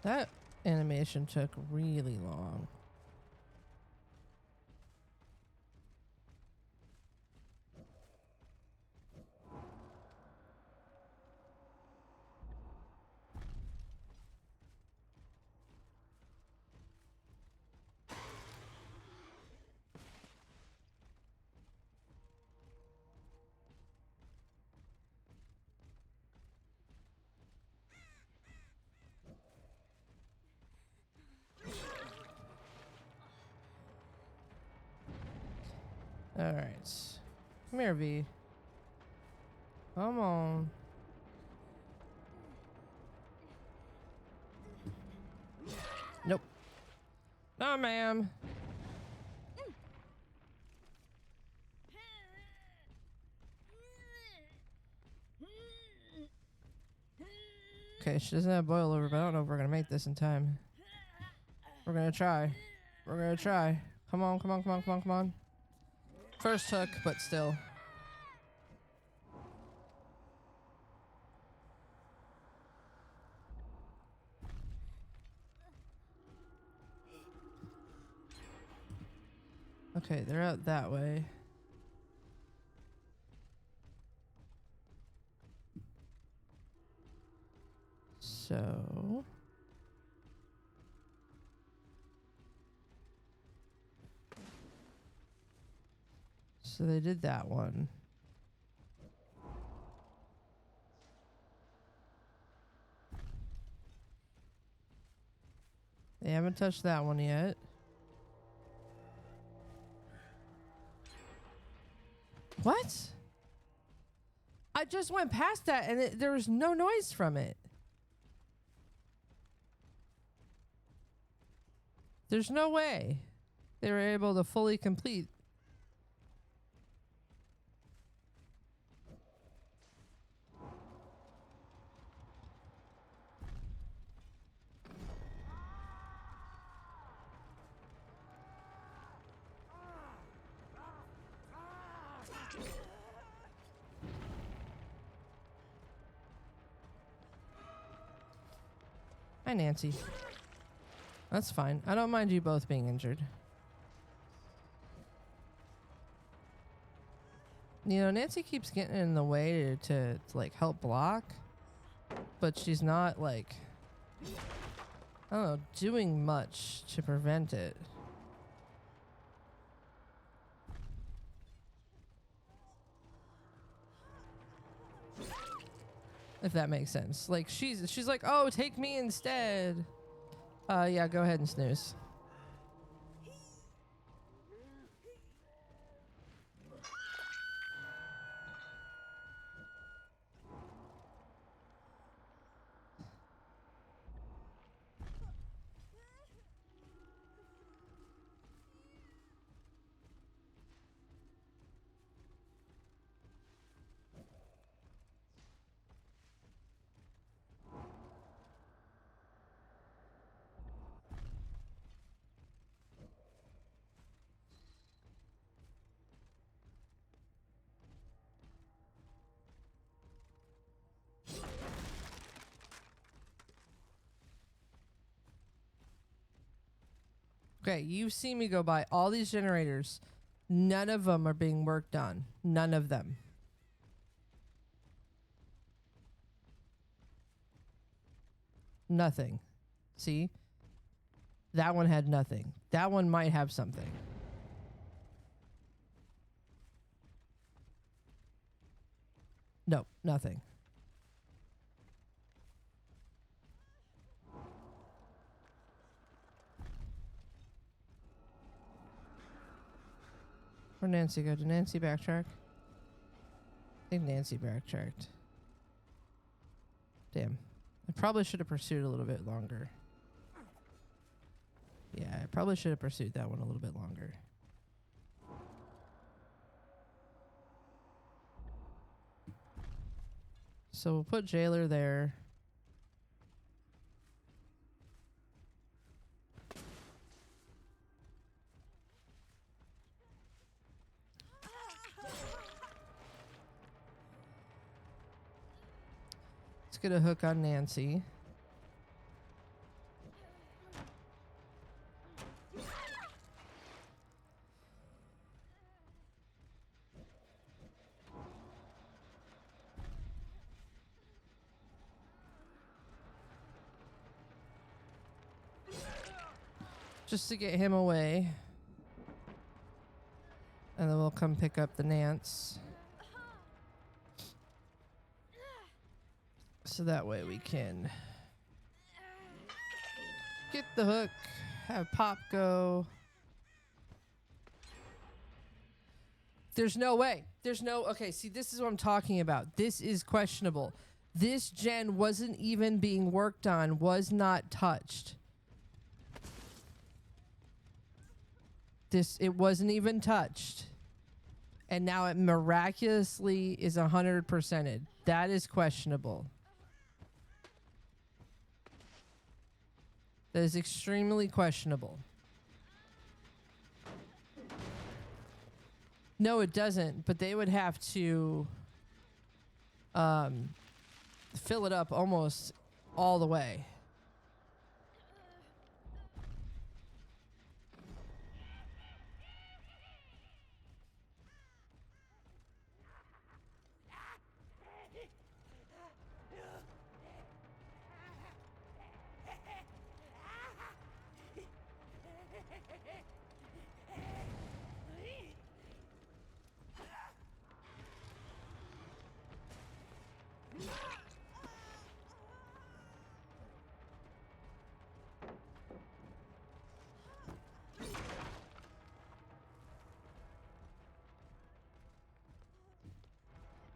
That animation took really long. All right. Come here, V. Come on. Nope. No, ma'am. Okay, she doesn't have boil over, but I don't know if we're gonna make this in time. We're gonna try. We're gonna try. Come on, come on, come on, come on, come on. First hook, but still. Okay, they're out that way. So So they did that one. They haven't touched that one yet. What? I just went past that and there was no noise from it. There's no way they were able to fully complete. Hi, Nancy. That's fine. I don't mind you both being injured. You know, Nancy keeps getting in the way to like help block, but she's not like, I don't know, doing much to prevent it. If that makes sense. Like she's like, oh, take me instead. Yeah, go ahead and snooze. Okay, you've seen me go by all these generators. None of them are being worked on. None of them. Nothing. See? That one had nothing. That one might have something. Nope, nothing. Where'd Nancy go? Did Nancy backtrack? I think Nancy backtracked. Damn. I probably should have pursued a little bit longer. Yeah, I probably should have pursued that one a little bit longer. So we'll put Jailer there. Let's get a hook on Nancy. Just to get him away. And then we'll come pick up the Nance. So that way we can get the hook, have Pop go. There's no way. There's no... Okay, see, this is what I'm talking about. This is questionable. This gen wasn't even being worked on, was not touched. It wasn't even touched. And now it miraculously is 100%ed. That is questionable. That is extremely questionable. No, it doesn't, but they would have to fill it up almost all the way.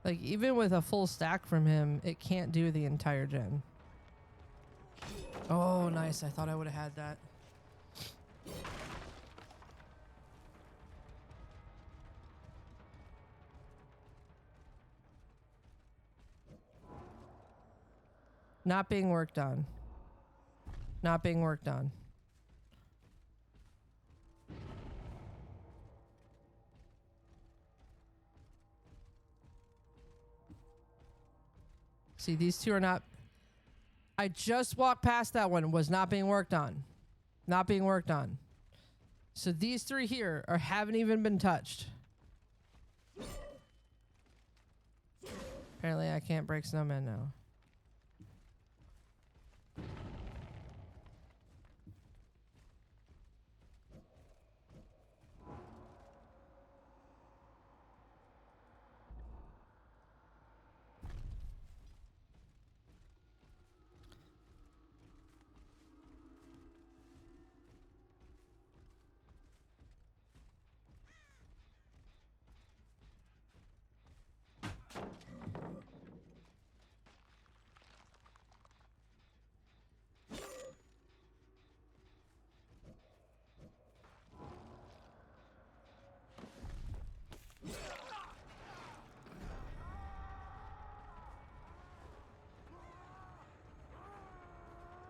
Like, even with a full stack from him, it can't do the entire gen. Oh, nice. I thought I would have had that. Not being worked on. Not being worked on. See, these two are not... I just walked past that one. Was not being worked on. Not being worked on. So these three here haven't even been touched. Apparently I can't break snowmen now.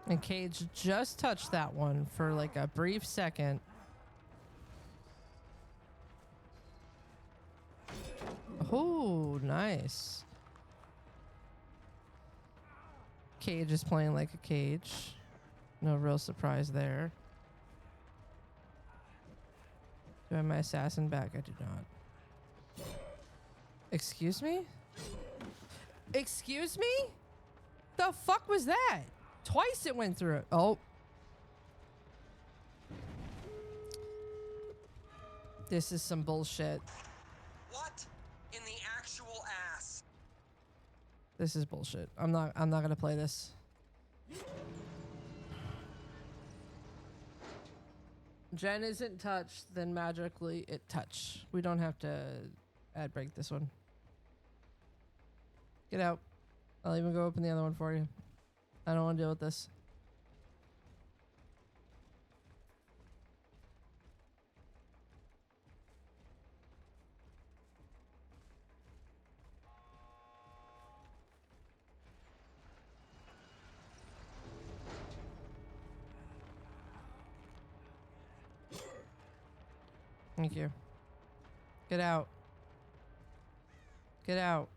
And Cage just touched that one for like a brief second. Oh, nice. Cage is playing like a Cage. No real surprise there. Do I have my assassin back? I do not. Excuse me? Excuse me? The fuck was that? Twice it went through it. Oh. This is some bullshit. What in the actual ass? This is bullshit. I'm not gonna play this. Jen isn't touched, then magically it touch. We don't have to ad break this one. Get out. I'll even go open the other one for you. I don't want to deal with this. Thank you. Get out. Get out.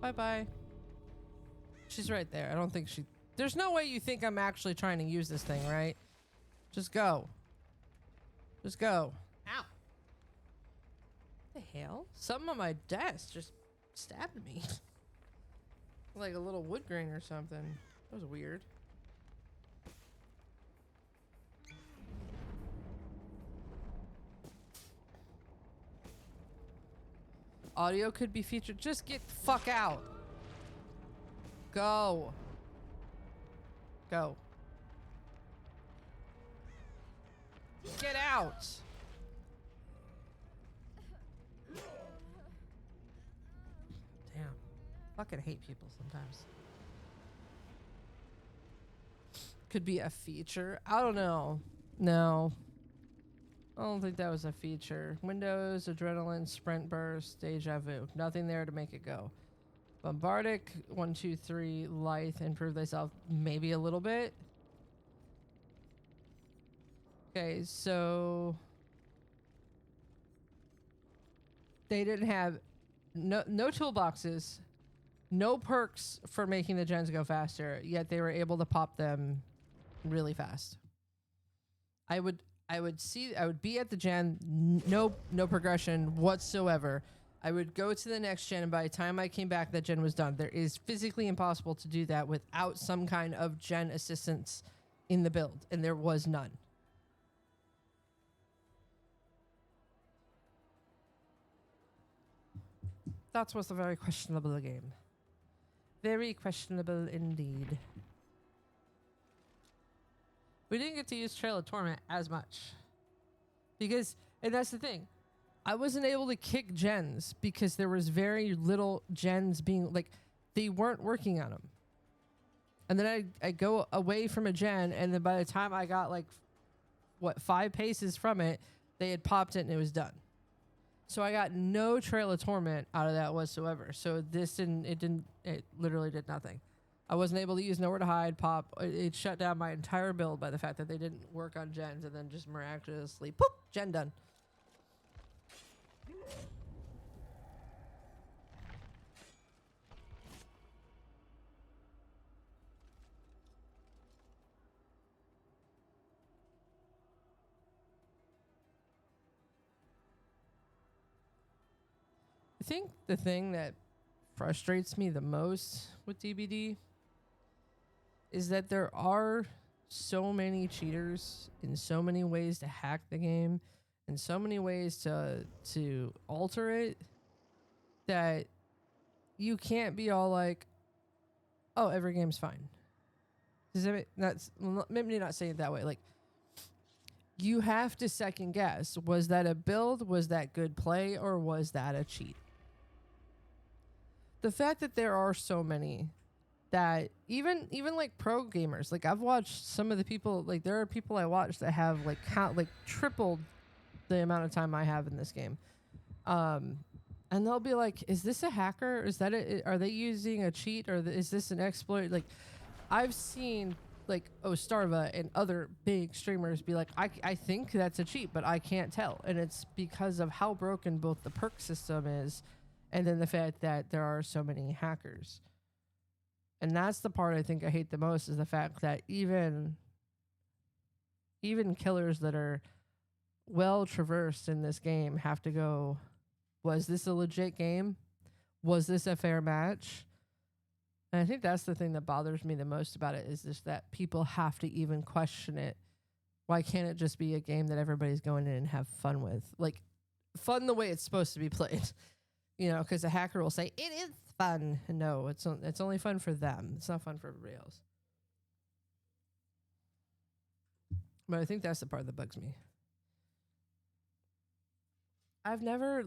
Bye-bye. She's right there. I don't think she... There's no way you think I'm actually trying to use this thing, right? Just go. Just go. Ow. What the hell? Something on my desk just stabbed me. Like a little wood grain or something. That was weird. Audio could be featured. Just get the fuck out. Go. Go. Get out. Damn. Fucking hate people sometimes. Could be a feature. I don't know. No. I don't think that was a feature. Windows, adrenaline, sprint burst, deja vu. Nothing there to make it go. Bombardic, 1, 2, 3, lithe, improve thyself. Maybe a little bit. Okay, so they didn't have no toolboxes, no perks for making the gens go faster, yet they were able to pop them really fast. I would be at the gen, no progression whatsoever. I would go to the next gen, and by the time I came back, that gen was done. There is physically impossible to do that without some kind of gen assistance in the build, and there was none. That was a very questionable game. Very questionable indeed. We didn't get to use Trail of Torment as much. Because, and that's the thing, I wasn't able to kick gens because there was very little gens being, like, they weren't working on them. And then I go away from a gen, and then by the time I got, like, what, 5 paces from it, they had popped it and it was done. So I got no Trail of Torment out of that whatsoever. So it literally did nothing. I wasn't able to use Nowhere to Hide, pop. It shut down my entire build by the fact that they didn't work on gens, and then just miraculously, poop, gen done. I think the thing that frustrates me the most with DBD is that there are so many cheaters in so many ways to hack the game and so many ways to alter it that you can't be all like, oh, every game's fine. That's maybe not saying it that way. Like, you have to second guess, was that a build, was that good play, or was that a cheat? The fact that there are so many that even like pro gamers, like I've watched some of the people, like there are people I watch that have like tripled the amount of time I have in this game. And they'll be like, is this a hacker? Is that are they using a cheat, or is this an exploit? Like, I've seen like Ostarva and other big streamers be like, I think that's a cheat, but I can't tell. And it's because of how broken both the perk system is and then the fact that there are so many hackers. And that's the part I think I hate the most, is the fact that even killers that are well traversed in this game have to go, was this a legit game? Was this a fair match? And I think that's the thing that bothers me the most about it, is just that people have to even question it. Why can't it just be a game that everybody's going in and have fun with? Like, fun the way it's supposed to be played. You know, because a hacker will say, it is fun. No, it's only fun for them. It's not fun for everybody else. But I think that's the part that bugs me. I've never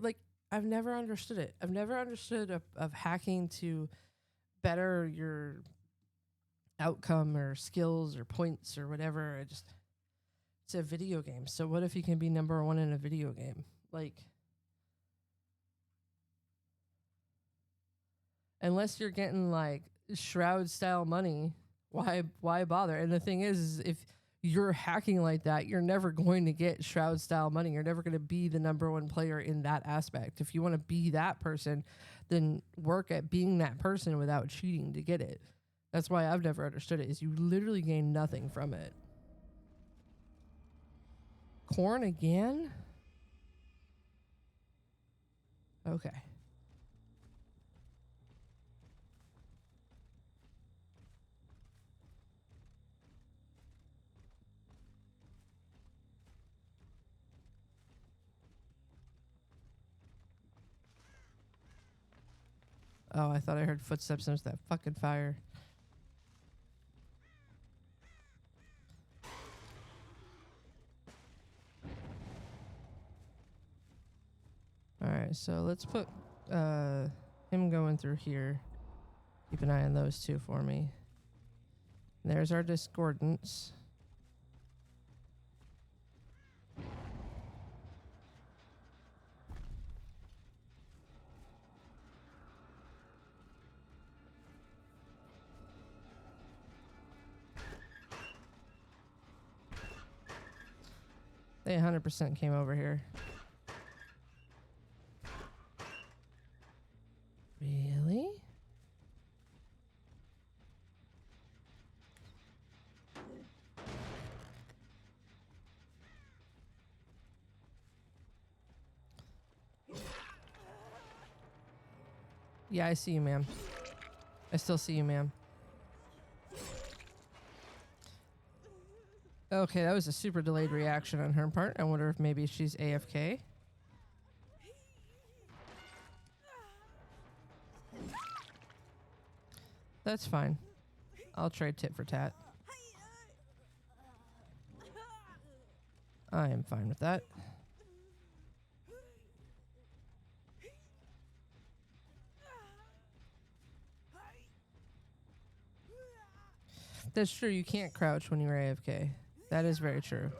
understood it. I've never understood of hacking to better your outcome or skills or points or whatever. It's a video game. So what if you can be number 1 in a video game? Like, unless you're getting like Shroud style money, why bother? And the thing is if you're hacking like that, you're never going to get Shroud style money. You're never going to be the number 1 player in that aspect. If you want to be that person, then work at being that person without cheating to get it. That's why I've never understood it, is you literally gain nothing from it. Corn again? Okay. Oh, I thought I heard footsteps into that fucking fire. Alright, so let's put him going through here. Keep an eye on those two for me. There's our discordance. They 100% came over here. Really? Yeah, I see you, ma'am. I still see you, ma'am. Okay, that was a super delayed reaction on her part. I wonder if maybe she's AFK. That's fine. I'll trade tit for tat. I am fine with that. That's true. You can't crouch when you're AFK. That is very true.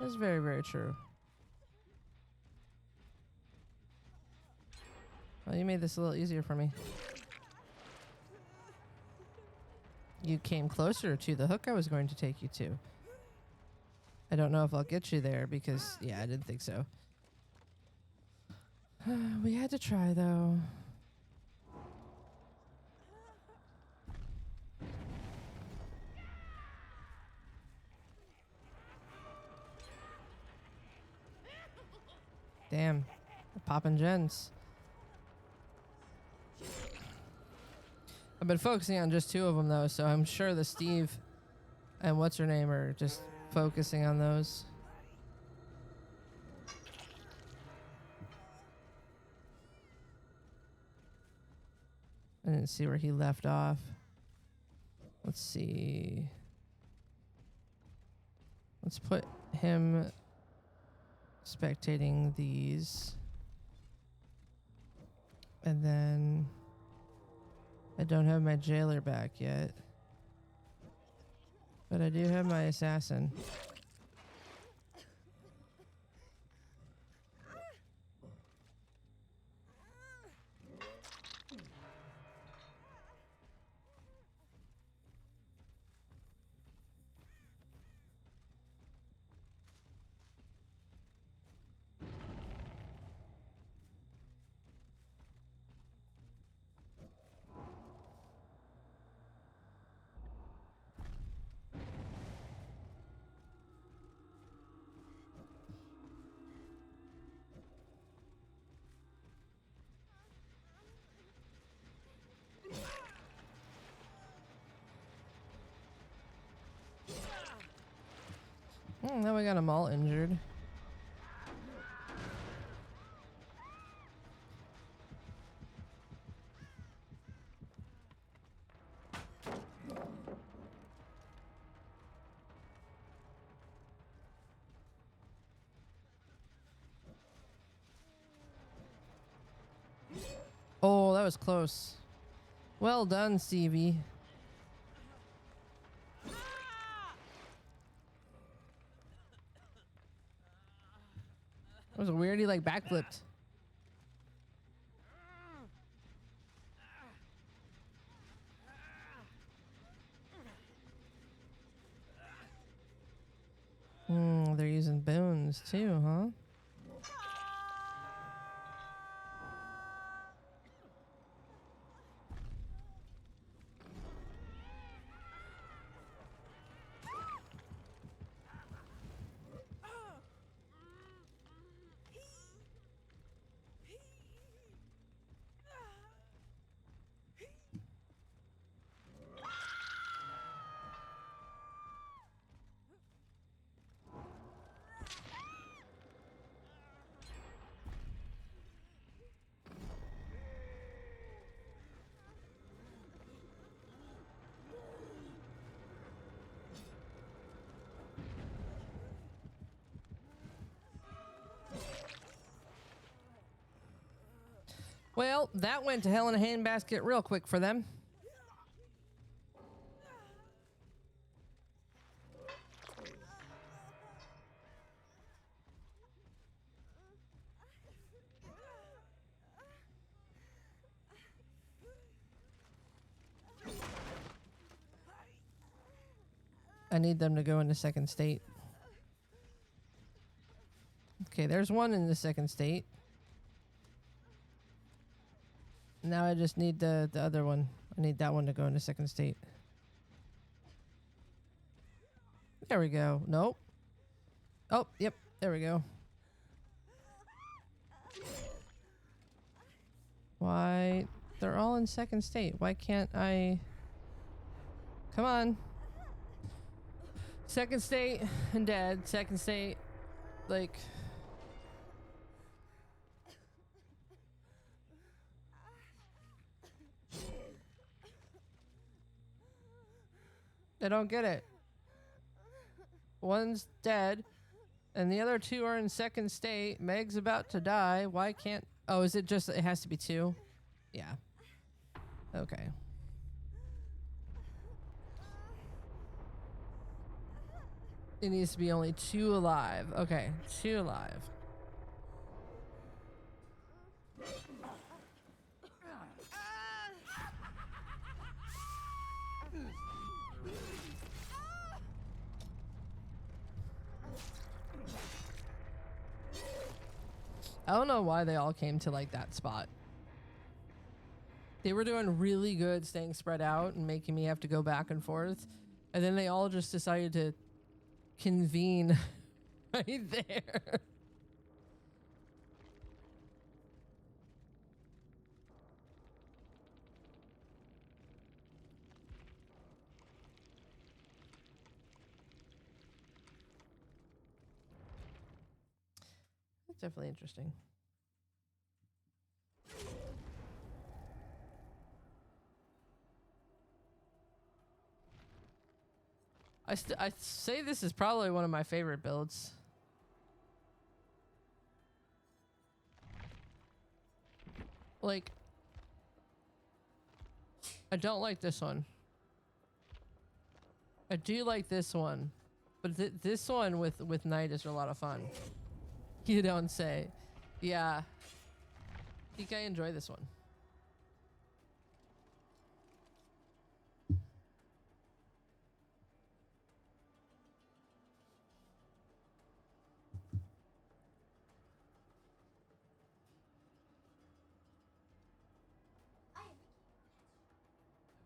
That's very, very true. Well, you made this a little easier for me. You came closer to the hook I was going to take you to. I don't know if I'll get you there because, yeah, I didn't think so. We had to try, though. Damn. Popping gens. I've been focusing on just 2 of them, though, so I'm sure the Steve and what's her name are just focusing on those. I didn't see where he left off. Let's see. Let's put him spectating these. And then I don't have my jailer back yet. But I do have my assassin. Now we got them all injured. Oh, that was close. Well done, Stevie. That was weird. He like backflipped. They're using bones too, huh? Well, that went to hell in a handbasket real quick for them. I need them to go into second state. Okay, there's one in the second state. Now I just need the other one. I need that one to go into second state. There we go. Nope. Oh, yep. There we go. Why? They're all in second state. Why can't I? Come on. Second state and dead. Second state. Like. I don't get it. One's dead, and the other two are in second state. Meg's about to die. Why can't... Oh, is it just... It has to be two? Yeah. Okay. It needs to be only two alive. Okay, two alive. I don't know why they all came to like that spot. They were doing really good staying spread out and making me have to go back and forth. And then they all just decided to convene right there. That's definitely interesting. I say this is probably one of my favorite builds. Like, I don't like this one. I do like this one, but this one with Knight is a lot of fun. You don't say. Yeah. I think I enjoy this one.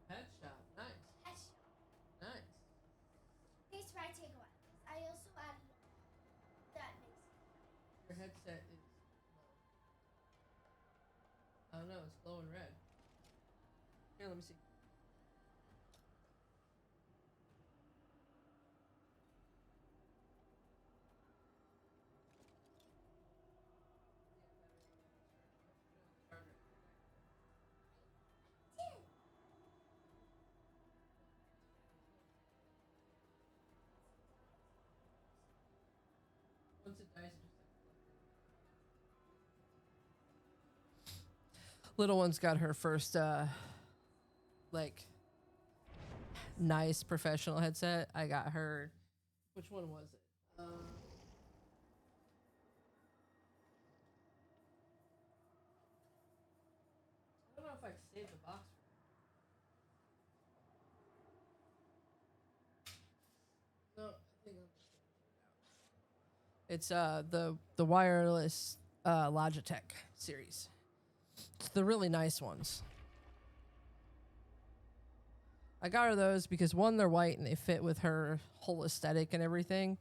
Pet shop. Nice. Pet shop. Nice. These right take one. I also added that makes Your headset is low. I don't know, it's glowing red. Here, let me see. Once it dies, just like little one's got her first like nice professional headset. I got her. Which one was it? I don't know if I saved the box. No, I think I'm just gonna take it out. It's the wireless Logitech series. It's the really nice ones. I got her those because one, they're white and they fit with her whole aesthetic and everything.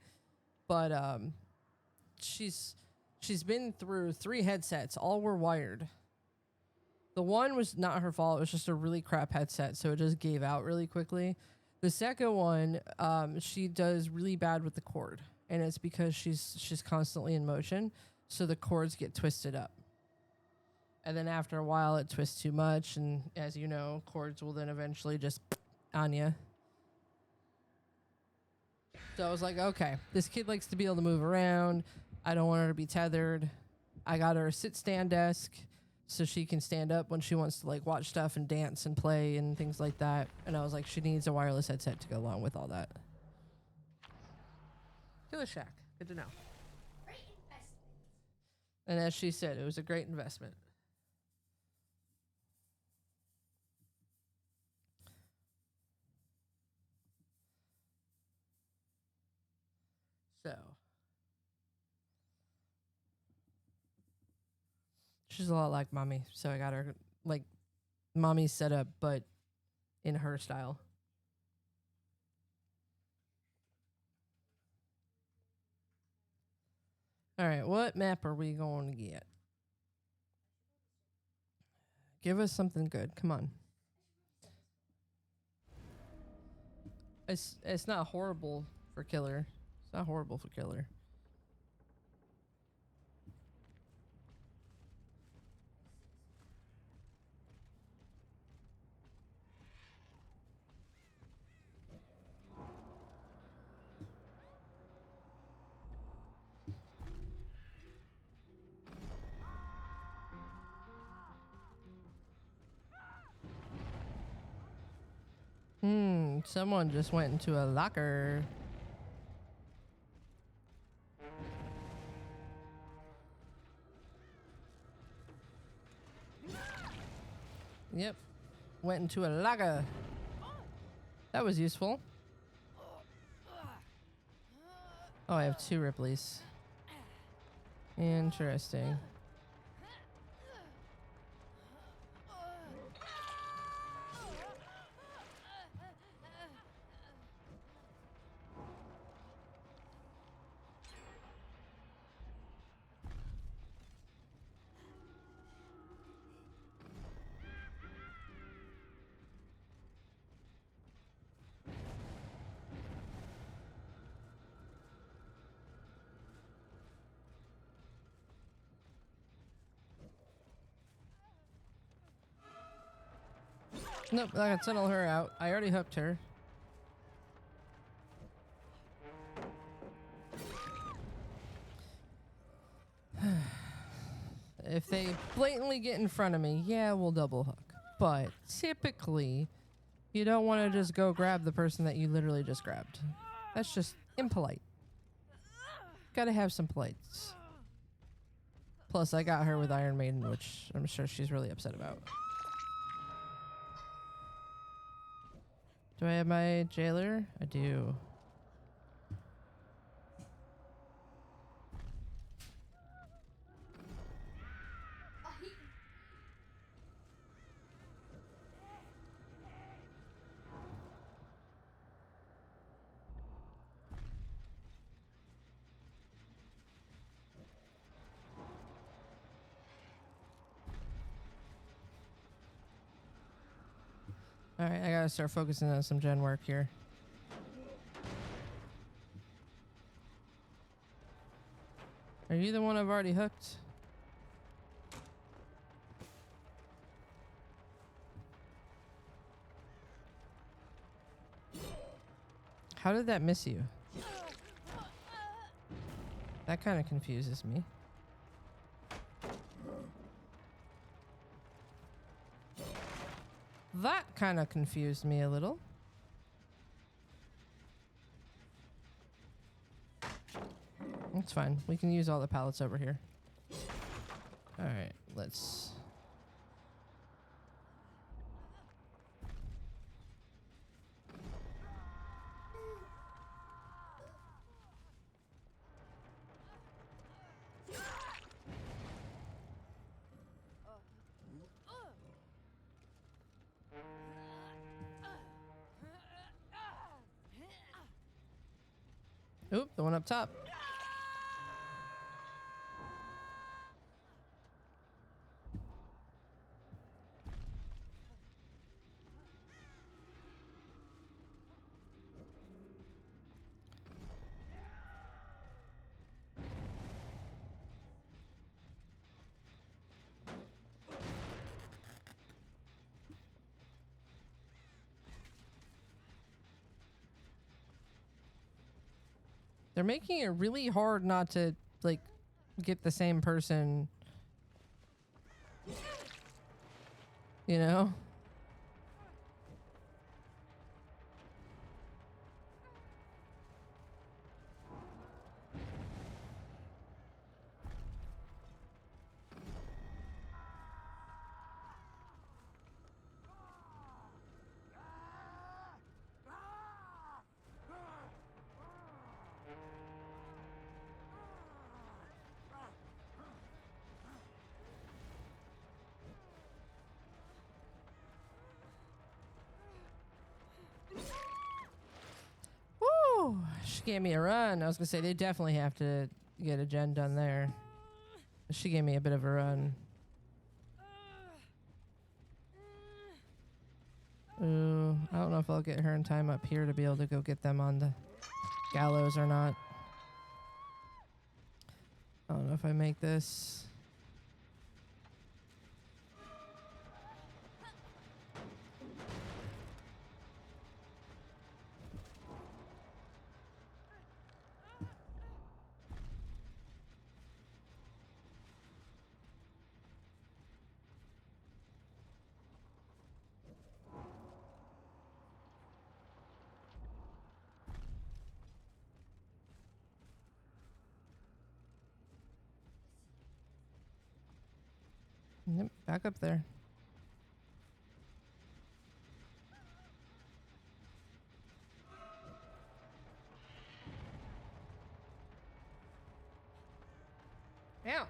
But she's been through 3 headsets. All were wired. The one was not her fault. It was just a really crap headset, so it just gave out really quickly. The second one, she does really bad with the cord, and it's because she's constantly in motion, so the cords get twisted up. And then after a while, it twists too much, and as you know, cords will then eventually just on you. So I was like, okay, this kid likes to be able to move around. I don't want her to be tethered. I got her a sit-stand desk so she can stand up when she wants to like watch stuff and dance and play and things like that. And I was like, she needs a wireless headset to go along with all that. Killer Shack. Good to know. great investment. And as she said, it was a great investment. So she's a lot like mommy, so I got her like mommy's setup, but in her style. All right, what map are we going to get? Give us something good. Come on. It's not horrible for killer. It's not horrible for killer. Someone just went into a locker. Yep. Went into a locker. That was useful. Oh, I have 2 Ripleys. Interesting. Nope, I can tunnel her out. I already hooked her. If they blatantly get in front of me, yeah, we'll double hook. But typically, you don't want to just go grab the person that you literally just grabbed. That's just impolite. Gotta have some polites. Plus, I got her with Iron Maiden, which I'm sure she's really upset about. Do I have my jailer? I do. Alright, I gotta start focusing on some gen work here. Are you the one I've already hooked? How did that miss you? That kind of confuses me. That kind of confused me a little. It's fine. We can use all the pallets over here. Alright, let's... Oop, the one up top. They're making it really hard not to, like, get the same person. You know? Woo! She gave me a run. I was gonna say they definitely have to get a gen done there. She gave me a bit of a run. Ooh, I don't know if I'll get her in time up here to be able to go get them on the gallows or not. I don't know if I make this. Yep, back up there. Ow.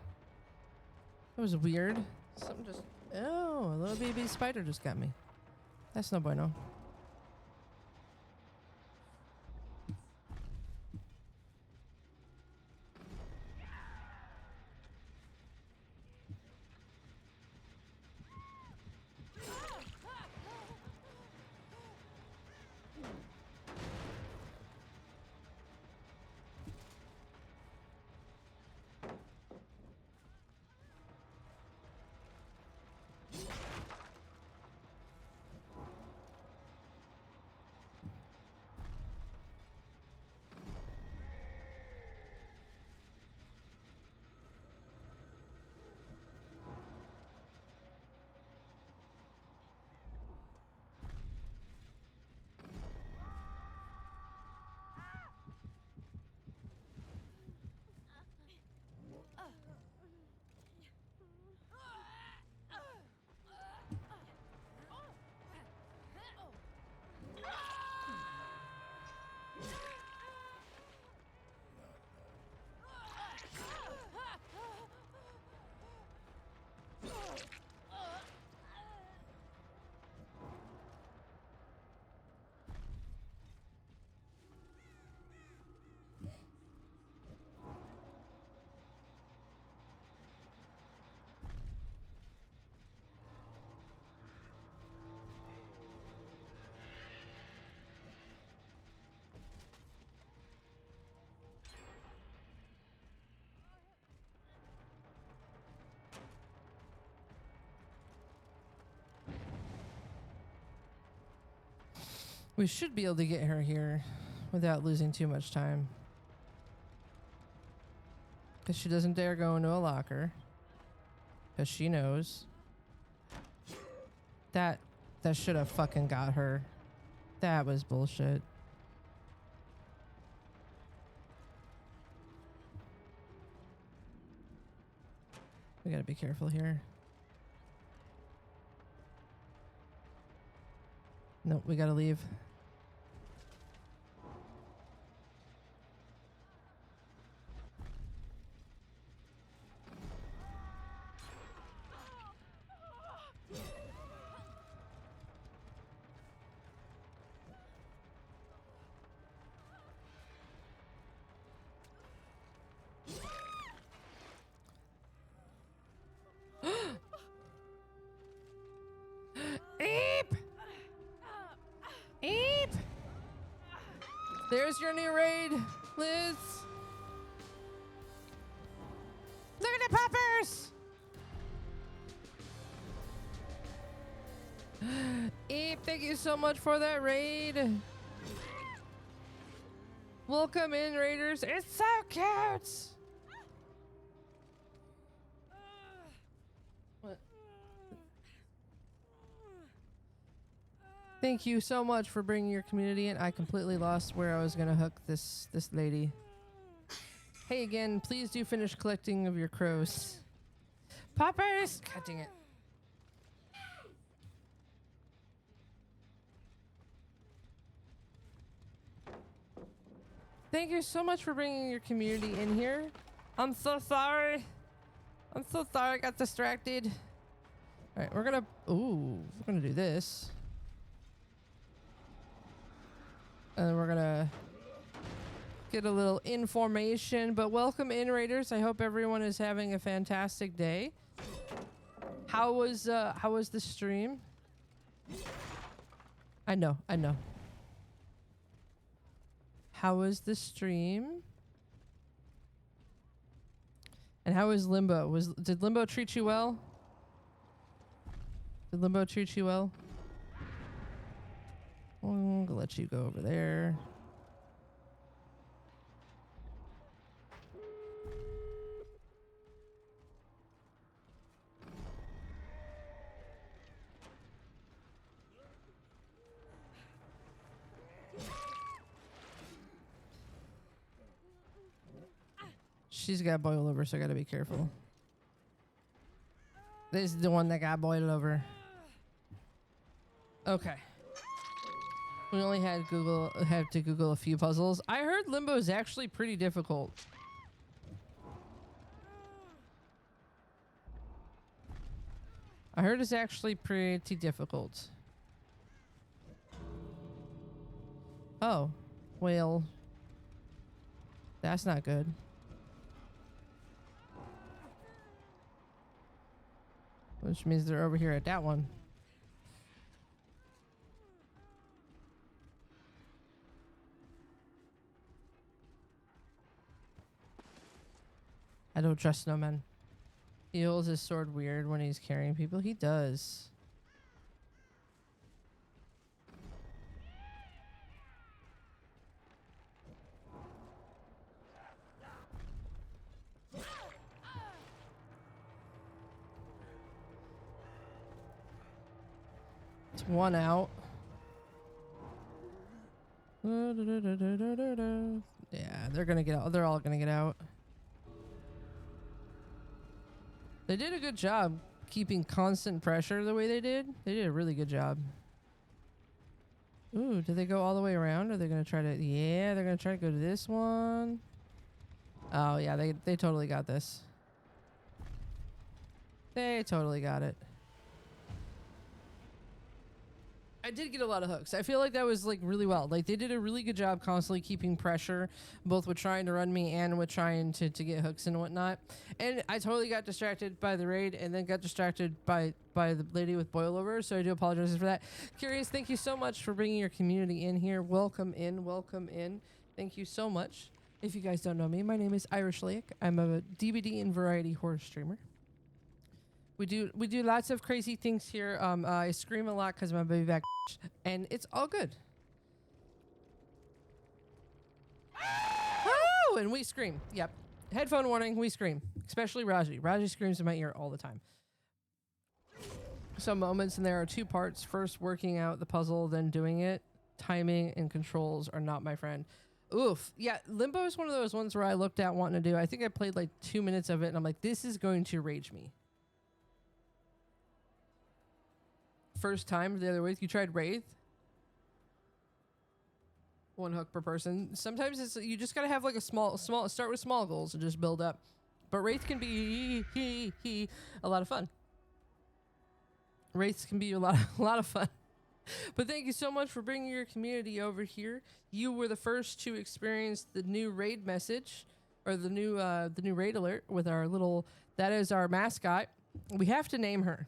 That was weird. Something just... Oh, a little baby spider just got me. That's no bueno. We should be able to get her here without losing too much time. Because she doesn't dare go into a locker. Because she knows. That should have fucking got her. That was bullshit. We gotta be careful here. Nope, we gotta leave. Eep! Eep! There's your new raid, Liz. Look at the poppers! Eep, thank you so much for that raid. Welcome in, raiders. It's so cute. What? Thank you so much for bringing your community in. I completely lost where I was gonna hook this lady. Hey again, please do finish collecting of your crows. Poppers! God dang it. Thank you so much for bringing your community in here. I'm so sorry. I'm so sorry I got distracted. All right, we're gonna do this. And we're gonna get a little information, but welcome in, raiders. I hope everyone is having a fantastic day. How was the stream? I know. How was the stream? And how was Limbo? Did Limbo treat you well? Did Limbo treat you well? I'm gonna let you go over there. She's got boil over, so I gotta be careful. This is the one that got boiled over. Okay. We only had to Google a few puzzles. I heard Limbo is actually pretty difficult. I heard it's actually pretty difficult. Oh, well, that's not good. Which means they're over here at that one. I don't trust no man. He holds his sword weird when he's carrying people. He does. It's one out. Yeah, they're gonna get out. They're all gonna get out. They did a good job keeping constant pressure the way they did. They did a really good job. Ooh, did they go all the way around? Are they gonna try to? Yeah, they're gonna try to go to this one. Oh yeah, they totally got this. They totally got it. I did get a lot of hooks. I feel like that was like really well. Like they did a really good job constantly keeping pressure, both with trying to run me and with trying to get hooks and whatnot. And I totally got distracted by the raid and then got distracted by the lady with boilover. So I do apologize for that. Curious, thank you so much for bringing your community in here. Welcome in, welcome in. Thank you so much. If you guys don't know me, my name is IrishLaoch. I'm a DVD and variety horror streamer. We do lots of crazy things here. I scream a lot because my baby back, and it's all good. Oh, and we scream. Yep. Headphone warning. We scream, especially Raji. Raji screams in my ear all the time. Some moments, and there are two parts. First, working out the puzzle, then doing it. Timing and controls are not my friend. Oof. Yeah, Limbo is one of those ones where I looked at wanting to do. I think I played like 2 minutes of it, and I'm like, this is going to rage me. First time the other week, you tried Wraith. 1 hook per person. Sometimes it's you just gotta have like a small start with small goals and just build up. But Wraith can be a lot of fun. Wraiths can be a lot of fun. But thank you so much for bringing your community over here. You were the first to experience the new raid message, or the new raid alert with our little. That is our mascot. We have to name her.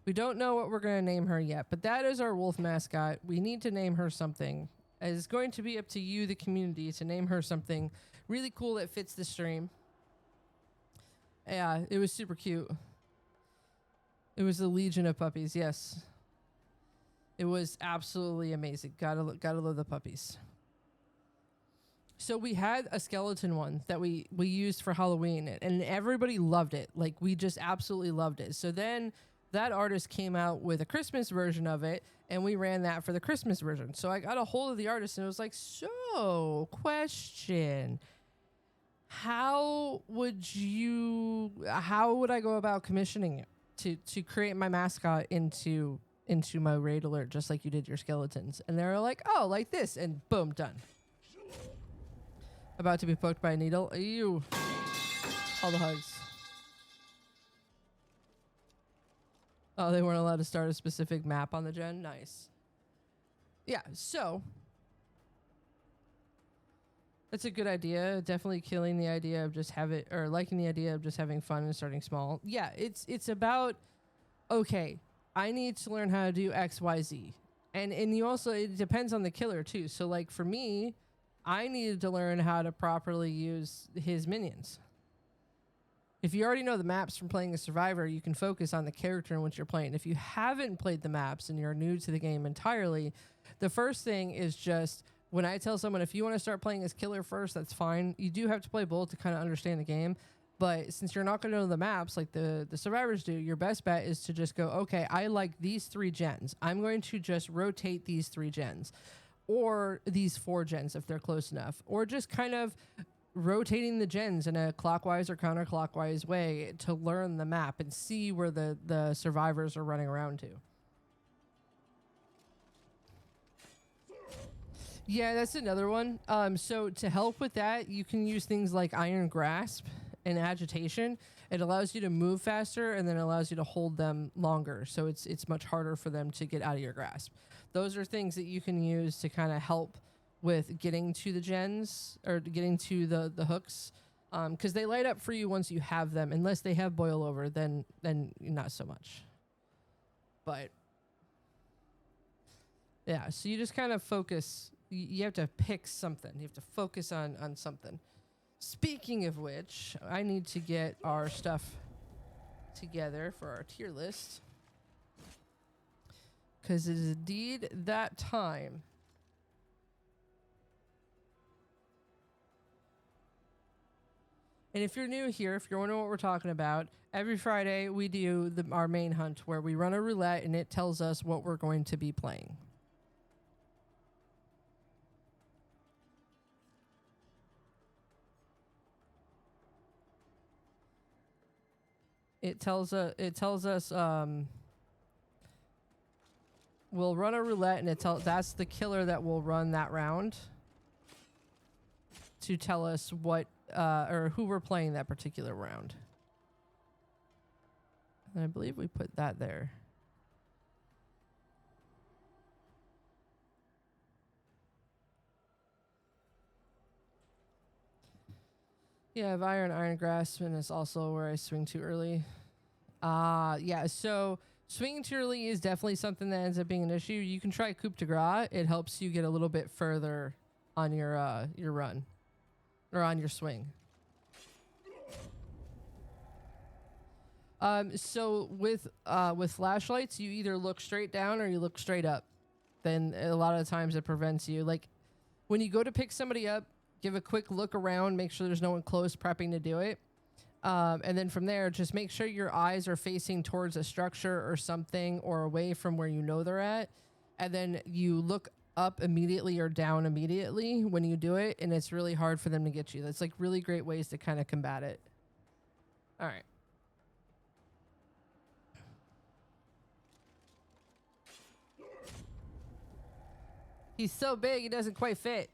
We don't know what we're going to name her yet, but that is our wolf mascot. We need to name her something. It's going to be up to you, the community, to name her something really cool that fits the stream. Yeah, it was super cute. It was a legion of puppies, yes. It was absolutely amazing. Gotta love the puppies. So we had a skeleton one that we used for Halloween, and everybody loved it. Like, we just absolutely loved it. So then that artist came out with a Christmas version of it, and we ran that for the Christmas version. So I got a hold of the artist, and it was like, so, question. How would I go about commissioning you to create my mascot into my raid alert, just like you did your skeletons? And they were like, oh, like this, and boom, done. About to be poked by a needle. Ew. All the hugs. Oh, they weren't allowed to start a specific map on the gen? Nice. Yeah, so that's a good idea. Definitely killing the idea of liking the idea of just having fun and starting small. Yeah, it's about, okay, I need to learn how to do X, Y, Z. And you also, it depends on the killer too. So like for me, I needed to learn how to properly use his minions. If you already know the maps from playing a survivor, you can focus on the character in which you're playing. If you haven't played the maps and you're new to the game entirely, the first thing is just, when I tell someone, if you want to start playing as killer first, that's fine. You do have to play both to kind of understand the game. But since you're not going to know the maps like the survivors do, your best bet is to just go, okay, I like these 3 gens. I'm going to just rotate these 3 gens. Or these 4 gens if they're close enough. Or just kind of rotating the gens in a clockwise or counterclockwise way to learn the map and see where the survivors are running around to. Yeah, that's another one. So to help with that, you can use things like Iron Grasp and Agitation. It allows you to move faster, and then it allows you to hold them longer. So it's much harder for them to get out of your grasp. Those are things that you can use to kind of help with getting to the gens or getting to the hooks, because they light up for you once you have them. Unless they have boil over, then not so much. But yeah, so you just kind of focus. You have to pick something. You have to focus on something. Speaking of which, I need to get our stuff together for our tier list, because it is indeed that time. And if you're new here, if you're wondering what we're talking about, every Friday we do our main hunt where we run a roulette and it tells us what we're going to be playing. It tells us we'll run a roulette, and that's the killer that will run that round to tell us what or who we're playing that particular round. And I believe we put that there. Yeah, I have Iron Grasp, and it's also where I swing too early. Yeah, so swinging too early is definitely something that ends up being an issue. You can try Coup de Grace. It helps you get a little bit further on your run or on your swing. So with flashlights, you either look straight down or you look straight up. Then a lot of times it prevents you. Like when you go to pick somebody up, give a quick look around, make sure there's no one close prepping to do it. And then from there, just make sure your eyes are facing towards a structure or something or away from where you know they're at. And then you look up immediately or down immediately when you do it. And it's really hard for them to get you. That's like really great ways to kind of combat it. All right. He's so big, he doesn't quite fit.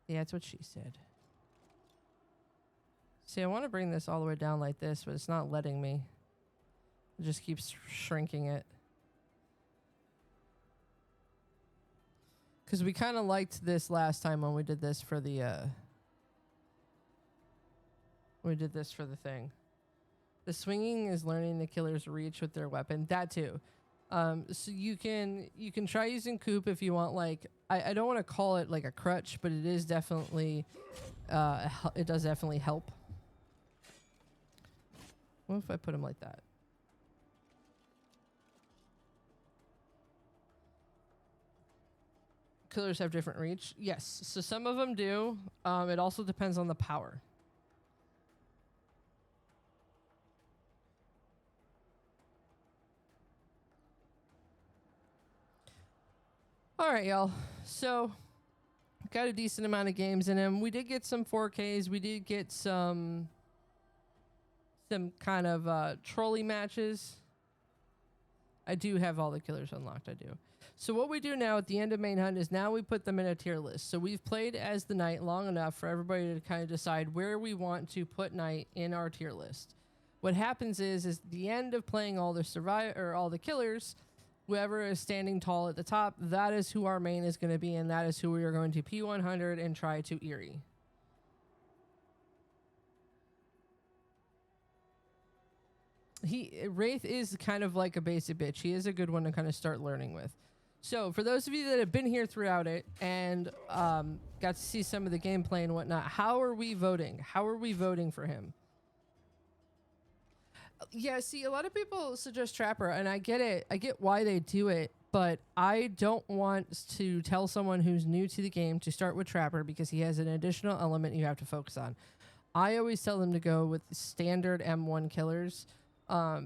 Yeah, that's what she said. See, I want to bring this all the way down like this, but it's not letting me. It just keeps shrinking it. Because we kind of liked this last time when we did this for the thing. The swinging is learning the killer's reach with their weapon. That too. So you can try using Coop if you want. Like I don't want to call it like a crutch, but it is definitely it does definitely help. What if I put him like that? Killers have different reach. Yes, so some of them do. It also depends on the power. All right, y'all. So, got a decent amount of games in him. We did get some 4Ks. We did get some kind of trolley matches. I do have all the killers unlocked. I do. So what we do now at the end of main hunt is now we put them in a tier list. So we've played as the knight long enough for everybody to kind of decide where we want to put knight in our tier list. What happens is at the end of playing all the killers, whoever is standing tall at the top, that is who our main is going to be, and that is who we are going to P100 and try to Eerie. Wraith is kind of like a basic bitch. He is a good one to kind of start learning with. So for those of you that have been here throughout it and got to see some of the gameplay and whatnot, how are we voting? How are we voting for him? Yeah, see, a lot of people suggest Trapper, and I get it. I get why they do it, but I don't want to tell someone who's new to the game to start with Trapper because he has an additional element you have to focus on. I always tell them to go with standard M1 killers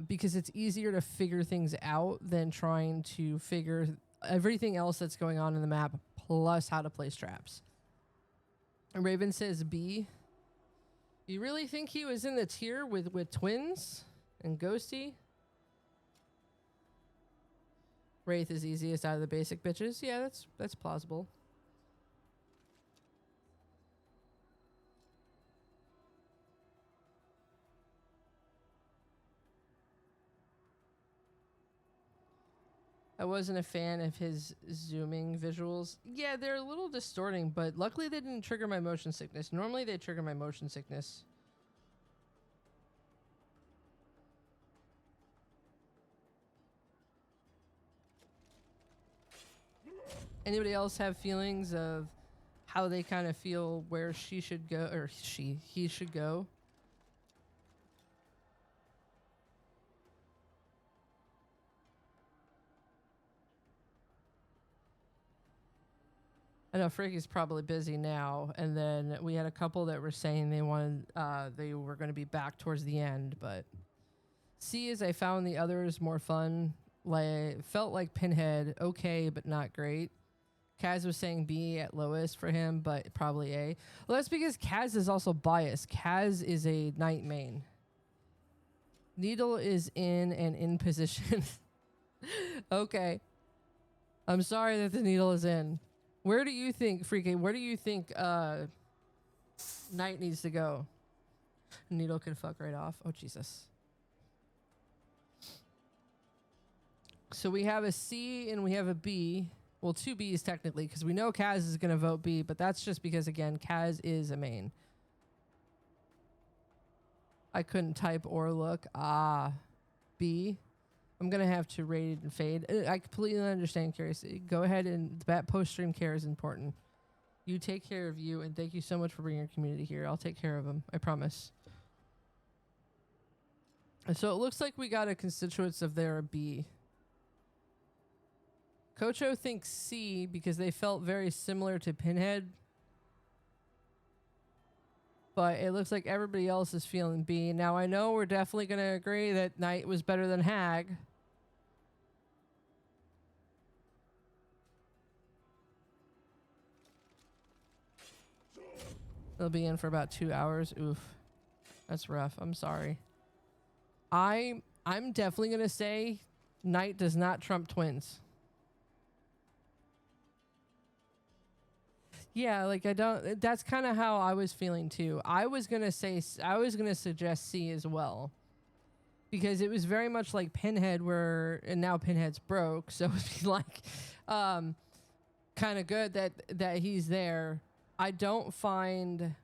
because it's easier to figure things out than trying to figure everything else that's going on in the map plus how to place traps. Raven says B. You really think he was in the tier with twins and Ghosty? Wraith is easiest out of the basic bitches. Yeah, that's plausible. I wasn't a fan of his zooming visuals. Yeah, they're a little distorting, but luckily they didn't trigger my motion sickness. Normally they trigger my motion sickness. Anybody else have feelings of how they kind of feel where she should go, or he should go? I know Frick is probably busy now, and then we had a couple that were saying they wanted, they were going to be back towards the end, but C is I found the others more fun. Like felt like Pinhead, okay, but not great. Kaz was saying B at lowest for him, but probably A. Well, that's because Kaz is also biased. Kaz is a Knight main. Needle is in and in position. Okay. I'm sorry that the needle is in. Where do you think, Freaky, where do you think Knight needs to go? Needle can fuck right off. Oh, Jesus. So we have a C and we have a B. Well, 2 B's technically, because we know Kaz is going to vote B, but that's just because, again, Kaz is a main. I couldn't type or look. Ah, B. I'm going to have to rate and fade. I completely understand, Curious. Go ahead and that post-stream care is important. You take care of you, and thank you so much for bringing your community here. I'll take care of them. I promise. And so it looks like we got a constituents of there a B. Kocho thinks C because they felt very similar to Pinhead. But it looks like everybody else is feeling B. Now, I know we're definitely going to agree that Knight was better than Hag. They'll be in for about 2 hours. Oof. That's rough. I'm sorry. I'm definitely going to say Knight does not trump twins. Yeah, like I don't, that's kind of how I was feeling too. I was going to suggest C as well. Because it was very much like Pinhead and now Pinhead's broke. So it's like, kind of good that he's there. I don't find,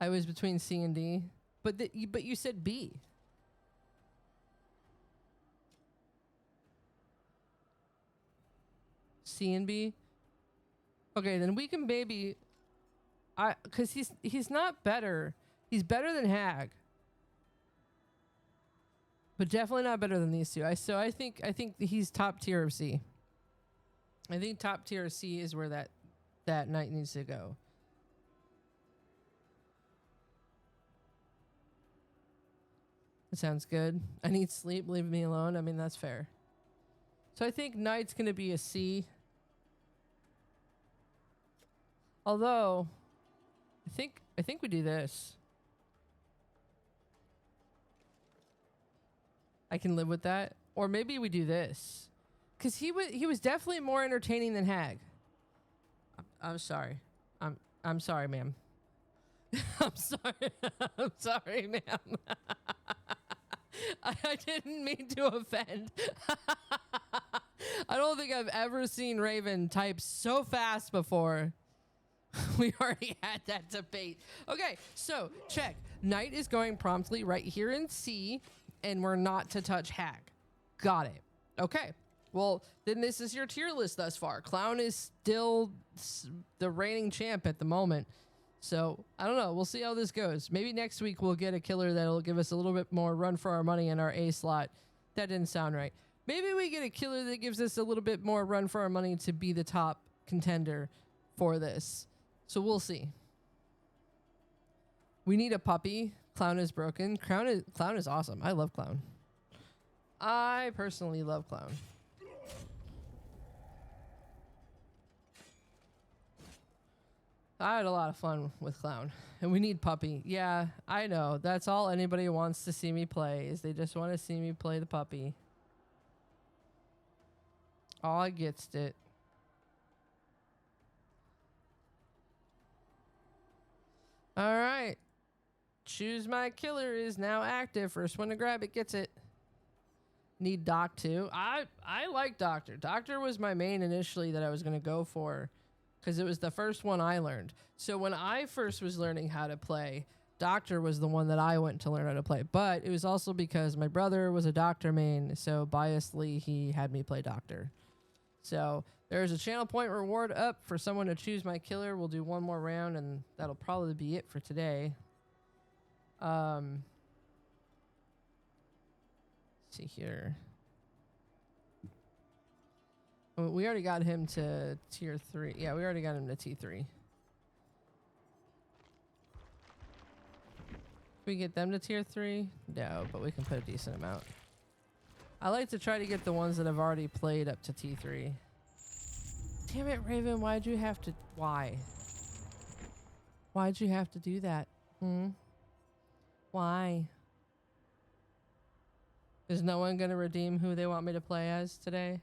I was between C and D, but you said B. C and B. Okay, then we can maybe, because he's not better. He's better than Hag, but definitely not better than these two. So I think he's top tier of C. I think top tier of C is where that Knight needs to go. That sounds good. I need sleep. Leave me alone. I mean, that's fair. So I think Knight's gonna be a C. Although, I think we do this. I can live with that. Or maybe we do this. Because he was definitely more entertaining than Hag. I'm sorry. I'm sorry, ma'am. I'm sorry. I'm sorry, ma'am. I didn't mean to offend. I don't think I've ever seen Raven type so fast before. We already had that debate. Okay, so check. Knight is going promptly right here in C, and we're not to touch Hag. Got it. Okay. Well, then this is your tier list thus far. Clown is still the reigning champ at the moment. So, I don't know. We'll see how this goes. Maybe next week we'll get a killer that'll give us a little bit more run for our money in our A slot. That didn't sound right. Maybe we get a killer that gives us a little bit more run for our money to be the top contender for this. So we'll see. We need a puppy. Clown is broken. Clown is awesome. I love Clown. I personally love Clown. I had a lot of fun with Clown. And we need Puppy. Yeah, I know. That's all anybody wants to see me play, is they just want to see me play the Puppy. All I gets it. Alright. Choose My Killer is now active. First one to grab it gets it. Need Doc too. I like Doctor. Doctor was my main initially that I was going to go for, because it was the first one I learned. So when I first was learning how to play, Doctor was the one that I went to learn how to play. But it was also because my brother was a Doctor main, so biasedly he had me play Doctor. So there's a channel point reward up for someone to choose my killer. We'll do one more round and that'll probably be it for today. Let's see here. Oh, we already got him to tier 3. Yeah, we already got him to T3. Can we get them to tier 3? No, but we can put a decent amount. I like to try to get the ones that I've already played up to T3. Damn it, Raven, why'd you have to... Why? Why'd you have to do that? Why? Is no one gonna redeem who they want me to play as today?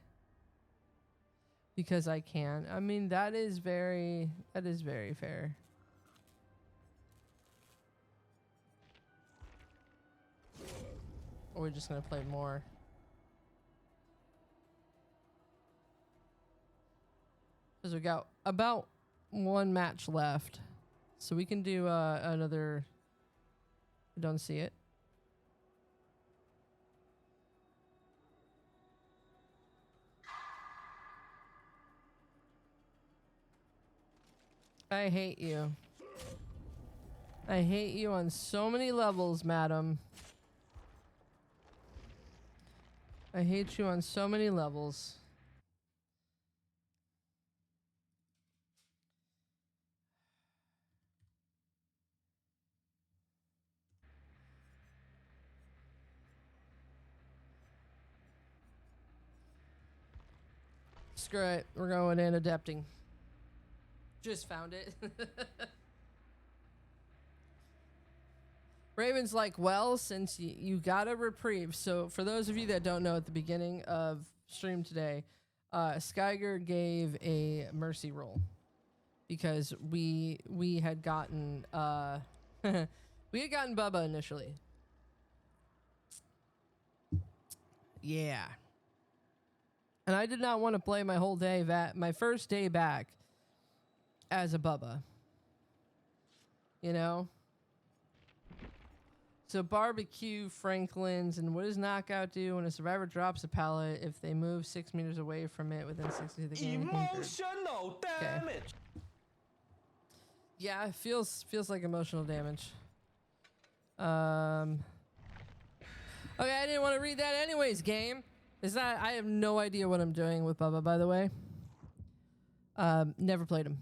Because I can. I mean, that is very fair. Or we're just gonna play more. Because we got about one match left. So we can do another... I don't see it. I hate you. I hate you on so many levels, madam. I hate you on so many levels. Screw it. We're going in adapting. Just found it. Raven's like, well, since you got a reprieve. So for those of you that don't know, at the beginning of stream today, Skyger gave a mercy roll because we had gotten we had gotten Bubba initially. Yeah. And I did not want to play my whole day my first day back as a Bubba. You know? So barbecue, Franklin's, and what does knockout do when a survivor drops a pallet if they move 6 meters away from it within 60 of the game? Emotional damage. Okay. Yeah, it feels like emotional damage. Okay, I didn't want to read that anyways, game. I have no idea what I'm doing with Bubba, by the way. Never played him.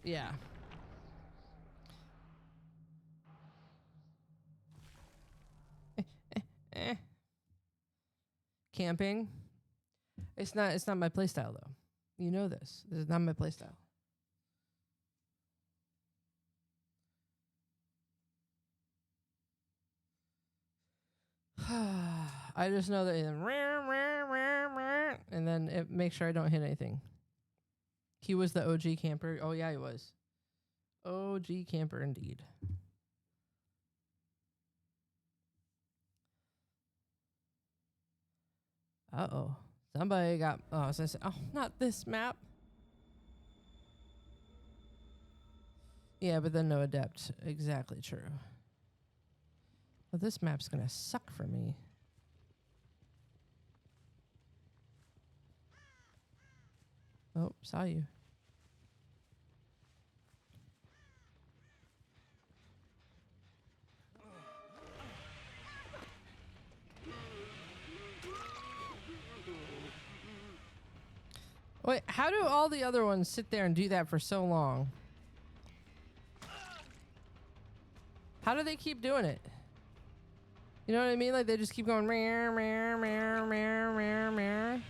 Yeah. Camping. It's not my playstyle though. You know this. This is not my playstyle. I just know that and then it makes sure I don't hit anything. He was the OG camper. Oh yeah, he was. OG camper indeed. Uh-oh. Somebody got... Oh, not this map. Yeah, but then no adept. Exactly true. Well, this map's gonna suck for me. Oh, saw you. Wait, how do all the other ones sit there and do that for so long? How do they keep doing it? You know what I mean? Like they just keep going meow, meow, meow, meow, meow, meow.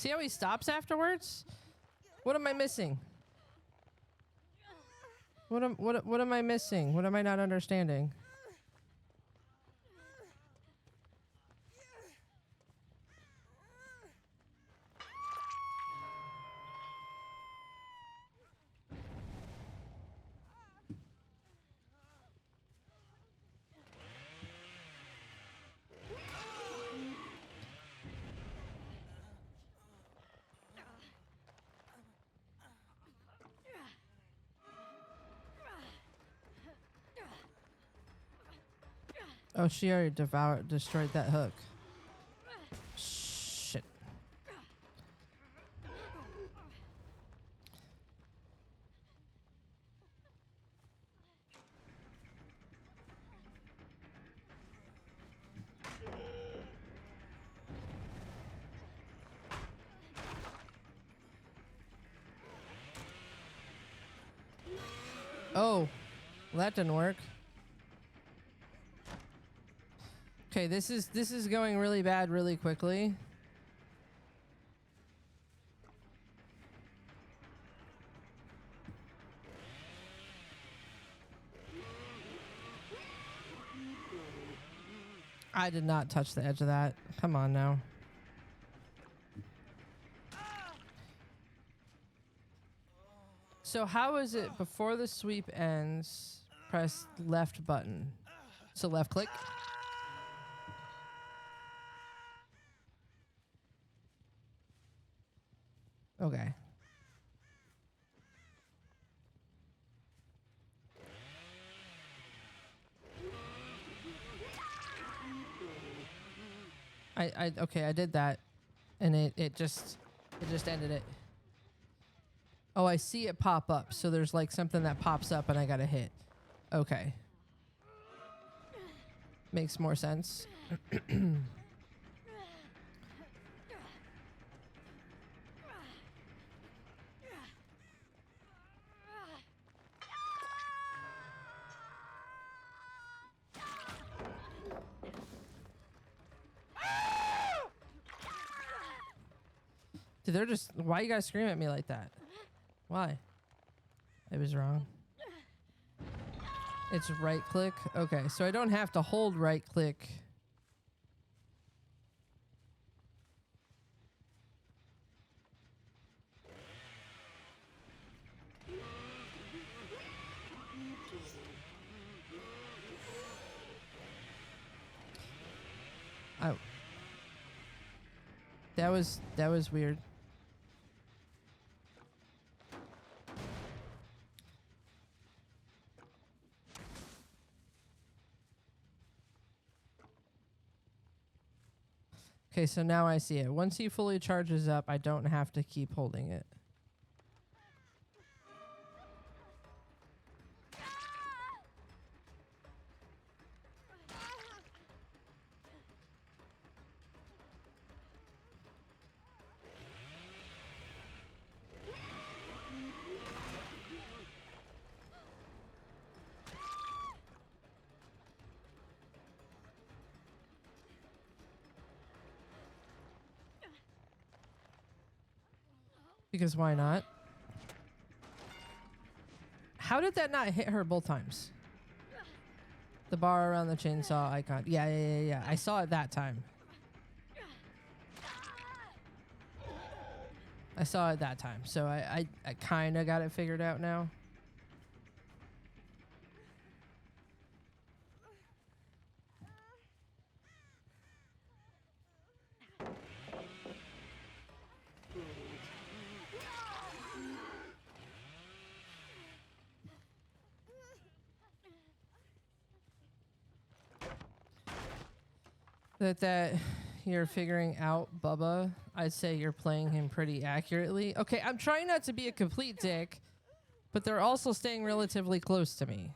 See how he stops afterwards? What am I missing? What am I missing? What am I not understanding? Oh, she already destroyed that hook. Shit. Oh, well, that didn't work. Okay, this is going really bad really quickly. I did not touch the edge of that. Come on now. So how is it before the sweep ends, press left button? So left click. Okay. Okay, I did that, and it just ended it. Oh, I see it pop up. So there's like something that pops up and I gotta hit. Okay. Makes more sense. Dude, they're just... Why you guys scream at me like that? Why? I was wrong. It's right click. Okay, so I don't have to hold right click. Oh. That was weird. Okay, so now I see it. Once he fully charges up, I don't have to keep holding it. Because why not? How did that not hit her both times? The bar around the chainsaw icon. Yeah. I saw it that time. I saw it that time. So I kind of got it figured out now. That you're figuring out Bubba, I'd say you're playing him pretty accurately. Okay, I'm trying not to be a complete dick, but they're also staying relatively close to me.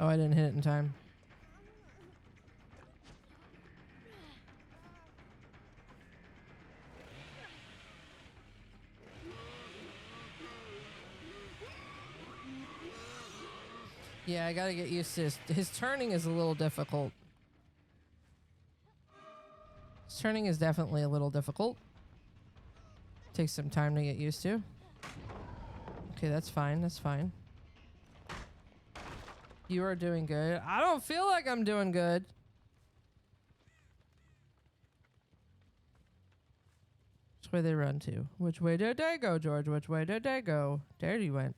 Oh, I didn't hit it in time. Yeah, I gotta get used to his turning is a little difficult. His turning is definitely a little difficult. Takes some time to get used to. Okay, that's fine. That's fine. You are doing good. I don't feel like I'm doing good. Which way they run to? Which way did they go, George? Which way did they go? There he went.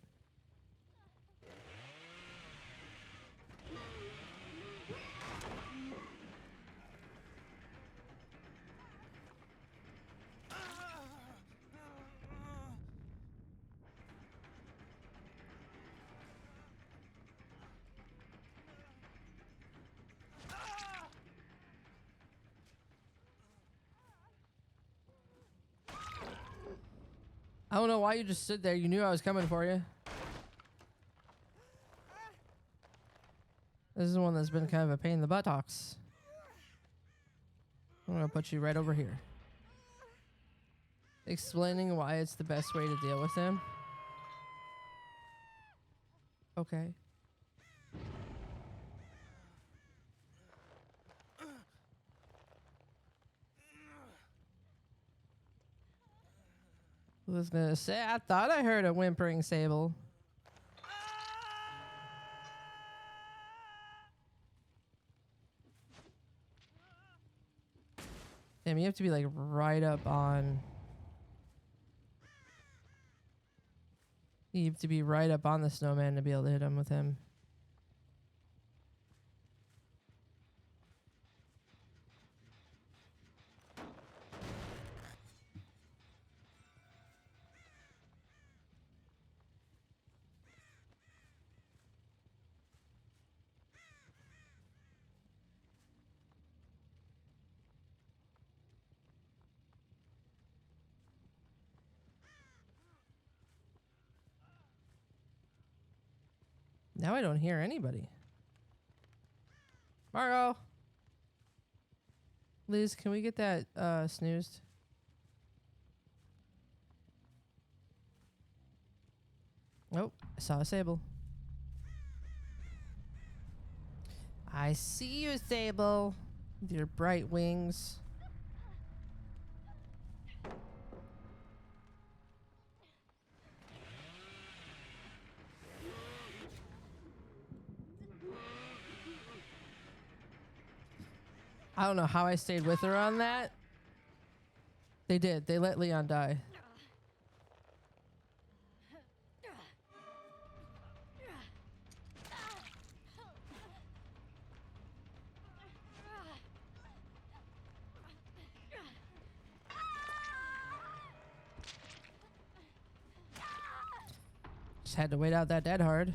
I don't know why you just stood there. You knew I was coming for you. This is one that's been kind of a pain in the buttocks. I'm gonna put you right over here. Explaining why it's the best way to deal with him. Okay. I was gonna say, I thought I heard a whimpering Sable. Damn, you have to be like right up on. You have to be right up on the snowman to be able to hit him with him. Now I don't hear anybody. Margo! Liz, can we get that snoozed? Nope, I saw a Sable. I see you, Sable. With your bright wings. I don't know how I stayed with her on that. They did. They let Leon die. Just had to wait out that dead hard.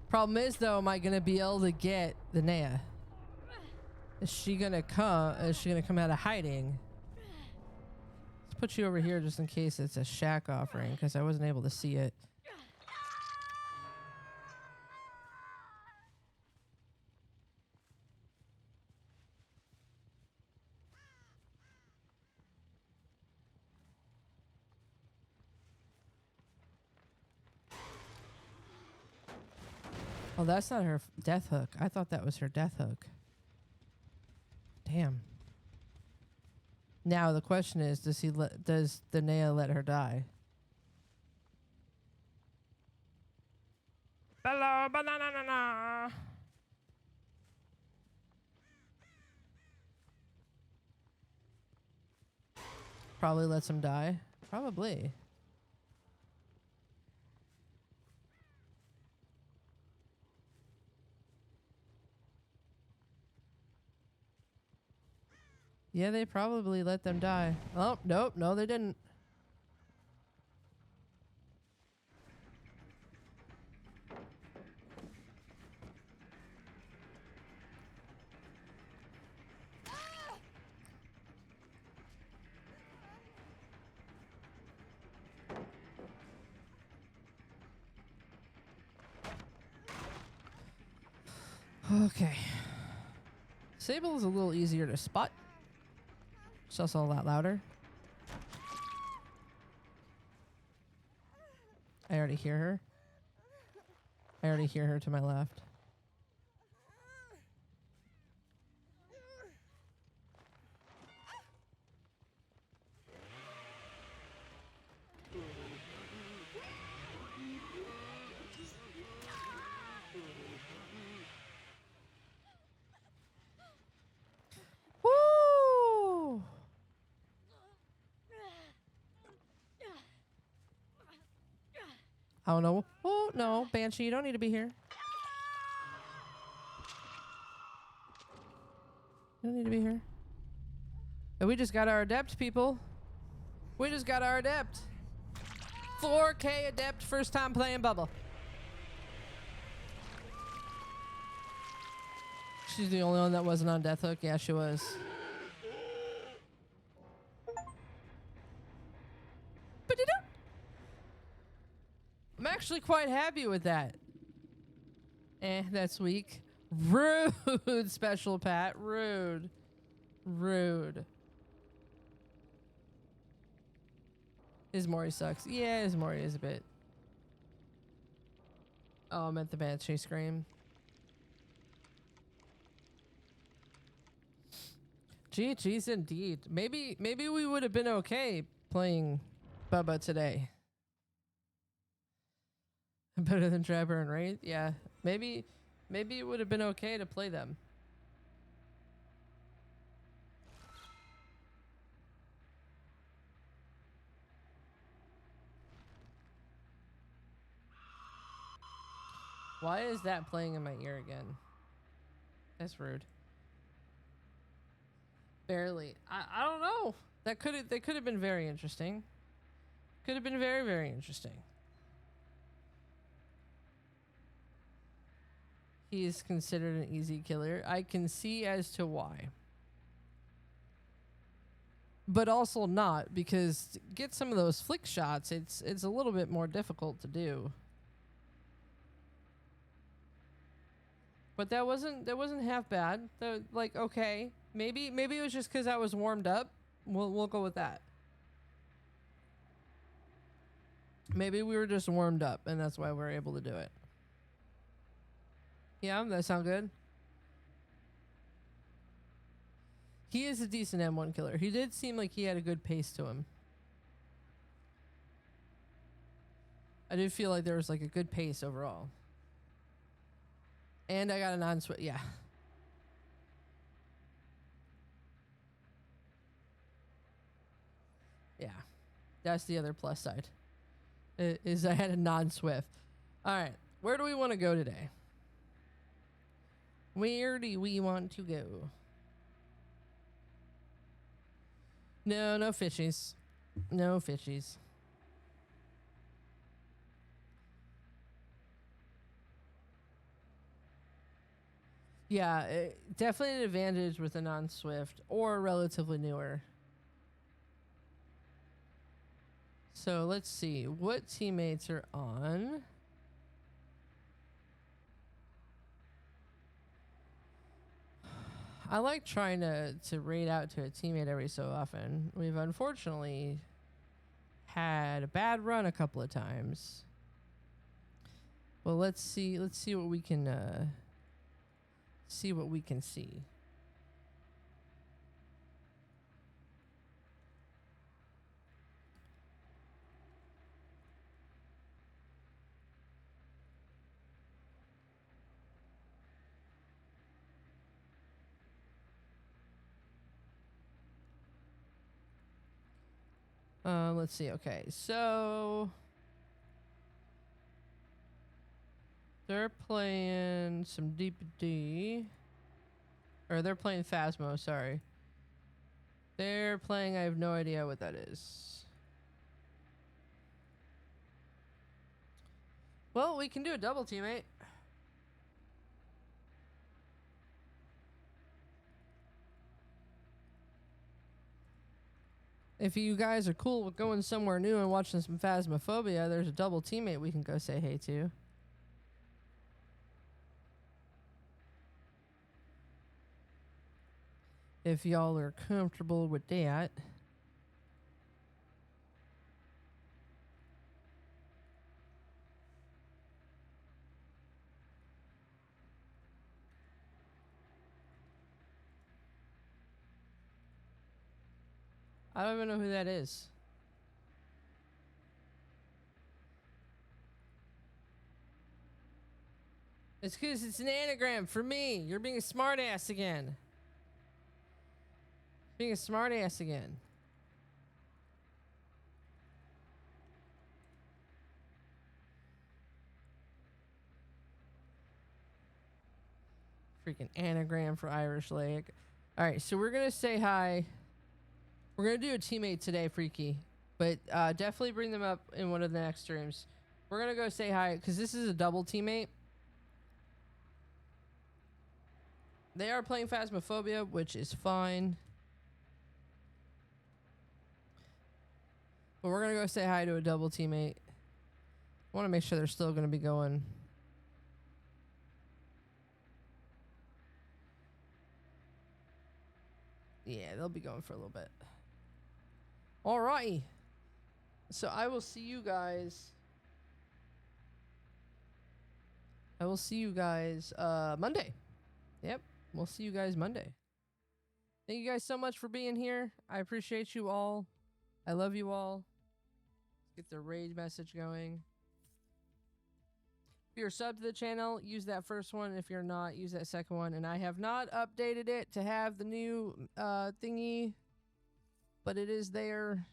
Problem is, though, am I gonna be able to get the Naya? Is she gonna come? Is she gonna come out of hiding? Let's put you over here just in case it's a shack offering, because I wasn't able to see it. Oh, that's not her death hook. I thought that was her death hook. Damn. Now the question is, does the Naya let her die? Hello, banana. Probably lets him die. Probably. Yeah, they probably let them die. Oh, nope. No, they didn't. Okay. Sable is a little easier to spot. It's also a lot louder. I already hear her. I already hear her to my left. Woo! I don't know. Oh, no. Banshee, you don't need to be here. You don't need to be here. And we just got our adept, people. We just got our adept. 4K adept, first time playing Bubble. She's the only one that wasn't on Death Hook. Yeah, she was. Ba-da-doo. I'm actually quite happy with that. That's weak. Rude, Special Pat. Rude. Rude. Ismori sucks. Yeah, Ismori is a bit. Oh, I meant the Banshee scream. GG's indeed. Maybe we would have been okay playing Bubba today. Better than Trapper and Wraith? Yeah. Maybe it would have been okay to play them. Why is that playing in my ear again? That's rude. Barely. I don't know. That could have been very interesting. Could have been very, very interesting. He is considered an easy killer. I can see as to why. But also not, because to get some of those flick shots, it's a little bit more difficult to do. But that wasn't half bad. Like, okay, maybe it was just because I was warmed up. We'll go with that. Maybe we were just warmed up, and that's why we're able to do it. Yeah, that sound good. He is a decent M1 killer. He did seem like he had a good pace to him. I did feel like there was like a good pace overall. And I got a non-switch. Yeah. Yeah. That's the other plus side. Is I had a non-swift. All right. Where do we want to go today? Where do we want to go? No fishies. No fishies. Yeah, definitely an advantage with a non-swift or relatively newer. So let's see what teammates are on. I like trying to raid out to a teammate every so often. We've unfortunately had a bad run a couple of times. Well, let's see what we can see. Let's see. Okay, so they're playing some DPD, or they're playing Phasmo. Sorry, they're playing. I have no idea what that is. Well, we can do a double teammate. If you guys are cool with going somewhere new and watching some Phasmophobia, there's a double teammate we can go say hey to. If y'all are comfortable with that. I don't even know who that is. It's because it's an anagram for me. You're being a smartass again. Being a smartass again. Freaking anagram for IrishLaoch. All right, so we're gonna say hi. We're gonna do a teammate today, Freaky, but definitely bring them up in one of the next streams. We're gonna go say hi because this is a double teammate. They are playing Phasmophobia, which is fine. But we're gonna go say hi to a double teammate. I want to make sure they're still gonna be going. Yeah, they'll be going for a little bit. Alrighty. So I will see you guys. I will see you guys Monday. Yep. We'll see you guys Monday. Thank you guys so much for being here. I appreciate you all. I love you all. Let's get the raid message going. If you're subbed to the channel, use that first one. If you're not, use that second one. And I have not updated it to have the new thingy, but it is there.